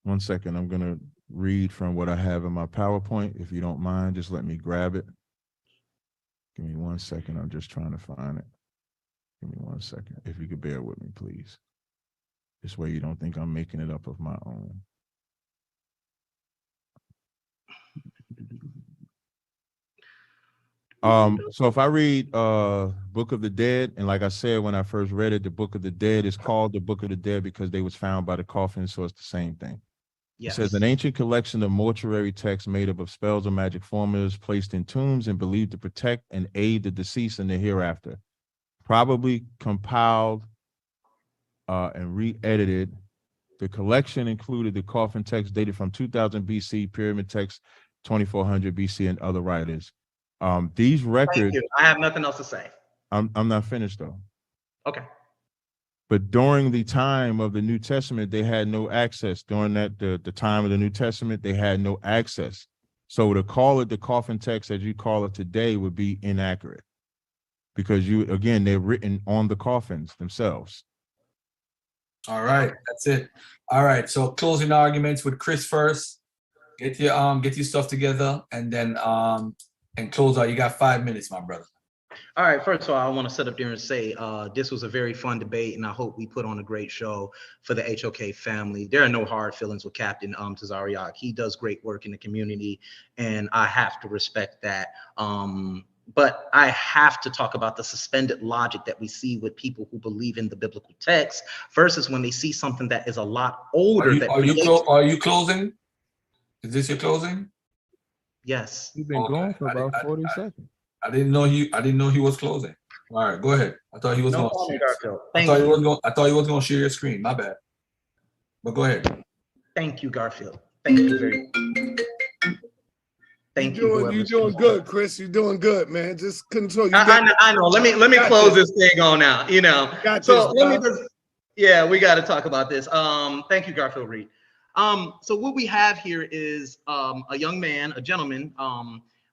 [SPEAKER 3] 1 second, I'm gonna read from what I have in my PowerPoint. If you don't mind, just let me grab it. Give me 1 second, I'm just trying to find it. Give me 1 second, if you could bear with me, please. This way you don't think I'm making it up of my own. So if I read Book of the Dead, and like I said when I first read it, the Book of the Dead is called the Book of the Dead because they was found by the coffin, so it's the same thing. Yes. It says an ancient collection of mortuary texts made up of spells or magic formulas placed in tombs and believed to protect and aid the deceased in the hereafter. Probably compiled and re-edited. The collection included the coffin text dated from 2000 BC, pyramid text 2400 BC, and other writers. These records.
[SPEAKER 2] Thank you. I have nothing else to say.
[SPEAKER 3] I'm not finished though.
[SPEAKER 2] Okay.
[SPEAKER 3] But during the time of the New Testament, they had no access. During that the time of the New Testament, they had no access. So to call it the coffin text as you call it today would be inaccurate, because they're written on the coffins themselves.
[SPEAKER 1] All right, that's it. All right, so closing arguments with Chris first. Get your stuff together, and then and close out. You got 5 minutes, my brother.
[SPEAKER 2] All right, first of all, I want to sit up there and say this was a very fun debate, and I hope we put on a great show for the HOK family. There are no hard feelings with Captain Tazaryach. He does great work in the community, and I have to respect that. But I have to talk about the suspended logic that we see with people who believe in the biblical text versus when they see something that is a lot older.
[SPEAKER 1] Are you closing? Is this your closing?
[SPEAKER 2] Yes.
[SPEAKER 3] You've been going for about 40 seconds.
[SPEAKER 1] I didn't know he was closing. All right, go ahead. I thought he was going. I thought he was going to share your screen. My bad. But go ahead.
[SPEAKER 2] Thank you, Garfield. Thank you very much. Thank you.
[SPEAKER 4] You're doing good, Chris. You're doing good, man. Just control.
[SPEAKER 2] I know. Let me close this thing on out. We got to talk about this. Thank you, Garfield Reed. So what we have here is a young man, a gentleman,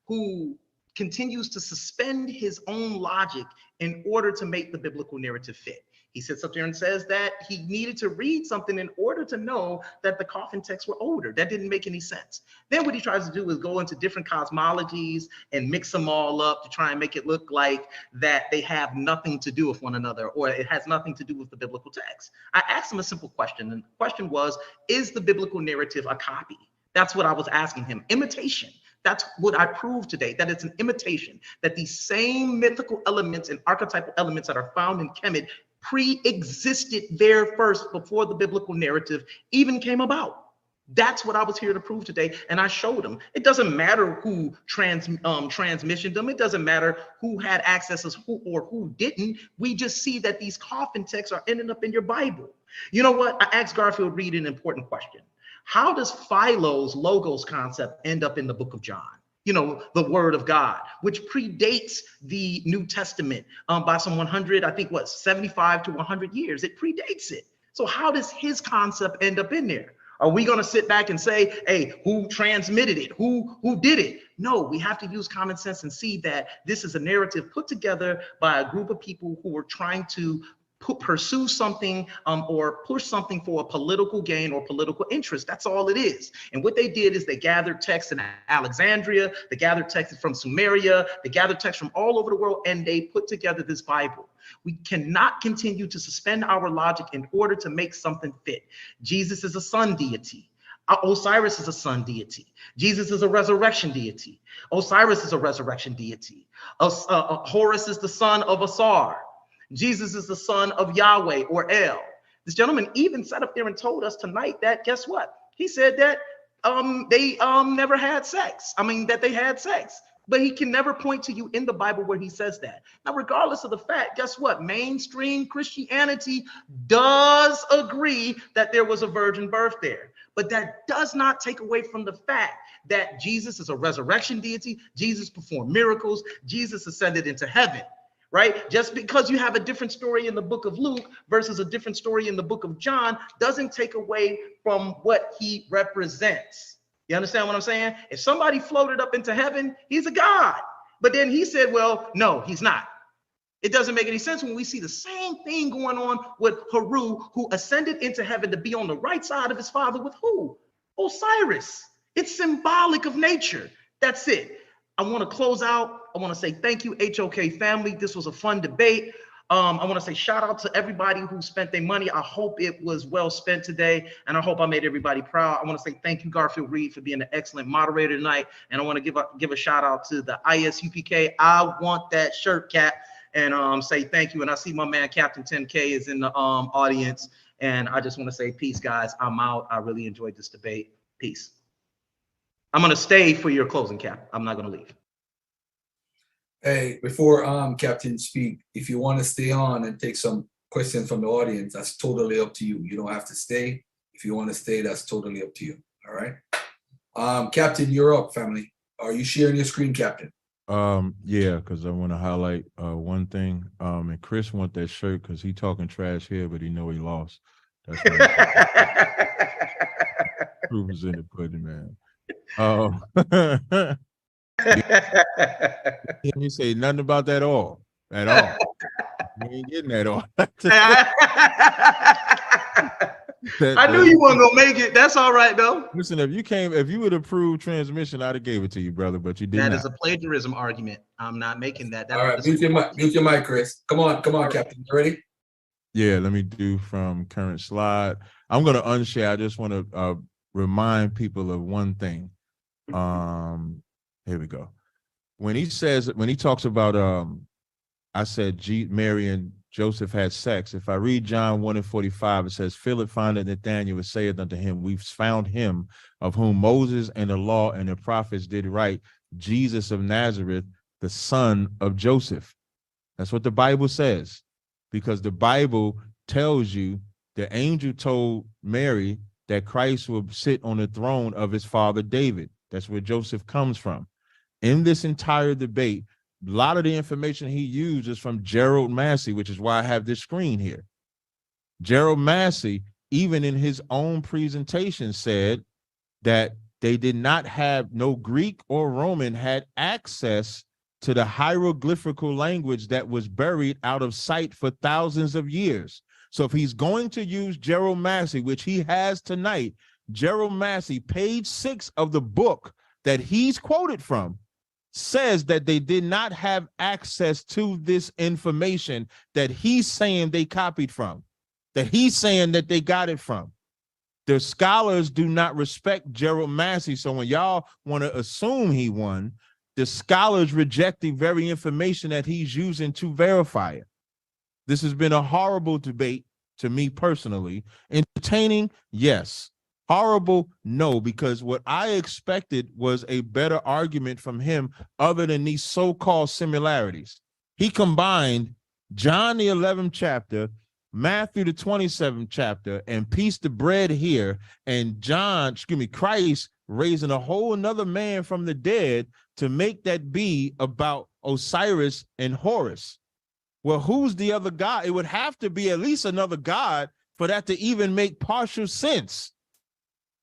[SPEAKER 2] who continues to suspend his own logic in order to make the biblical narrative fit. He sits up there and says that he needed to read something in order to know that the coffin texts were older. That didn't make any sense. Then what he tries to do is go into different cosmologies and mix them all up to try and make it look like that they have nothing to do with one another, or it has nothing to do with the biblical text. I asked him a simple question, and the question was, is the biblical narrative a copy? That's what I was asking him. Imitation. That's what I proved today, that it's an imitation, that these same mythical elements and archetypal elements that are found in Kemit pre-existed there first before the biblical narrative even came about. That's what I was here to prove today, and I showed him. It doesn't matter who transmissioned them. It doesn't matter who had access as who or who didn't. We just see that these coffin texts are ending up in your Bible. You know what? I asked Garfield Reed an important question. How does Philo's logos concept end up in the book of John? The word of God, which predates the New Testament by some 100, I think 75 to 100 years. It predates it. So how does his concept end up in there? Are we going to sit back and say, hey, who transmitted it? Who did it? No, we have to use common sense and see that this is a narrative put together by a group of people who were trying to pursue something or push something for a political gain or political interest. That's all it is. And what they did is they gathered texts in Alexandria, they gathered texts from Sumeria, they gathered texts from all over the world, and they put together this Bible. We cannot continue to suspend our logic in order to make something fit. Jesus is a sun deity. Osiris is a sun deity. Jesus is a resurrection deity. Osiris is a resurrection deity. Horus is the son of Asar. Jesus is the son of Yahweh or El. This gentleman even sat up there and told us tonight that, guess what? He said that they never had sex. I mean, that they had sex. But he can never point to you in the Bible where he says that. Now, regardless of the fact, guess what? Mainstream Christianity does agree that there was a virgin birth there. But that does not take away from the fact that Jesus is a resurrection deity. Jesus performed miracles. Jesus ascended into heaven. Right? Just because you have a different story in the book of Luke versus a different story in the book of John doesn't take away from what he represents. You understand what I'm saying? If somebody floated up into heaven, he's a god. But then he said, well, no, he's not. It doesn't make any sense when we see the same thing going on with Haru, who ascended into heaven to be on the right side of his father with who? Osiris. It's symbolic of nature. That's it. I want to close out. I want to say thank you, HOK family. This was a fun debate. I want to say shout out to everybody who spent their money. I hope it was well spent today, and I hope I made everybody proud. I want to say thank you, Garfield Reed, for being an excellent moderator tonight. And I want to give a shout out to the ISUPK. I want that shirt, Cap, and say thank you. And I see my man Captain 10K is in the audience, and I just want to say peace, guys. I'm out. I really enjoyed this debate. Peace. I'm going to stay for your closing, Cap. I'm not going to leave.
[SPEAKER 1] Hey, before Captain speak, if you want to stay on and take some questions from the audience, that's totally up to you. You don't have to stay. If you want to stay, that's totally up to you. All right. Captain, you're up, family. Are you sharing your screen, Captain?
[SPEAKER 3] Yeah, because I want to highlight one thing. And Chris want that shirt because he talking trash here, but he know he lost. That's right. Proof is in the pudding, man. You say nothing about that all at all. You ain't getting that all.
[SPEAKER 2] I knew you weren't gonna make it. That's all right though.
[SPEAKER 3] Listen, if you would approve transmission, I'd have gave it to you, brother. But you didn't.
[SPEAKER 2] That is a plagiarism argument. I'm not making that.
[SPEAKER 1] All right, mute your mic, Chris. Come on, Captain. You ready?
[SPEAKER 3] Yeah, let me do from current slide. I'm gonna unshare. I just want to remind people of one thing. Here we go. When he talks about I said Mary and Joseph had sex. If I read John 1:45, it says, Philip findeth Nathanael, saith unto him, we've found him of whom Moses and the law and the prophets did write, Jesus of Nazareth, the son of Joseph. That's what the Bible says, because the Bible tells you the angel told Mary that Christ will sit on the throne of his father David. That's where Joseph comes from. In this entire debate, a lot of the information he used is from Gerald Massey, which is why I have this screen here. Gerald Massey, even in his own presentation, said that they did not have, no Greek or Roman had access to the hieroglyphical language that was buried out of sight for thousands of years. So if he's going to use Gerald Massey, which he has tonight, Gerald Massey, page 6 of the book that he's quoted from, says that they did not have access to this information that he's saying they copied from, that he's saying that they got it from. The scholars do not respect Gerald Massey. So when y'all want to assume he won, the scholars reject the very information that he's using to verify it. This has been a horrible debate to me personally. Entertaining, yes. Horrible, no, because what I expected was a better argument from him other than these so-called similarities. He combined John the 11th chapter, Matthew the 27th chapter, and pieced the bread here, and Christ raising a whole another man from the dead to make that be about Osiris and Horus. Well, who's the other God? It would have to be at least another God for that to even make partial sense.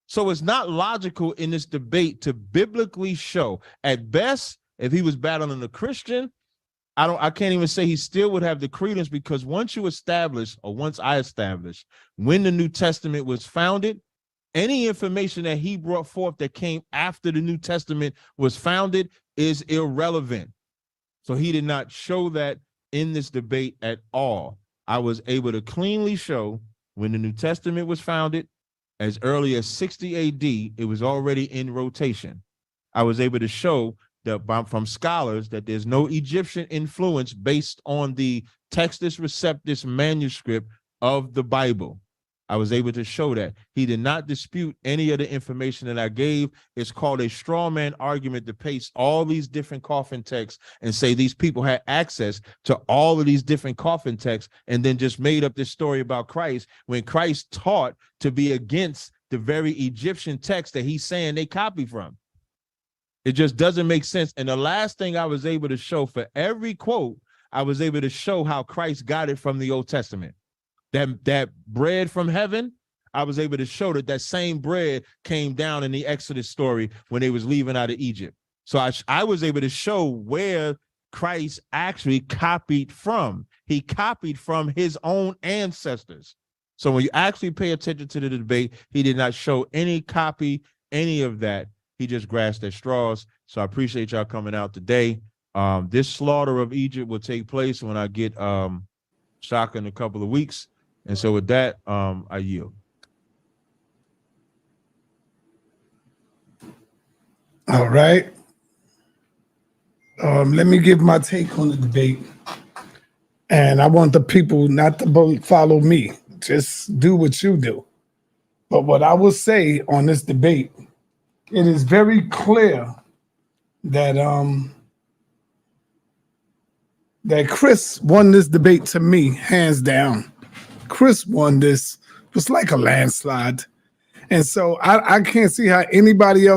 [SPEAKER 3] So it's not logical in this debate to biblically show. At best, if he was battling a Christian, I can't even say he still would have the credence, because once I establish when the New Testament was founded, any information that he brought forth that came after the New Testament was founded is irrelevant. So he did not show that in this debate at all. I was able to cleanly show when the New Testament was founded, as early as 60 AD, it was already in rotation. I was able to show that from scholars that there's no Egyptian influence based on the Textus Receptus manuscript of the Bible. I was able to show that. He did not dispute any of the information that I gave. It's called a straw man argument to paste all these different coffin texts and say these people had access to all of these different coffin texts, and then just made up this story about Christ when Christ taught to be against the very Egyptian text that he's saying they copy from. It just doesn't make sense. And the last thing I was able to show for every quote, I was able to show how Christ got it from the Old Testament. That bread from heaven, I was able to show that same bread came down in the Exodus story when they was leaving out of Egypt. So I was able to show where Christ actually copied from. He copied from his own ancestors. So when you actually pay attention to the debate, he did not show any copy, any of that. He just grasped at straws. So I appreciate y'all coming out today. This slaughter of Egypt will take place when I get Shaka in a couple of weeks. And so with that, I yield.
[SPEAKER 4] All right. Let me give my take on the debate. And I want the people not to follow me. Just do what you do. But what I will say on this debate, it is very clear that that Chris won this debate to me, hands down. Chris won this. It was like a landslide. And so I can't see how anybody else